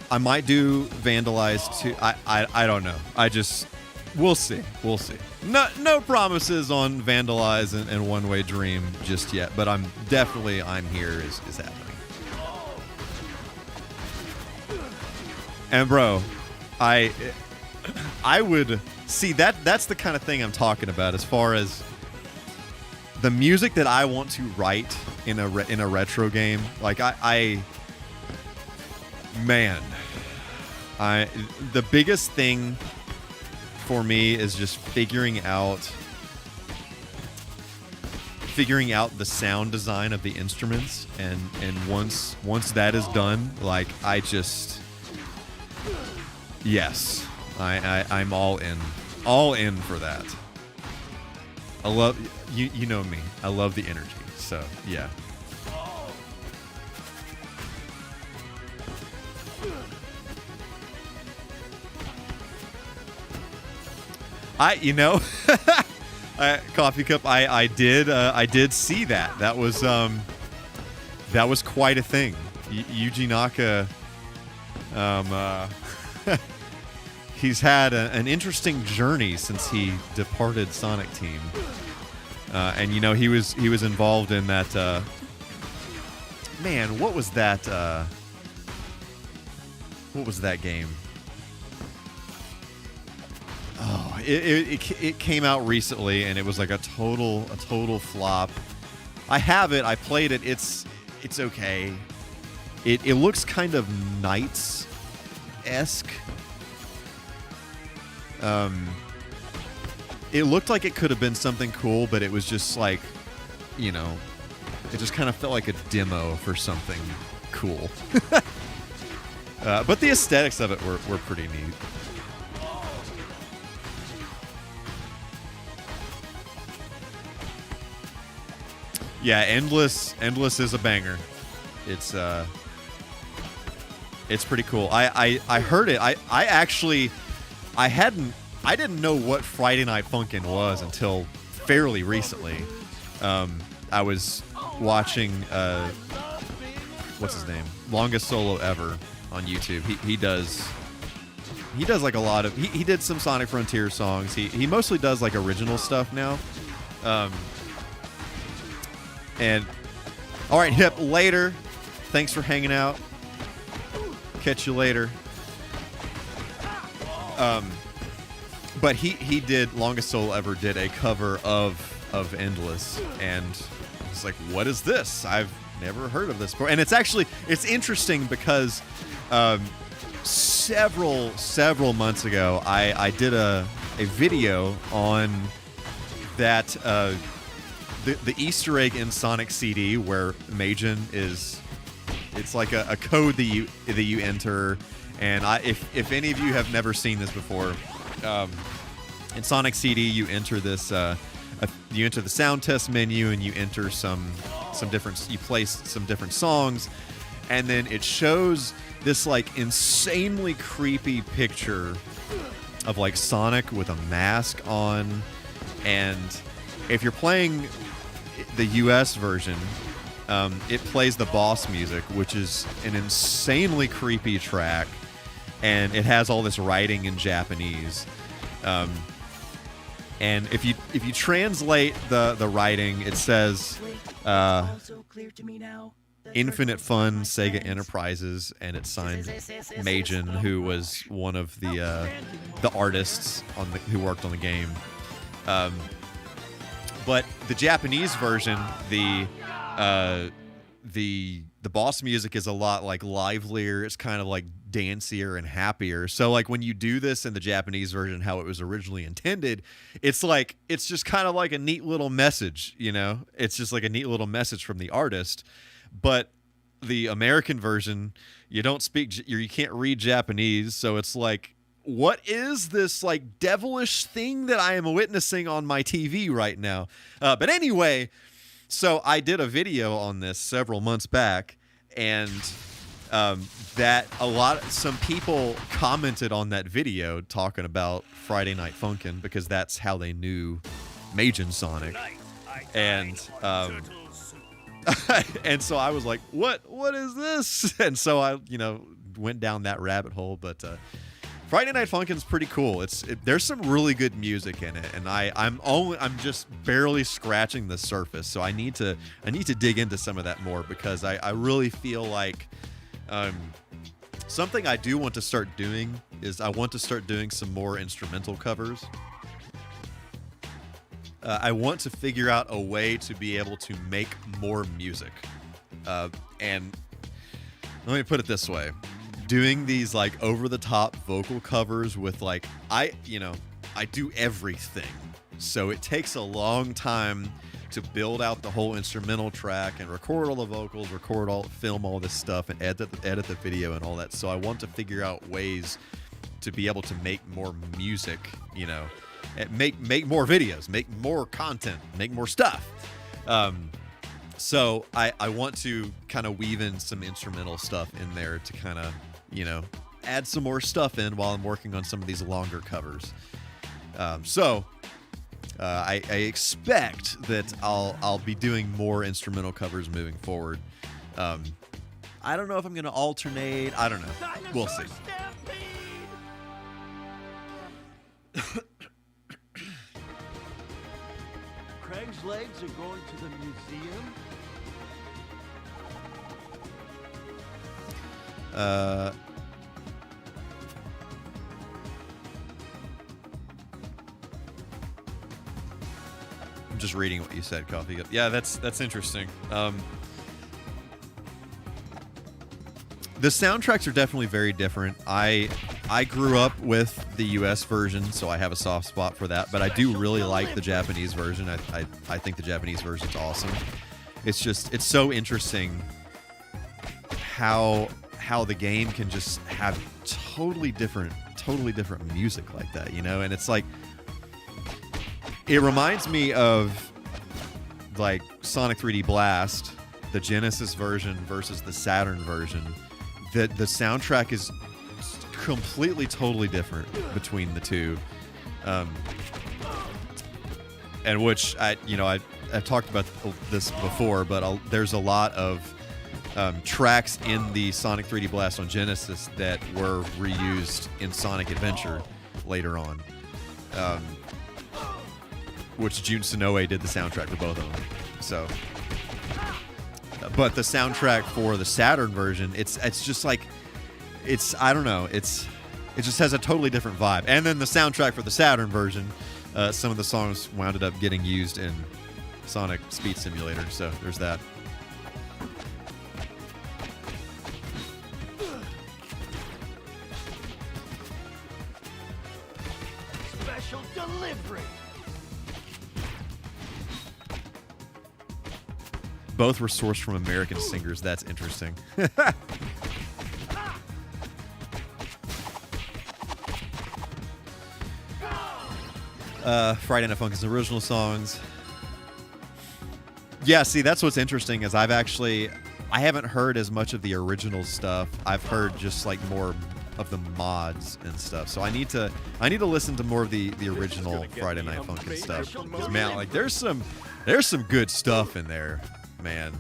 I might do Vandalize too. I don't know. We'll see. No promises on Vandalize and One Way Dream just yet, but I'm Here is happening. And bro, I would see that's the kind of thing I'm talking about as far as the music that I want to write in a retro game. Like the biggest thing for me is just figuring out the sound design of the instruments, and once that is done, like yes, I'm all in for that. I love you know me. I love the energy. So yeah. Coffee Cup. I did see that. That was quite a thing. Yuji Naka. He's had an interesting journey since he departed Sonic Team, and he was involved in that. Man, what was that? What was that game? Oh, it came out recently, and it was like a total flop. I have it. I played it. It's okay. It looks kind of Knights-esque. It looked like it could have been something cool, but it was just like, it just kind of felt like a demo for something cool. But the aesthetics of it were pretty neat. Yeah, Endless is a banger. It's pretty cool. I heard it. I didn't know what Friday Night Funkin' was until fairly recently. I was watching what's his name? Longest Solo Ever on YouTube. He does like a lot of he did some Sonic Frontier songs. He mostly does like original stuff now. And all right, Hip, later. Thanks for hanging out. Catch you later. But he did Longest Solo Ever did a cover of Endless, and it's like, what is this? I've never heard of this before. And it's interesting because several months ago I did a video on that the Easter egg in Sonic CD where Majin it's like a code that you enter, and if any of you have never seen this before, in Sonic CD you enter this you enter the sound test menu and you enter you place some different songs, and then it shows this like insanely creepy picture of like Sonic with a mask on, and if you're playing the US version, it plays the boss music, which is an insanely creepy track, and it has all this writing in Japanese. And if you translate the writing, it says Infinite Fun Sega Enterprises, and it's signed Majin, who was one of the artists who worked on the game. But the Japanese version, the boss music is a lot like livelier. It's kind of like dancier and happier. So like when you do this in the Japanese version, how it was originally intended, it's just kind of like a neat little message, you know? It's just like a neat little message from the artist. But the American version, you can't read Japanese, so it's like, what is this like devilish thing that I am witnessing on my TV right now? But anyway, so I did a video on this several months back, and some people commented on that video talking about Friday Night Funkin' because that's how they knew Majin Sonic. And and so I was like, what is this? And so I went down that rabbit hole. But Friday Night Funkin's pretty cool. There's some really good music in it, and I'm just barely scratching the surface. So I need to dig into some of that more, because I really feel like something I do want to start doing is I want to start doing some more instrumental covers. I want to figure out a way to be able to make more music, and let me put it this way. Doing these like over-the-top vocal covers with like I do everything, so it takes a long time to build out the whole instrumental track and record all the vocals, film all this stuff, and edit the video and all that. So I want to figure out ways to be able to make more music, and make more videos, make more content, make more stuff. So I want to kind of weave in some instrumental stuff in there to kind of add some more stuff in while I'm working on some of these longer covers. I expect that I'll be doing more instrumental covers moving forward. I don't know if I'm going to alternate. I don't know. We'll see. Craig's legs are going to the museum. I'm just reading what you said, Coffee. Yeah, that's interesting. The soundtracks are definitely very different. I grew up with the US version, so I have a soft spot for that, but I do really like the Japanese version. I think the Japanese version's awesome. It's so interesting how the game can just have totally different music like that, and it's like, it reminds me of like Sonic 3D Blast, the Genesis version versus the Saturn version, the soundtrack is completely, totally different between the two. And which I've talked about this before, but there's a lot of tracks in the Sonic 3D Blast on Genesis that were reused in Sonic Adventure later on, which Jun Sonoe did the soundtrack for both of them. So, but the soundtrack for the Saturn version, it's just like, I don't know, it just has a totally different vibe. And then the soundtrack for the Saturn version, some of the songs wound up getting used in Sonic Speed Simulator, so there's that. Special delivery. Both were sourced from American singers. That's interesting. Friday Night Funkin's original songs. Yeah, see, that's what's interesting is I haven't heard as much of the original stuff. I've heard just like more of the mods and stuff. So I need to listen to more of the original Friday Night Funkin' stuff. 'Cause, man, like there's some good stuff in there, man.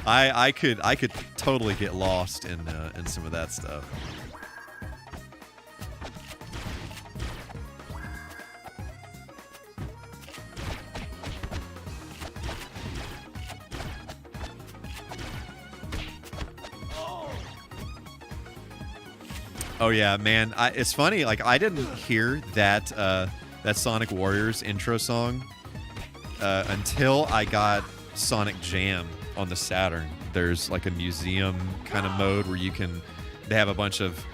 I could totally get lost in some of that stuff. Oh yeah, man! It's funny. Like I didn't hear that Sonic Warriors intro song until I got Sonic Jam on the Saturn. There's like a museum kind of mode where they have a bunch of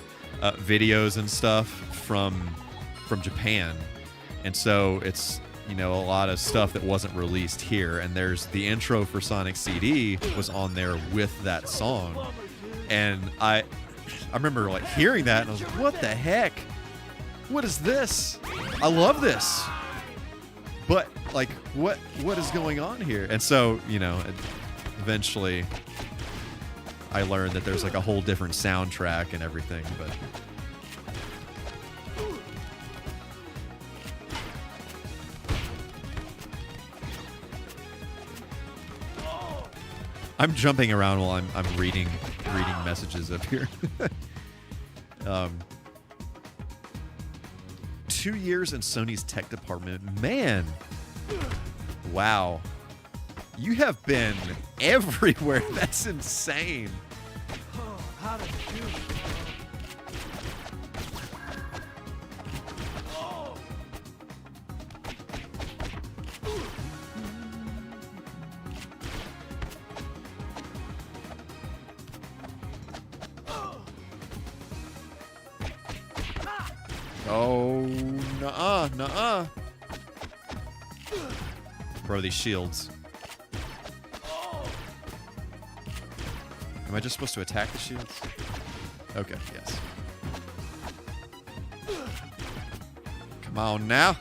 videos and stuff from Japan, and so it's a lot of stuff that wasn't released here. And there's the intro for Sonic CD was on there with that song, and I remember like hearing that and I was like, what the heck? What is this? I love this. But like what is going on here? And so, eventually I learned that there's like a whole different soundtrack and everything, but I'm jumping around while I'm reading messages up here. 2 years in Sony's tech department. Man. Wow. You have been everywhere. That's insane. How to do it. Oh, nuh-uh. Bro, these shields. Am I just supposed to attack the shields? Okay, yes. Come on now.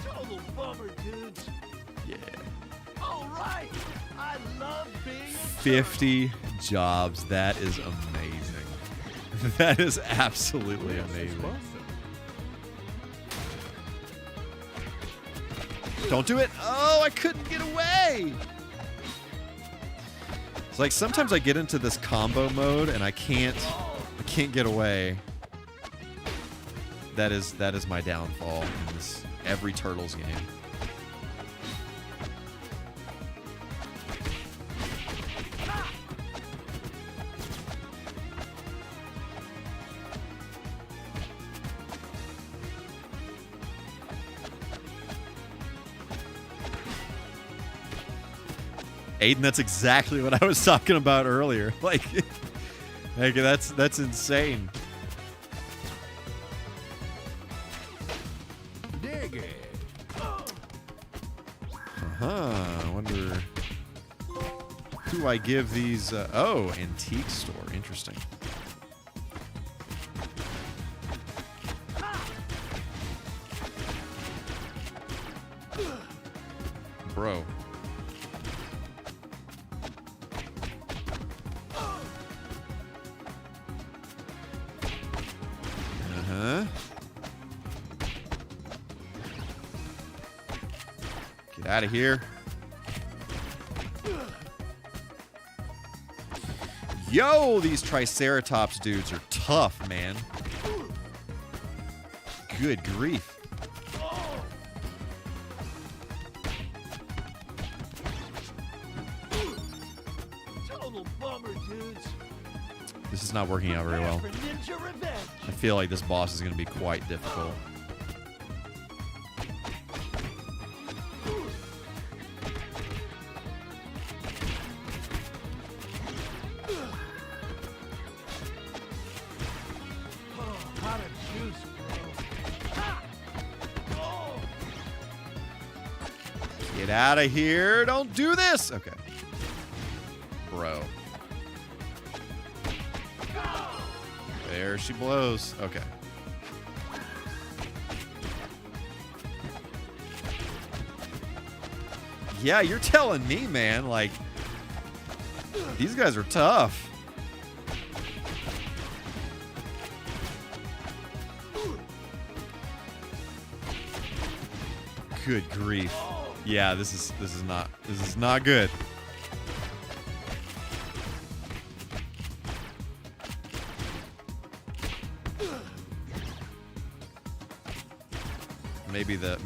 Total bummer, dudes. Yeah. All right. I love being 50 jobs. That is amazing. That is absolutely amazing. Don't do it. Oh, I couldn't get away. It's like sometimes I get into this combo mode and I can't get away. That is my downfall in this every Turtles game. Aiden, that's exactly what I was talking about earlier. Like that's insane. dig it. I wonder who I give these. Oh, antique store. Interesting. Bro. Uh-huh. Get out of here. Yo, these Triceratops dudes are tough, man. Good grief. Total bummer, dudes. This is not working out very well. For ninja revenge. I feel like this boss is going to be quite difficult. Oh, hot of juice, bro. Ha! Oh. Get out of here. Don't do this. Okay. Bro. There she blows. Okay. Yeah, you're telling me, man. Like, these guys are tough. Good grief. Yeah, this is not good.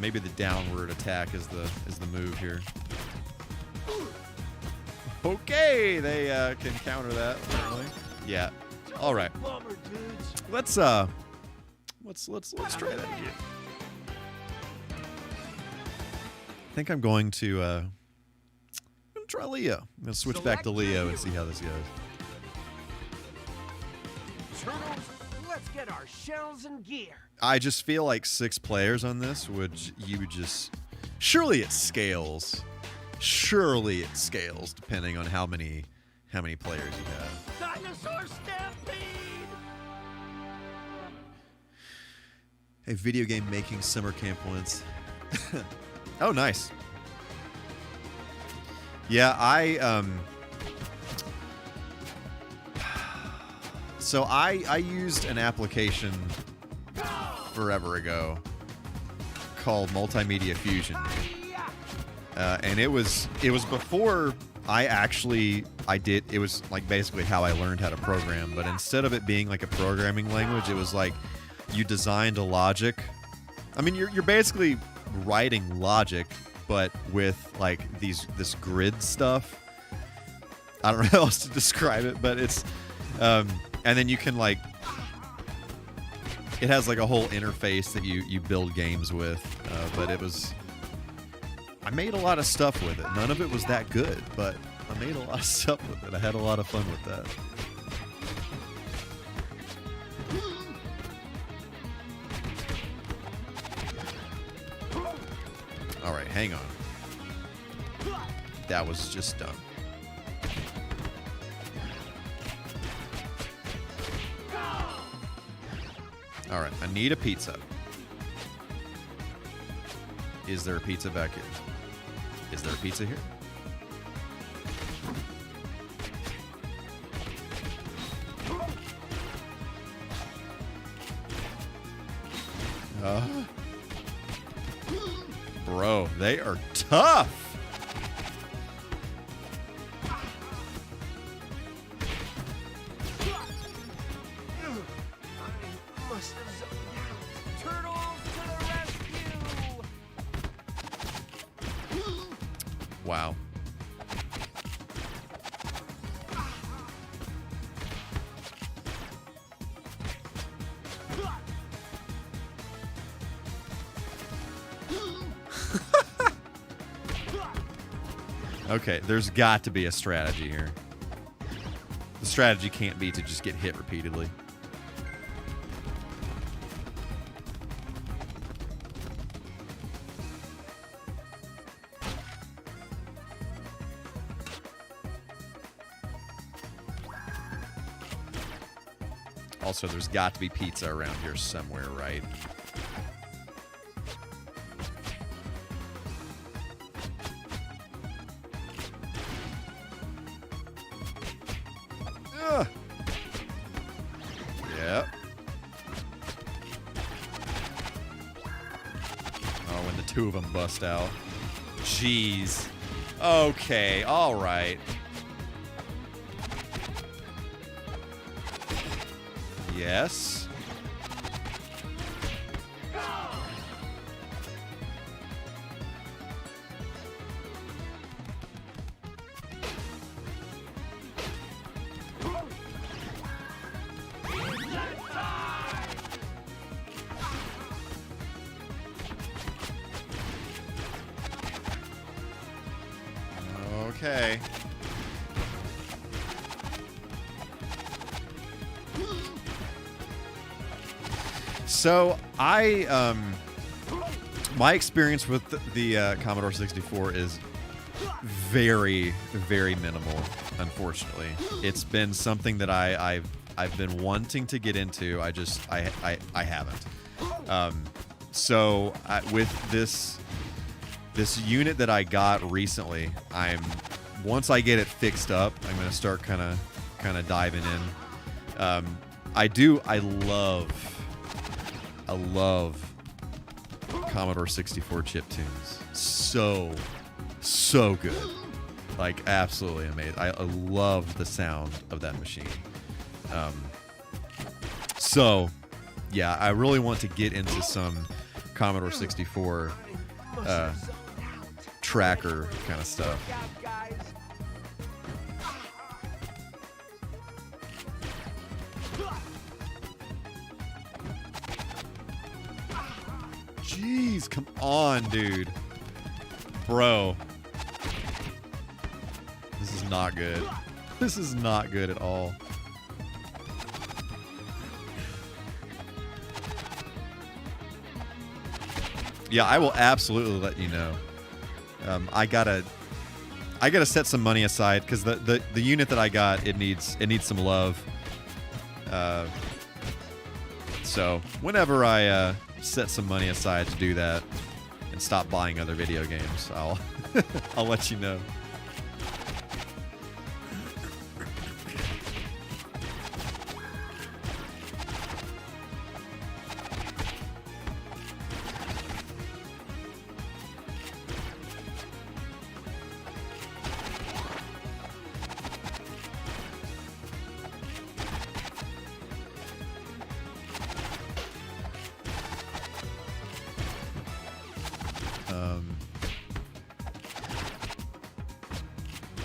Maybe the downward attack is the move here. Okay, they can counter that apparently. Yeah. All right. Bummer, dudes. Let's try that again. I think I'm going to try Leo. I'm gonna switch back to Leo and see how this goes. Turtles, let's get our shells and gear. I just feel like 6 players on this surely it scales. Surely it scales depending on how many players you have. Dinosaur stampede. Hey, video game making summer camp once. Oh, nice. Yeah, so I used an application forever ago called Multimedia Fusion, and it was before I did. It was like basically how I learned how to program, but instead of it being like a programming language, it was like you designed a logic. I mean, you're basically writing logic, but with like this grid stuff. I don't know how else to describe it, but it's and then you can like, it has like a whole interface that you build games with, but I made a lot of stuff with it. None of it was that good, but I made a lot of stuff with it. I had a lot of fun with that. All right, hang on. That was just dumb. All right, I need a pizza. Is there a pizza back here? Is there a pizza here? Bro, they are tough. Turtles to the rescue! Wow. Okay, there's got to be a strategy here. The strategy can't be to just get hit repeatedly. Also, there's got to be pizza around here somewhere, right? 2 of them bust out. Jeez. Okay, all right. Yes. Okay. So my experience with the Commodore 64 is very, very minimal. Unfortunately, it's been something that I've been wanting to get into. I haven't. So with this unit that I got recently, once I get it fixed up, I'm gonna start kind of diving in. I love Commodore 64 chiptunes. So good. Like, absolutely amazing. I love the sound of that machine. So, yeah, I really want to get into some Commodore 64 tracker kind of stuff. Jeez, come on, dude. Bro. This is not good. This is not good at all. Yeah, I will absolutely let you know. I gotta set some money aside because the unit that I got, it needs some love. So whenever I set some money aside to do that and stop buying other video games, I'll I'll let you know.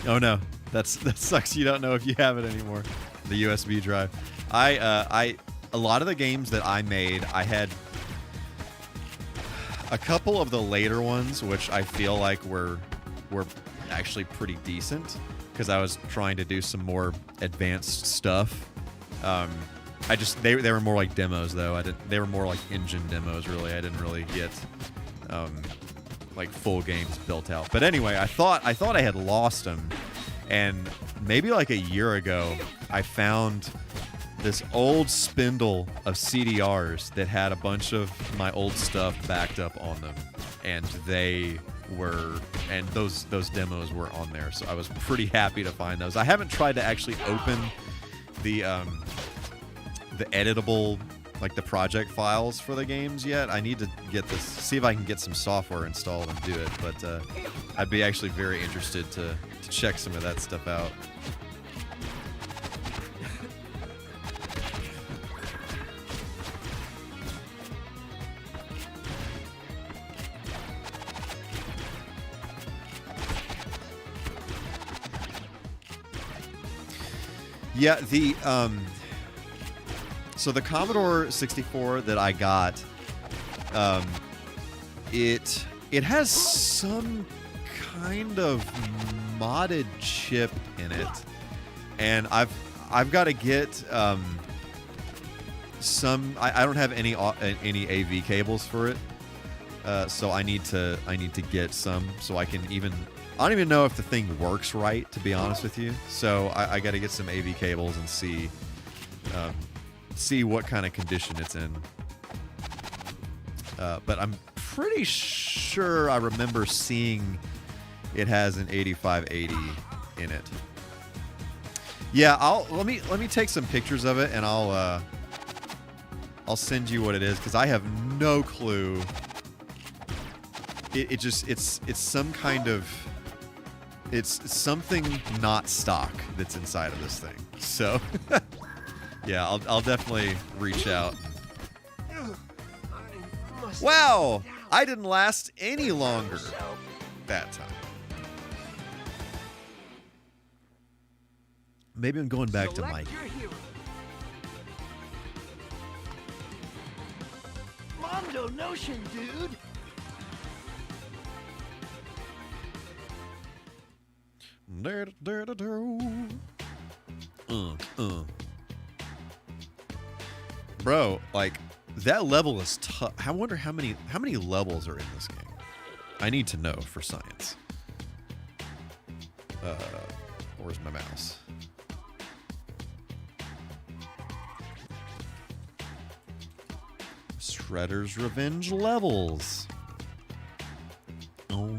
Oh no, that sucks. You don't know if you have it anymore. The USB drive. A lot of the games that I made, I had a couple of the later ones, which I feel like were actually pretty decent because I was trying to do some more advanced stuff. They were more like demos though. They were more like engine demos really. I didn't really get like full games built out. But anyway, I thought I had lost them, and maybe like a year ago, I found this old spindle of CDRs that had a bunch of my old stuff backed up on them, and those demos were on there. So I was pretty happy to find those. I haven't tried to actually open the editable, like the project files for the games yet. I need to see if I can get some software installed and do it, but I'd be actually very interested to check some of that stuff out. Yeah, so the Commodore 64 that I got, it has some kind of modded chip in it, and I've got to get some. I don't have any AV cables for it, so I need to get some so I can even. I don't even know if the thing works right, to be honest with you. So I got to get some AV cables and see what kind of condition it's in. But I'm pretty sure I remember seeing it has an 8580 in it. Yeah, let me take some pictures of it, and I'll send you what it is, because I have no clue it's some kind of, it's something not stock that's inside of this thing. So yeah, I'll definitely reach out. Wow, I didn't last any longer that time. Maybe I'm going back to Mike. Mondo notion, dude. Bro, like that level is tough. I wonder how many levels are in this game. I need to know for science. Where's my mouse? Shredder's Revenge levels. Oh.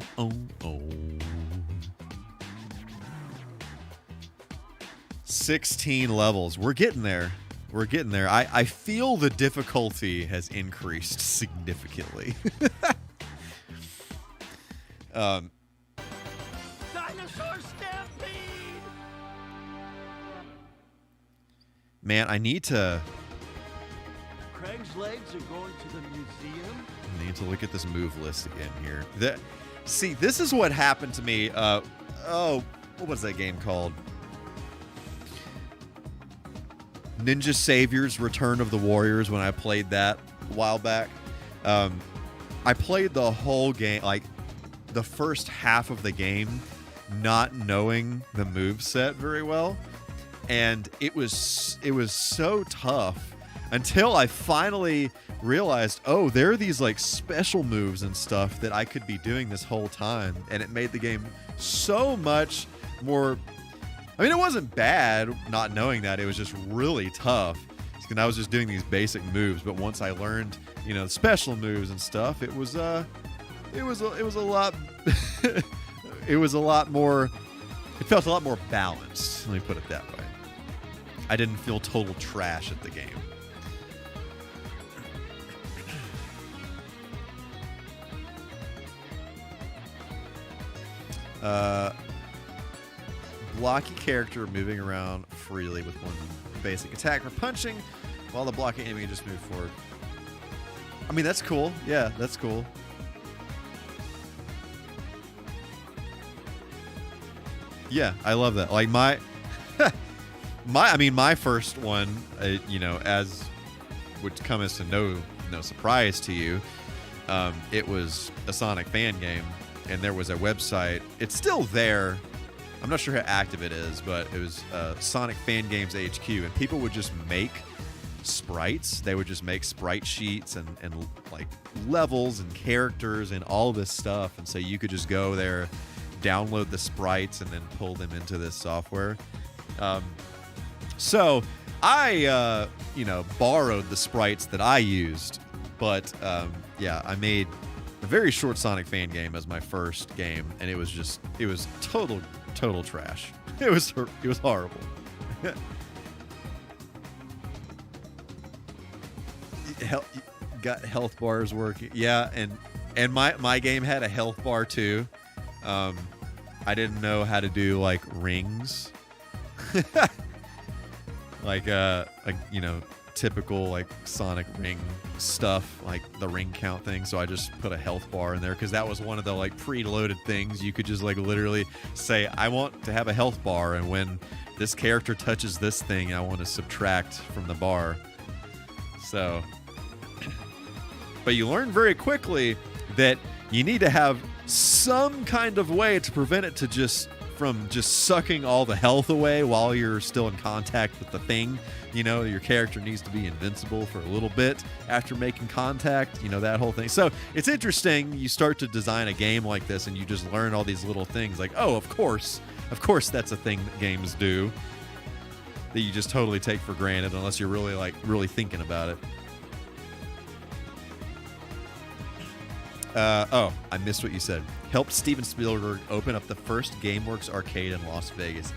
16 levels. We're getting there. We're getting there. I feel the difficulty has increased significantly. Dinosaur stampede! Man, I need to Craig's legs are going to the museum. look at this move list again here. See, this is what happened to me. What was that game called? Ninja Savior's Return of the Warriors, when I played that a while back. I played the whole game, like the first half of the game, not knowing the moveset very well. And it was so tough until I finally realized, oh, there are these like special moves and stuff that I could be doing this whole time. And it made the game so much more. I mean, it wasn't bad not knowing that. It was just really tough. And I was just doing these basic moves. But once I learned, the special moves and stuff, it was a lot. It was a lot more. It felt a lot more balanced. Let me put it that way. I didn't feel total trash at the game. Blocky character moving around freely with one basic attack for punching, while the blocking enemy just move forward. I mean, that's cool. Yeah, that's cool. Yeah, I love that. Like my first one, as would come as to no surprise to you, it was a Sonic fan game, and there was a website. It's still there. I'm not sure how active it is, but it was Sonic Fan Games HQ, and people would just make sprites. They would just make sprite sheets and like levels and characters and all this stuff, and so you could just go there, download the sprites, and then pull them into this software. So I, borrowed the sprites that I used, but I made a very short Sonic fan game as my first game, and it was total trash. It was horrible. Got health bars working. Yeah, and my game had a health bar too. I didn't know how to do like rings. Like typical like Sonic ring stuff, like the ring count thing. So I just put a health bar in there because that was one of the like preloaded things. You could just like literally say, I want to have a health bar, and when this character touches this thing, I want to subtract from the bar. So, but you learn very quickly that you need to have some kind of way to prevent it from just sucking all the health away while you're still in contact with the thing. Your character needs to be invincible for a little bit after making contact, that whole thing. So it's interesting. You start to design a game like this and you just learn all these little things like, oh, of course that's a thing that games do that you just totally take for granted unless you're really thinking about it. I missed what you said. Helped Steven Spielberg open up the first GameWorks arcade in Las Vegas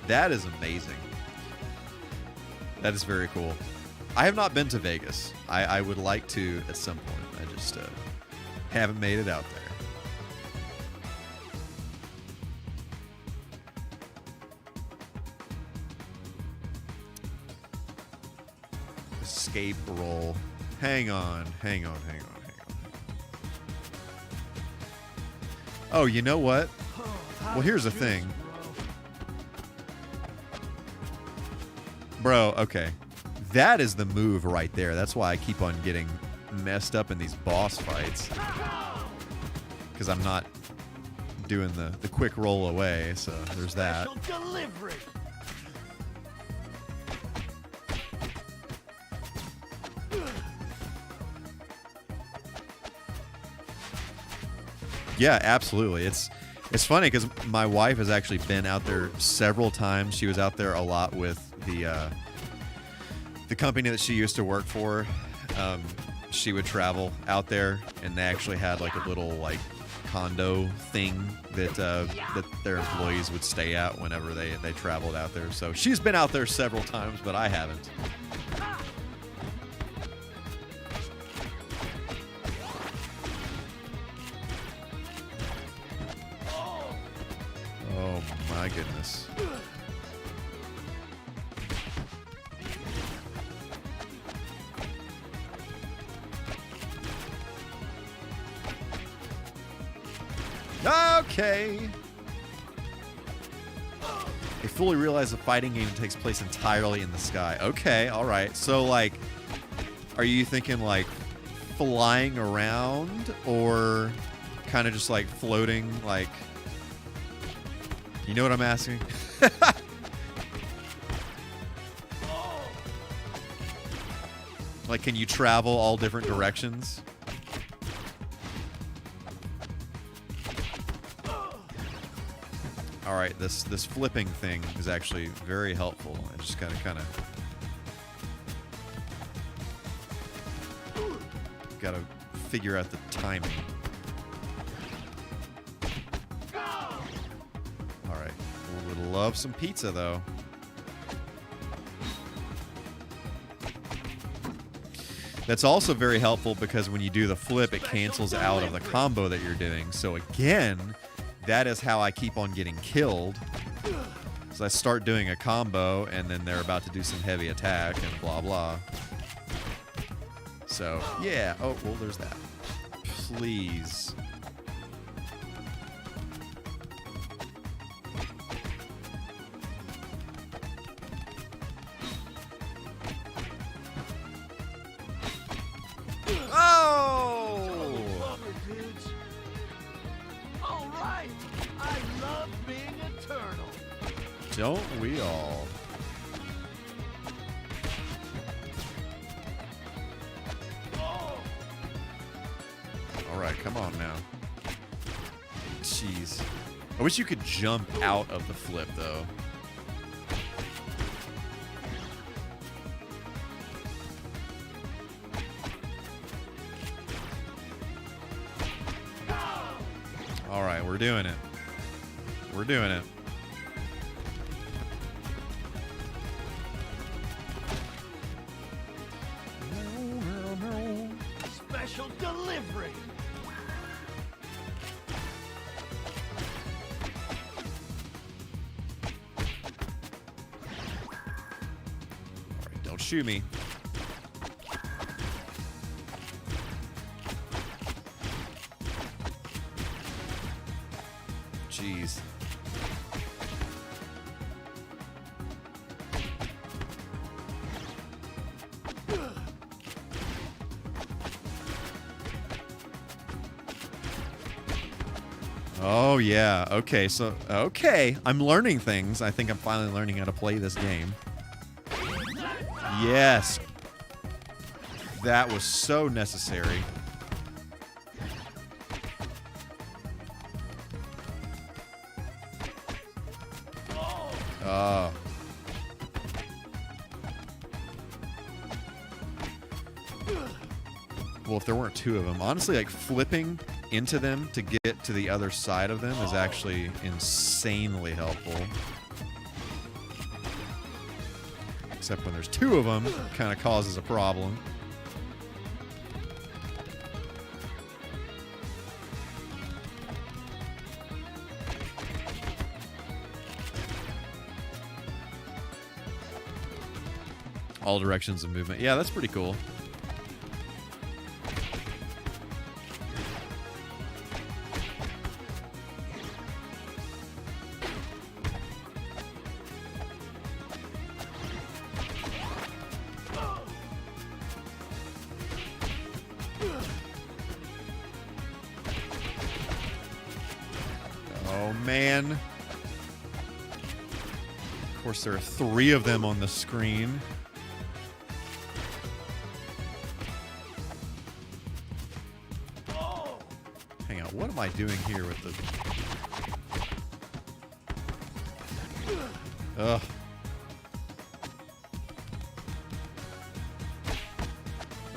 that is amazing. That is very cool. I have not been to Vegas. I would like to at some point. I just haven't made it out there. escape roll. Hang on. Oh, you know what? Well, here's the thing. Bro, okay. That is the move right there. That's why I keep on getting messed up in these boss fights. Because I'm not doing the quick roll away, so there's that. Special delivery. Yeah, absolutely. It's funny because my wife has actually been out there several times. She was out there a lot with the company that she used to work for. She would travel out there, and they actually had like a little like condo thing that their employees would stay at whenever they traveled out there. So she's been out there several times, but I haven't. Oh my goodness. Okay. They fully realize the fighting game takes place entirely in the sky. Okay, all right. So, like, are you thinking, like, flying around or kind of just, like, floating, like... You know what I'm asking? Like, can you travel all different directions? All right, this flipping thing is actually very helpful. I just gotta kind of gotta figure out the timing. All right, would love some pizza though. That's also very helpful because when you do the flip, it cancels out of the combo that you're doing. So again, that is how I keep on getting killed. So I start doing a combo, and then they're about to do some heavy attack, and blah, blah. So, yeah. Oh, well, there's that. Please. Don't we all? All right, come on now. Jeez. I wish you could jump out of the flip, though. All right, we're doing it. We're doing it. Special delivery. All right, don't shoot me. Jeez. Oh, yeah. Okay, so, okay. I'm learning things. I think I'm finally learning how to play this game. Yes. That was so necessary. Oh. Well, if there weren't two of them. Honestly, like, flipping into them to get to the other side of them is actually insanely helpful. Except when there's two of them, it kind of causes a problem. All directions of movement. Yeah, that's pretty cool. Oh, man. Of course, there are 3 of them on the screen. Hang on, what am I doing here with the... Ugh.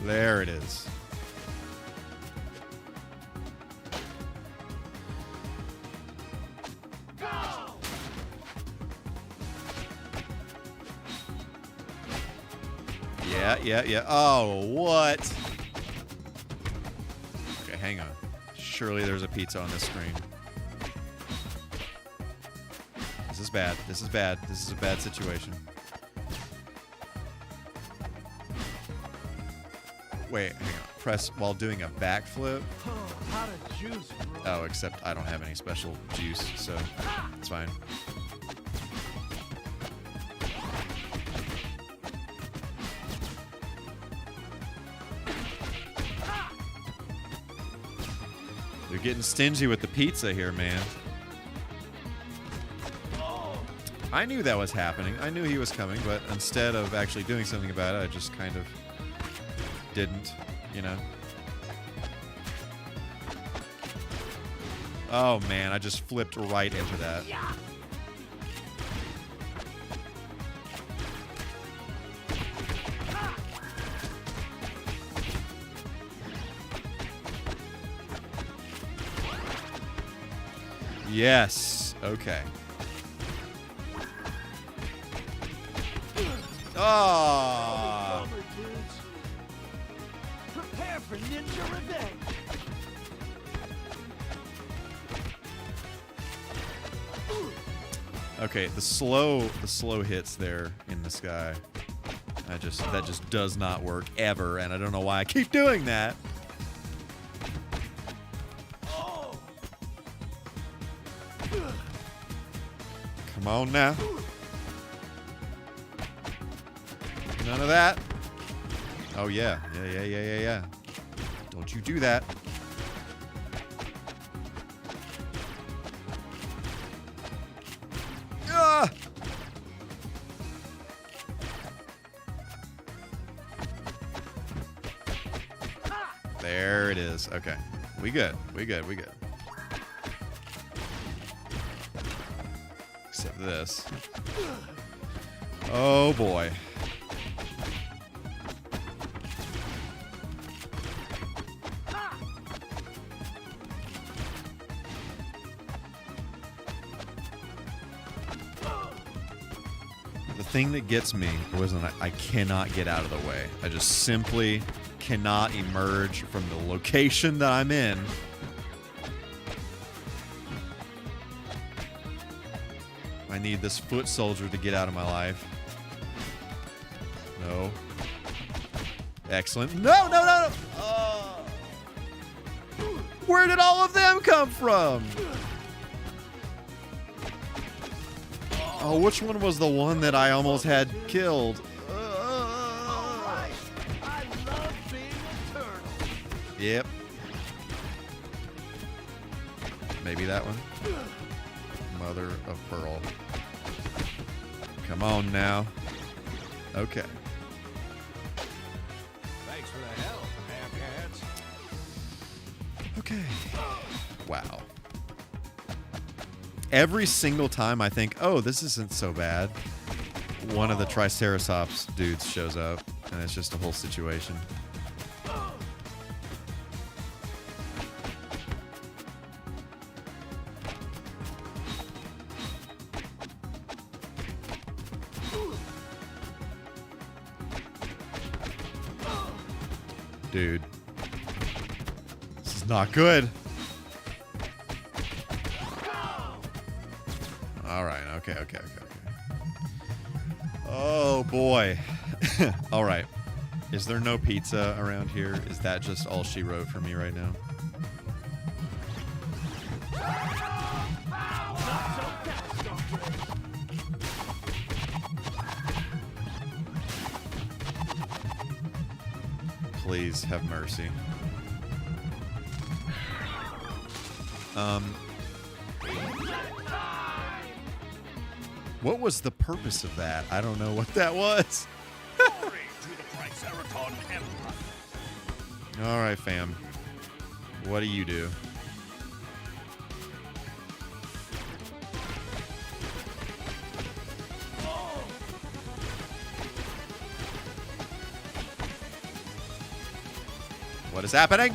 There it is. Yeah. Oh, what? Okay, hang on. Surely there's a pizza on this screen. This is bad. This is bad. This is a bad situation. Wait, hang on. Press while doing a backflip. How to juice, bro. Oh, except I don't have any special juice, so it's fine. They're getting stingy with the pizza here, man. I knew that was happening. I knew he was coming, but instead of actually doing something about it, I just kind of didn't, you know. Oh, man, I just flipped right into that. Yes. Okay. Oh. Prepare for ninja revenge. Okay, the slow hits there in the sky. That just does not work ever, and I don't know why I keep doing that. Come on now. None of that. Oh yeah. Yeah. Don't you do that. Ah! There it is. Okay. We good. Except this. Oh boy. The thing that gets me was that I cannot get out of the way. I just simply cannot emerge from the location that I'm in. I need this foot soldier to get out of my life. No. Excellent. No! Oh. Where did all of them come from? Oh, which one was the one that I almost had killed? Alright. I love being a turtle. Yep. Maybe that one. Mother of pearl. Come on now. Okay. Thanks for the help, half-cats. Okay. Wow. Every single time I think, oh, this isn't so bad, one of the Triceratops dudes shows up, and it's just a whole situation. Dude. This is not good. All right. Okay. Oh, boy. All right. Is there no pizza around here? Is that just all she wrote for me right now? Please have mercy. What was the purpose of that? I don't know what that was. Glory to the Triceraton Emperor. All right, fam. What do you do? What is happening?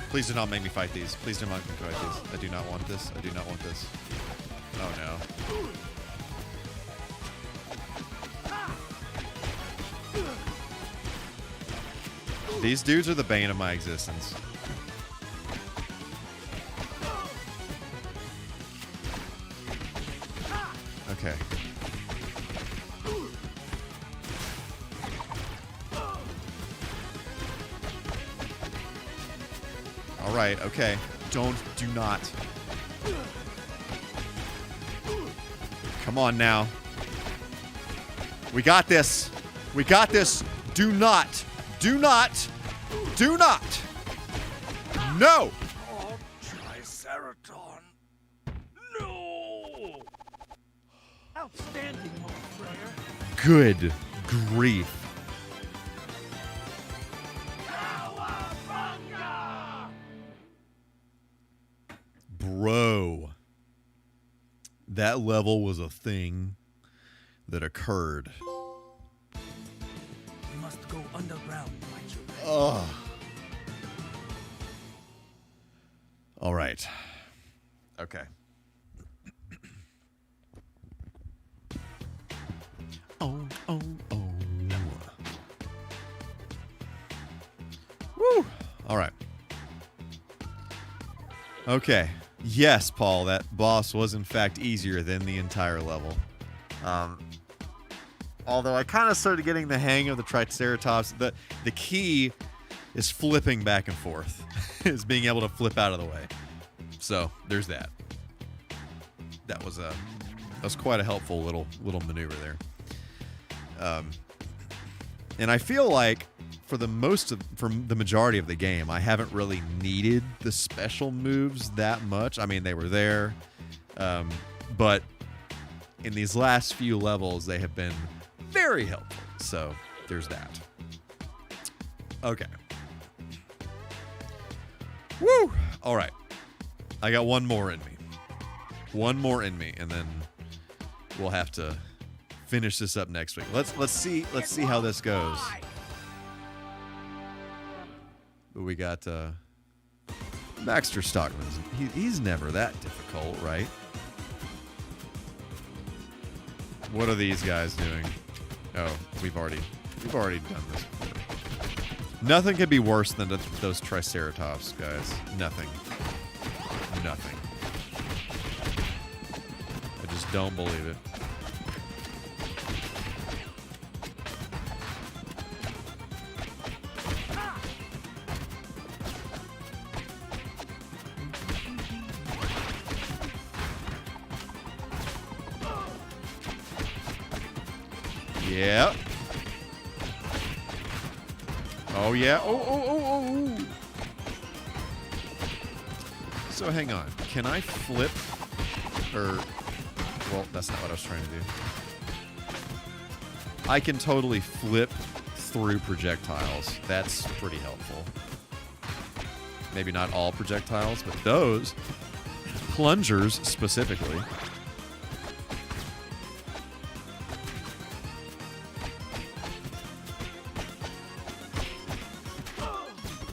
Please do not make me fight these. Please do not make me fight these. I do not want this. I do not want this. Oh no. These dudes are the bane of my existence. Okay. All right, okay. Do not. Come on now. We got this. We got this. Do not. No. Oh, Triceraton. No. Outstanding, Prayer. Good grief. Bro. That level was a thing that occurred. We must go underground, Michael. Ugh. All right. Okay. Oh. Woo. All right. Okay. Yes, Paul, that boss was in fact easier than the entire level. Although I kind of started getting the hang of the Triceratops. The key is flipping back and forth. Is being able to flip out of the way. So there's that. That was quite a helpful little maneuver there. And I feel like for the majority of the game, I haven't really needed the special moves that much. I mean, they were there, but in these last few levels, they have been very helpful. So there's that. Okay. Woo! All right. I got one more in me. And then we'll have to finish this up next week. Let's see how this goes. We got Baxter Stockman. He's never that difficult, right? What are these guys doing? Oh, we've already done this before. Nothing could be worse than those Triceratops, guys. Nothing. I just don't believe it. Yep. Oh, yeah. Oh. So, hang on. Can I flip? Well, that's not what I was trying to do. I can totally flip through projectiles. That's pretty helpful. Maybe not all projectiles, but those. Plungers, specifically.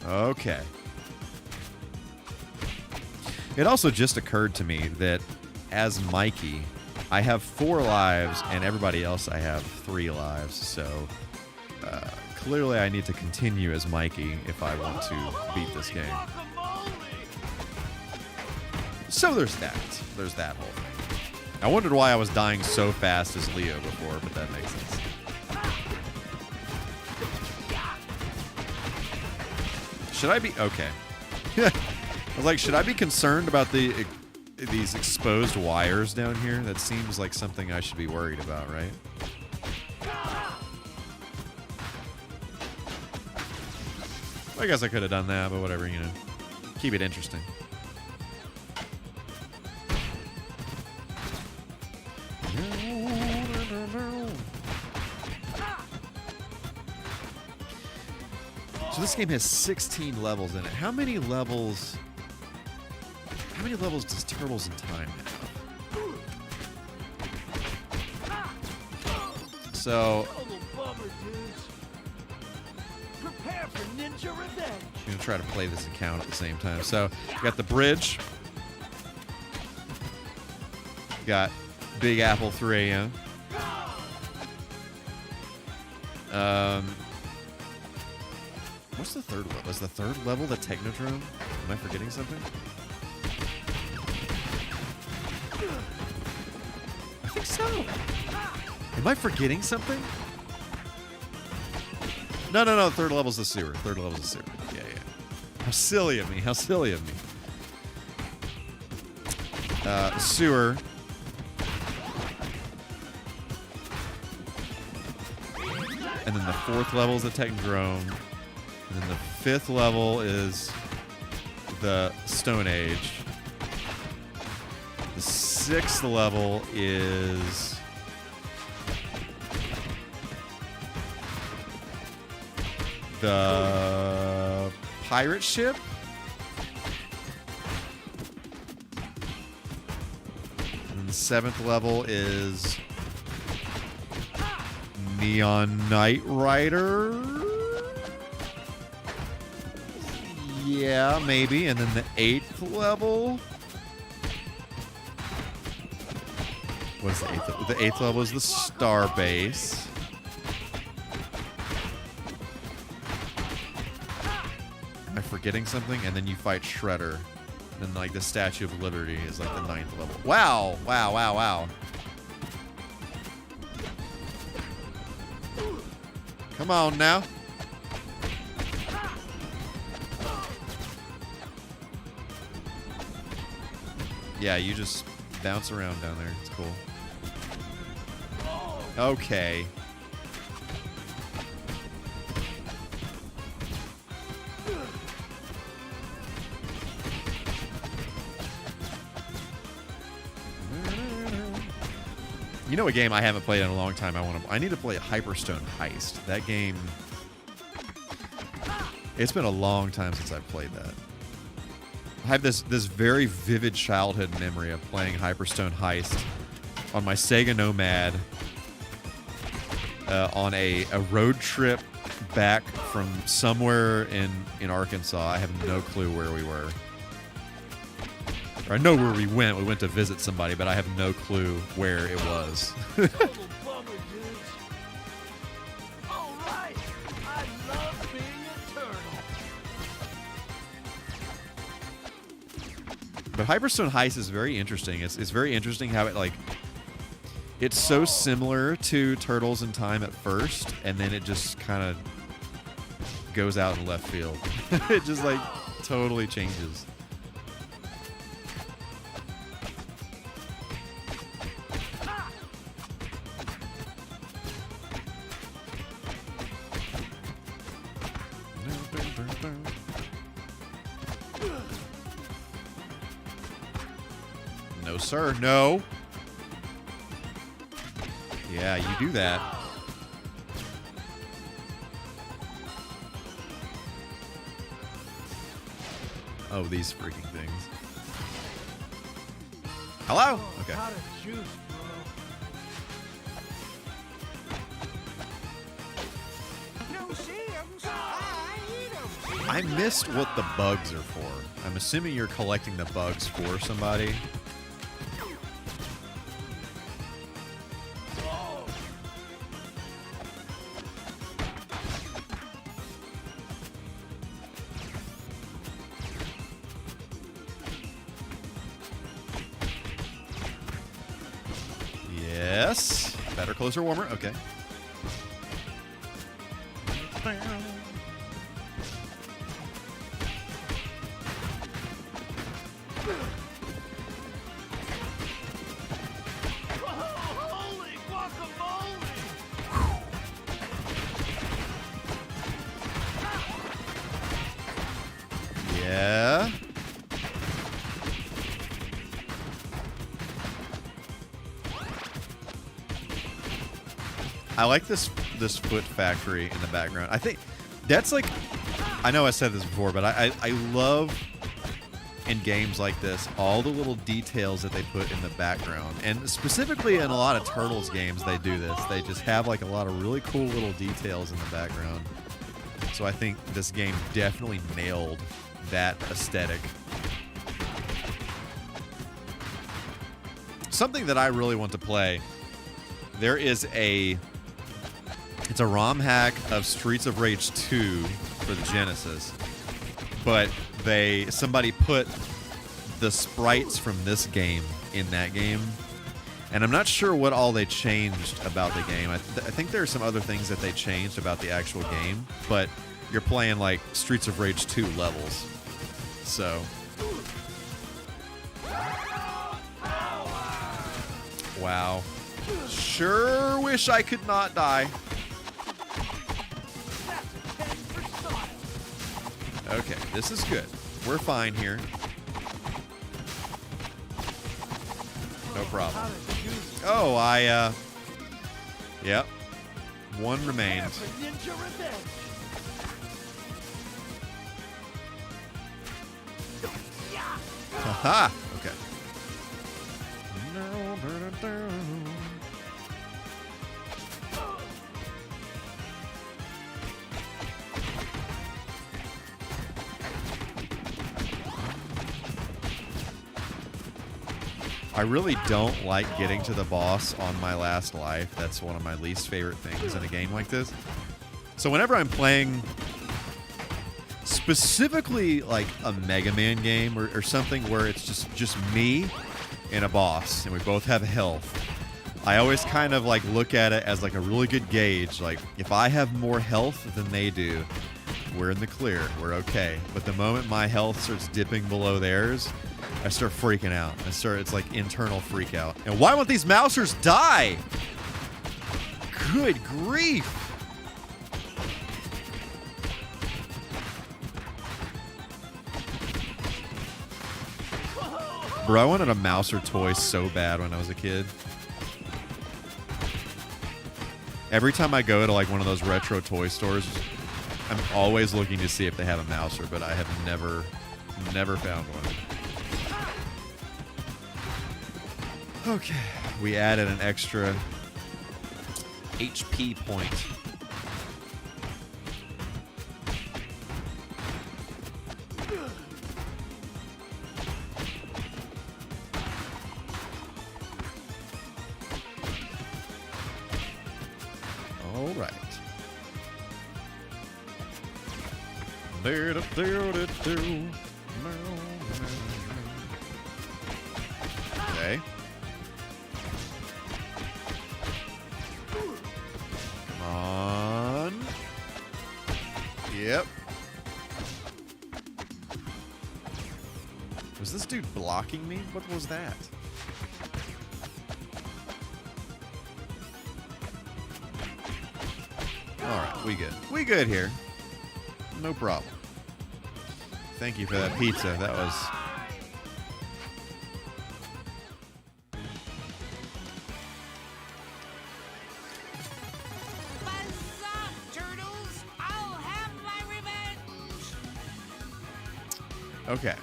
Okay. It also just occurred to me that as Mikey, I have 4 lives and everybody else I have 3 lives. So clearly I need to continue as Mikey if I want to beat this game. So there's that. There's that whole thing. I wondered why I was dying so fast as Leo before, but that makes sense. Should I be okay? I was like, should I be concerned about these exposed wires down here? That seems like something I should be worried about, right? I guess I could have done that, but whatever, you know. Keep it interesting. So this game has 16 levels in it. How many levels does Turtles in Time have? So Total bummer, dudes. Prepare for ninja revenge. I'm gonna try to play this account at the same time. So you got the bridge. You got Big Apple 3 AM. What's the third level? Is the third level the Technodrome? Am I forgetting something? I think so. Am I forgetting something? No. Third level's the sewer. Yeah. How silly of me. Sewer. And then the fourth level is the Technodrome. And then the fifth level is the Stone Age. The sixth level is the pirate ship. And the seventh level is Neon Knight Rider. Yeah, maybe. And then the eighth level. What's the eighth? The eighth level is the Star Base. Am I forgetting something? And then you fight Shredder. And then, like, the Statue of Liberty is like the ninth level. Wow! Come on now. Yeah, you just bounce around down there. It's cool. Okay. You know a game I haven't played in a long time I need to play Hyperstone Heist. That game, it's been a long time since I've played that. I have this very vivid childhood memory of playing Hyperstone Heist on my Sega Nomad on a road trip back from somewhere in Arkansas. I have no clue where we were. Or I know where we went. We went to visit somebody, but I have no clue where it was. Total bummer, dudes. All right. I love being a turtle. But Hyperstone Heist is very interesting. It's very interesting how it's so similar to Turtles in Time at first, and then it just kind of goes out in left field. It just like totally changes. No, sir. No. Yeah, you do that. Oh, these freaking things. Hello? Okay. Out of juice, bro. No Sims, I eat 'em. I missed what the bugs are for. I'm assuming you're collecting the bugs for somebody. Yes. Better, closer, warmer. Okay. Yeah. I like this foot factory in the background. I think that's like, I know I said this before, but I love in games like this all the little details that they put in the background, and specifically in a lot of Turtles games they do this. They just have like a lot of really cool little details in the background. So I think this game definitely nailed that aesthetic. Something that I really want to play, there is it's a ROM hack of Streets of Rage 2 for the Genesis, but somebody put the sprites from this game in that game, and I'm not sure what all they changed about the game. I think there are some other things that they changed about the actual game, but you're playing like Streets of Rage 2 levels. So wow. Sure wish I could not die. Okay, this is good. We're fine here. No problem. Oh, yep. One remains. Haha. Okay. I really don't like getting to the boss on my last life. That's one of my least favorite things in a game like this. So whenever I'm playing specifically like a Mega Man game or something where it's just me and a boss and we both have health, I always kind of like look at it as like a really good gauge. Like if I have more health than they do, we're in the clear. We're okay. But the moment my health starts dipping below theirs, I start freaking out. It's like internal freak out. And why won't these mousers die? Good grief. Bro, I wanted a mouser toy so bad when I was a kid. Every time I go to like one of those retro toy stores, I'm always looking to see if they have a mouser, but I have never found one. Okay, we added an extra HP point. All right. Okay. Come on. Yep. Was this dude blocking me? What was that? Alright, we good. We good here. No problem. Thank you for that pizza. That was... Buzz off, turtles! I'll have my revenge! Okay.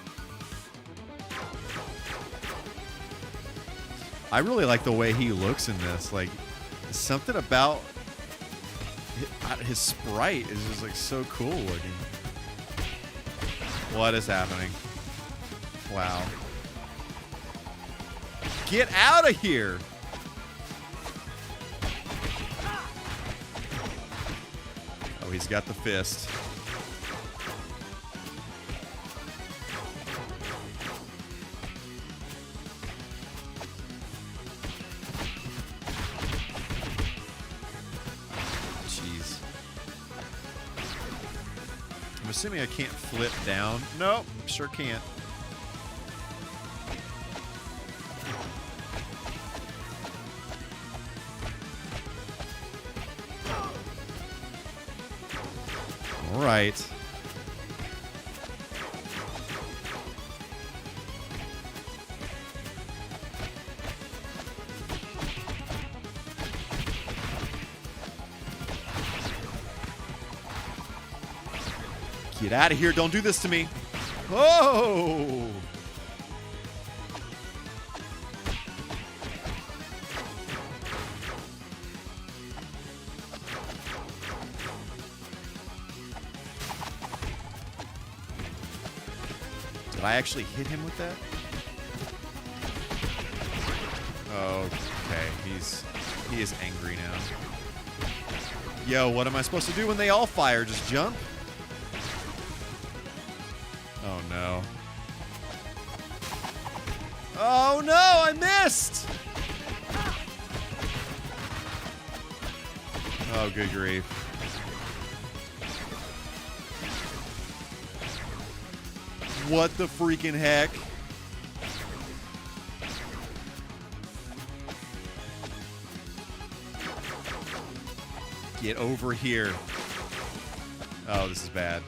I really like the way he looks in this. Like, something about his sprite is just like so cool looking. What is happening? Wow. Get out of here! Oh, he's got the fist. Jeez. I'm assuming I can't flip down. Nope, sure can't. All right. Get out of here. Don't do this to me. Oh! Did I actually hit him with that? Okay, he is angry now. Yo, what am I supposed to do when they all fire? Just jump? Oh no. Oh no, I missed! Oh, good grief. What the freaking heck? Get over here. Oh, this is bad.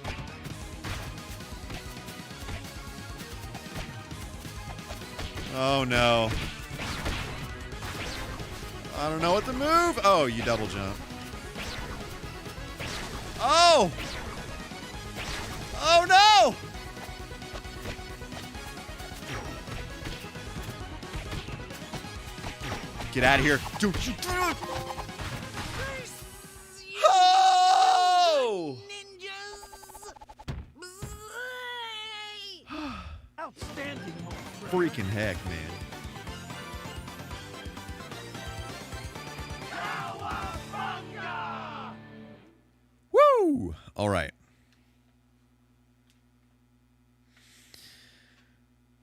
Oh no. I don't know what to move. Oh, you double jump. Oh! Oh no! Get out of here. Dude, you do it! Oh! Outstanding. Freaking heck, man. Woo! All right.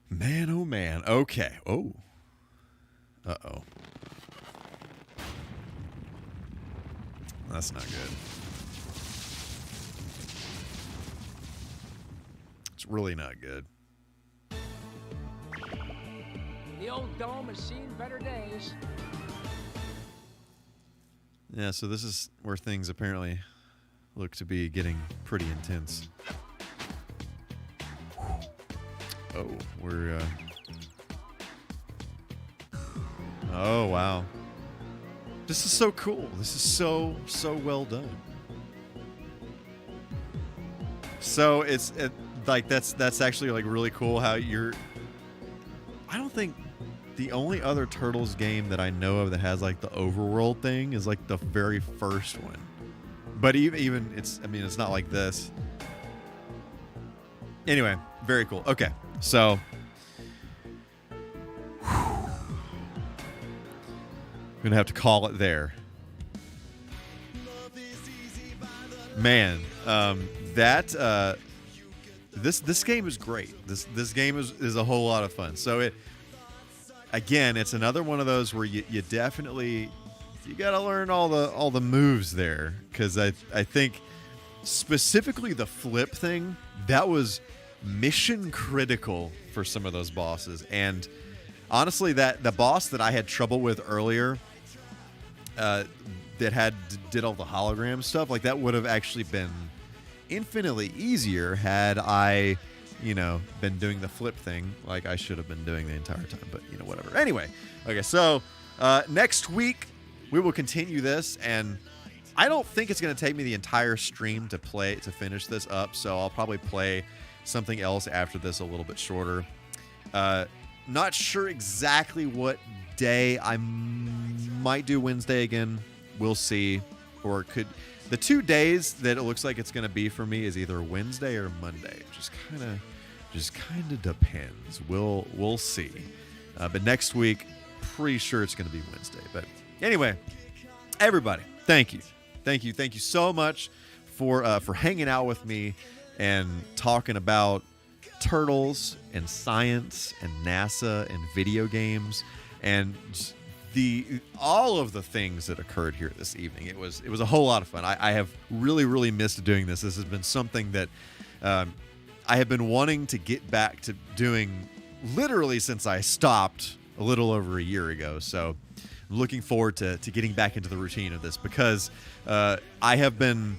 Man, oh man. Okay. Oh. Uh-oh. That's not good. It's really not good. The old dome has seen better days. Yeah, so this is where things apparently look to be getting pretty intense. Oh, we're... Oh, wow. This is so cool. This is so well done. So it's like that's actually like really cool how you're... I don't think the only other Turtles game that I know of that has like the overworld thing is like the very first one. But even it's, I mean, it's not like this. Anyway, very cool. Okay, so I'm gonna have to call it there. Man, this game is great. This game is a whole lot of fun. So it's another one of those where you definitely you got to learn all the moves there, because I think specifically the flip thing that was mission critical for some of those bosses. And honestly, that the boss that I had trouble with earlier, that did all the hologram stuff, like that would have actually been infinitely easier had I, been doing the flip thing like I should have been doing the entire time. But whatever. Anyway, okay, so next week we will continue this, and I don't think it's going to take me the entire stream to finish this up. So I'll probably play something else after this, a little bit shorter. Not sure exactly what day. I might do Wednesday again. We'll see. Or it could. The 2 days that it looks like it's going to be for me is either Wednesday or Monday. Just kind of depends. We'll see. But next week, pretty sure it's going to be Wednesday. But anyway, everybody, thank you so much for hanging out with me and talking about turtles and science and NASA and video games and all of the things that occurred here this evening. It was a whole lot of fun. I have really missed doing this. This has been something that I have been wanting to get back to doing literally since I stopped a little over a year ago. So I'm looking forward to getting back into the routine of this, because I have been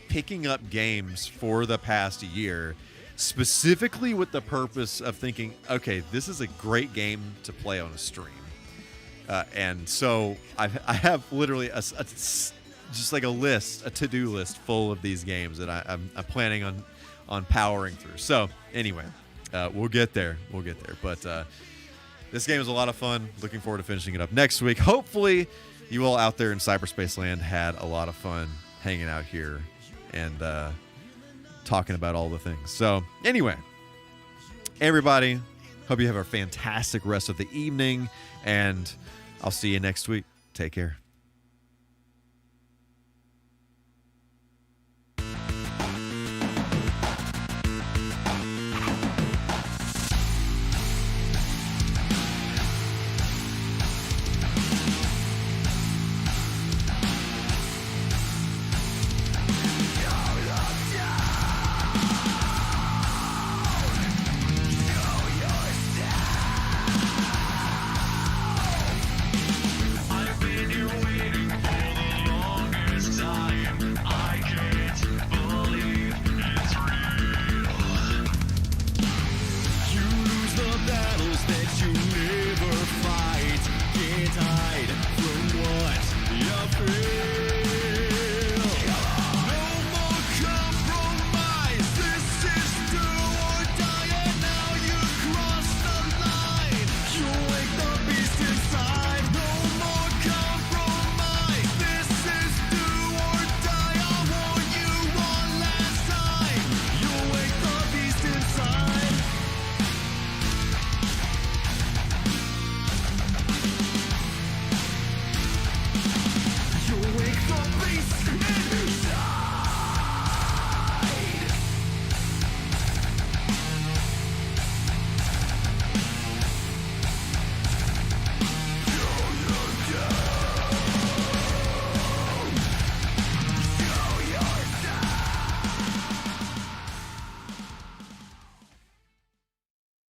picking up games for the past year specifically with the purpose of thinking, okay, this is a great game to play on a stream. And so I have literally just like a to-do list full of these games that I'm planning on powering through. So anyway, we'll get there. But this game was a lot of fun. Looking forward to finishing it up next week. Hopefully, you all out there in cyberspace land had a lot of fun hanging out here and talking about all the things. So anyway, everybody, hope you have a fantastic rest of the evening, and I'll see you next week. Take care.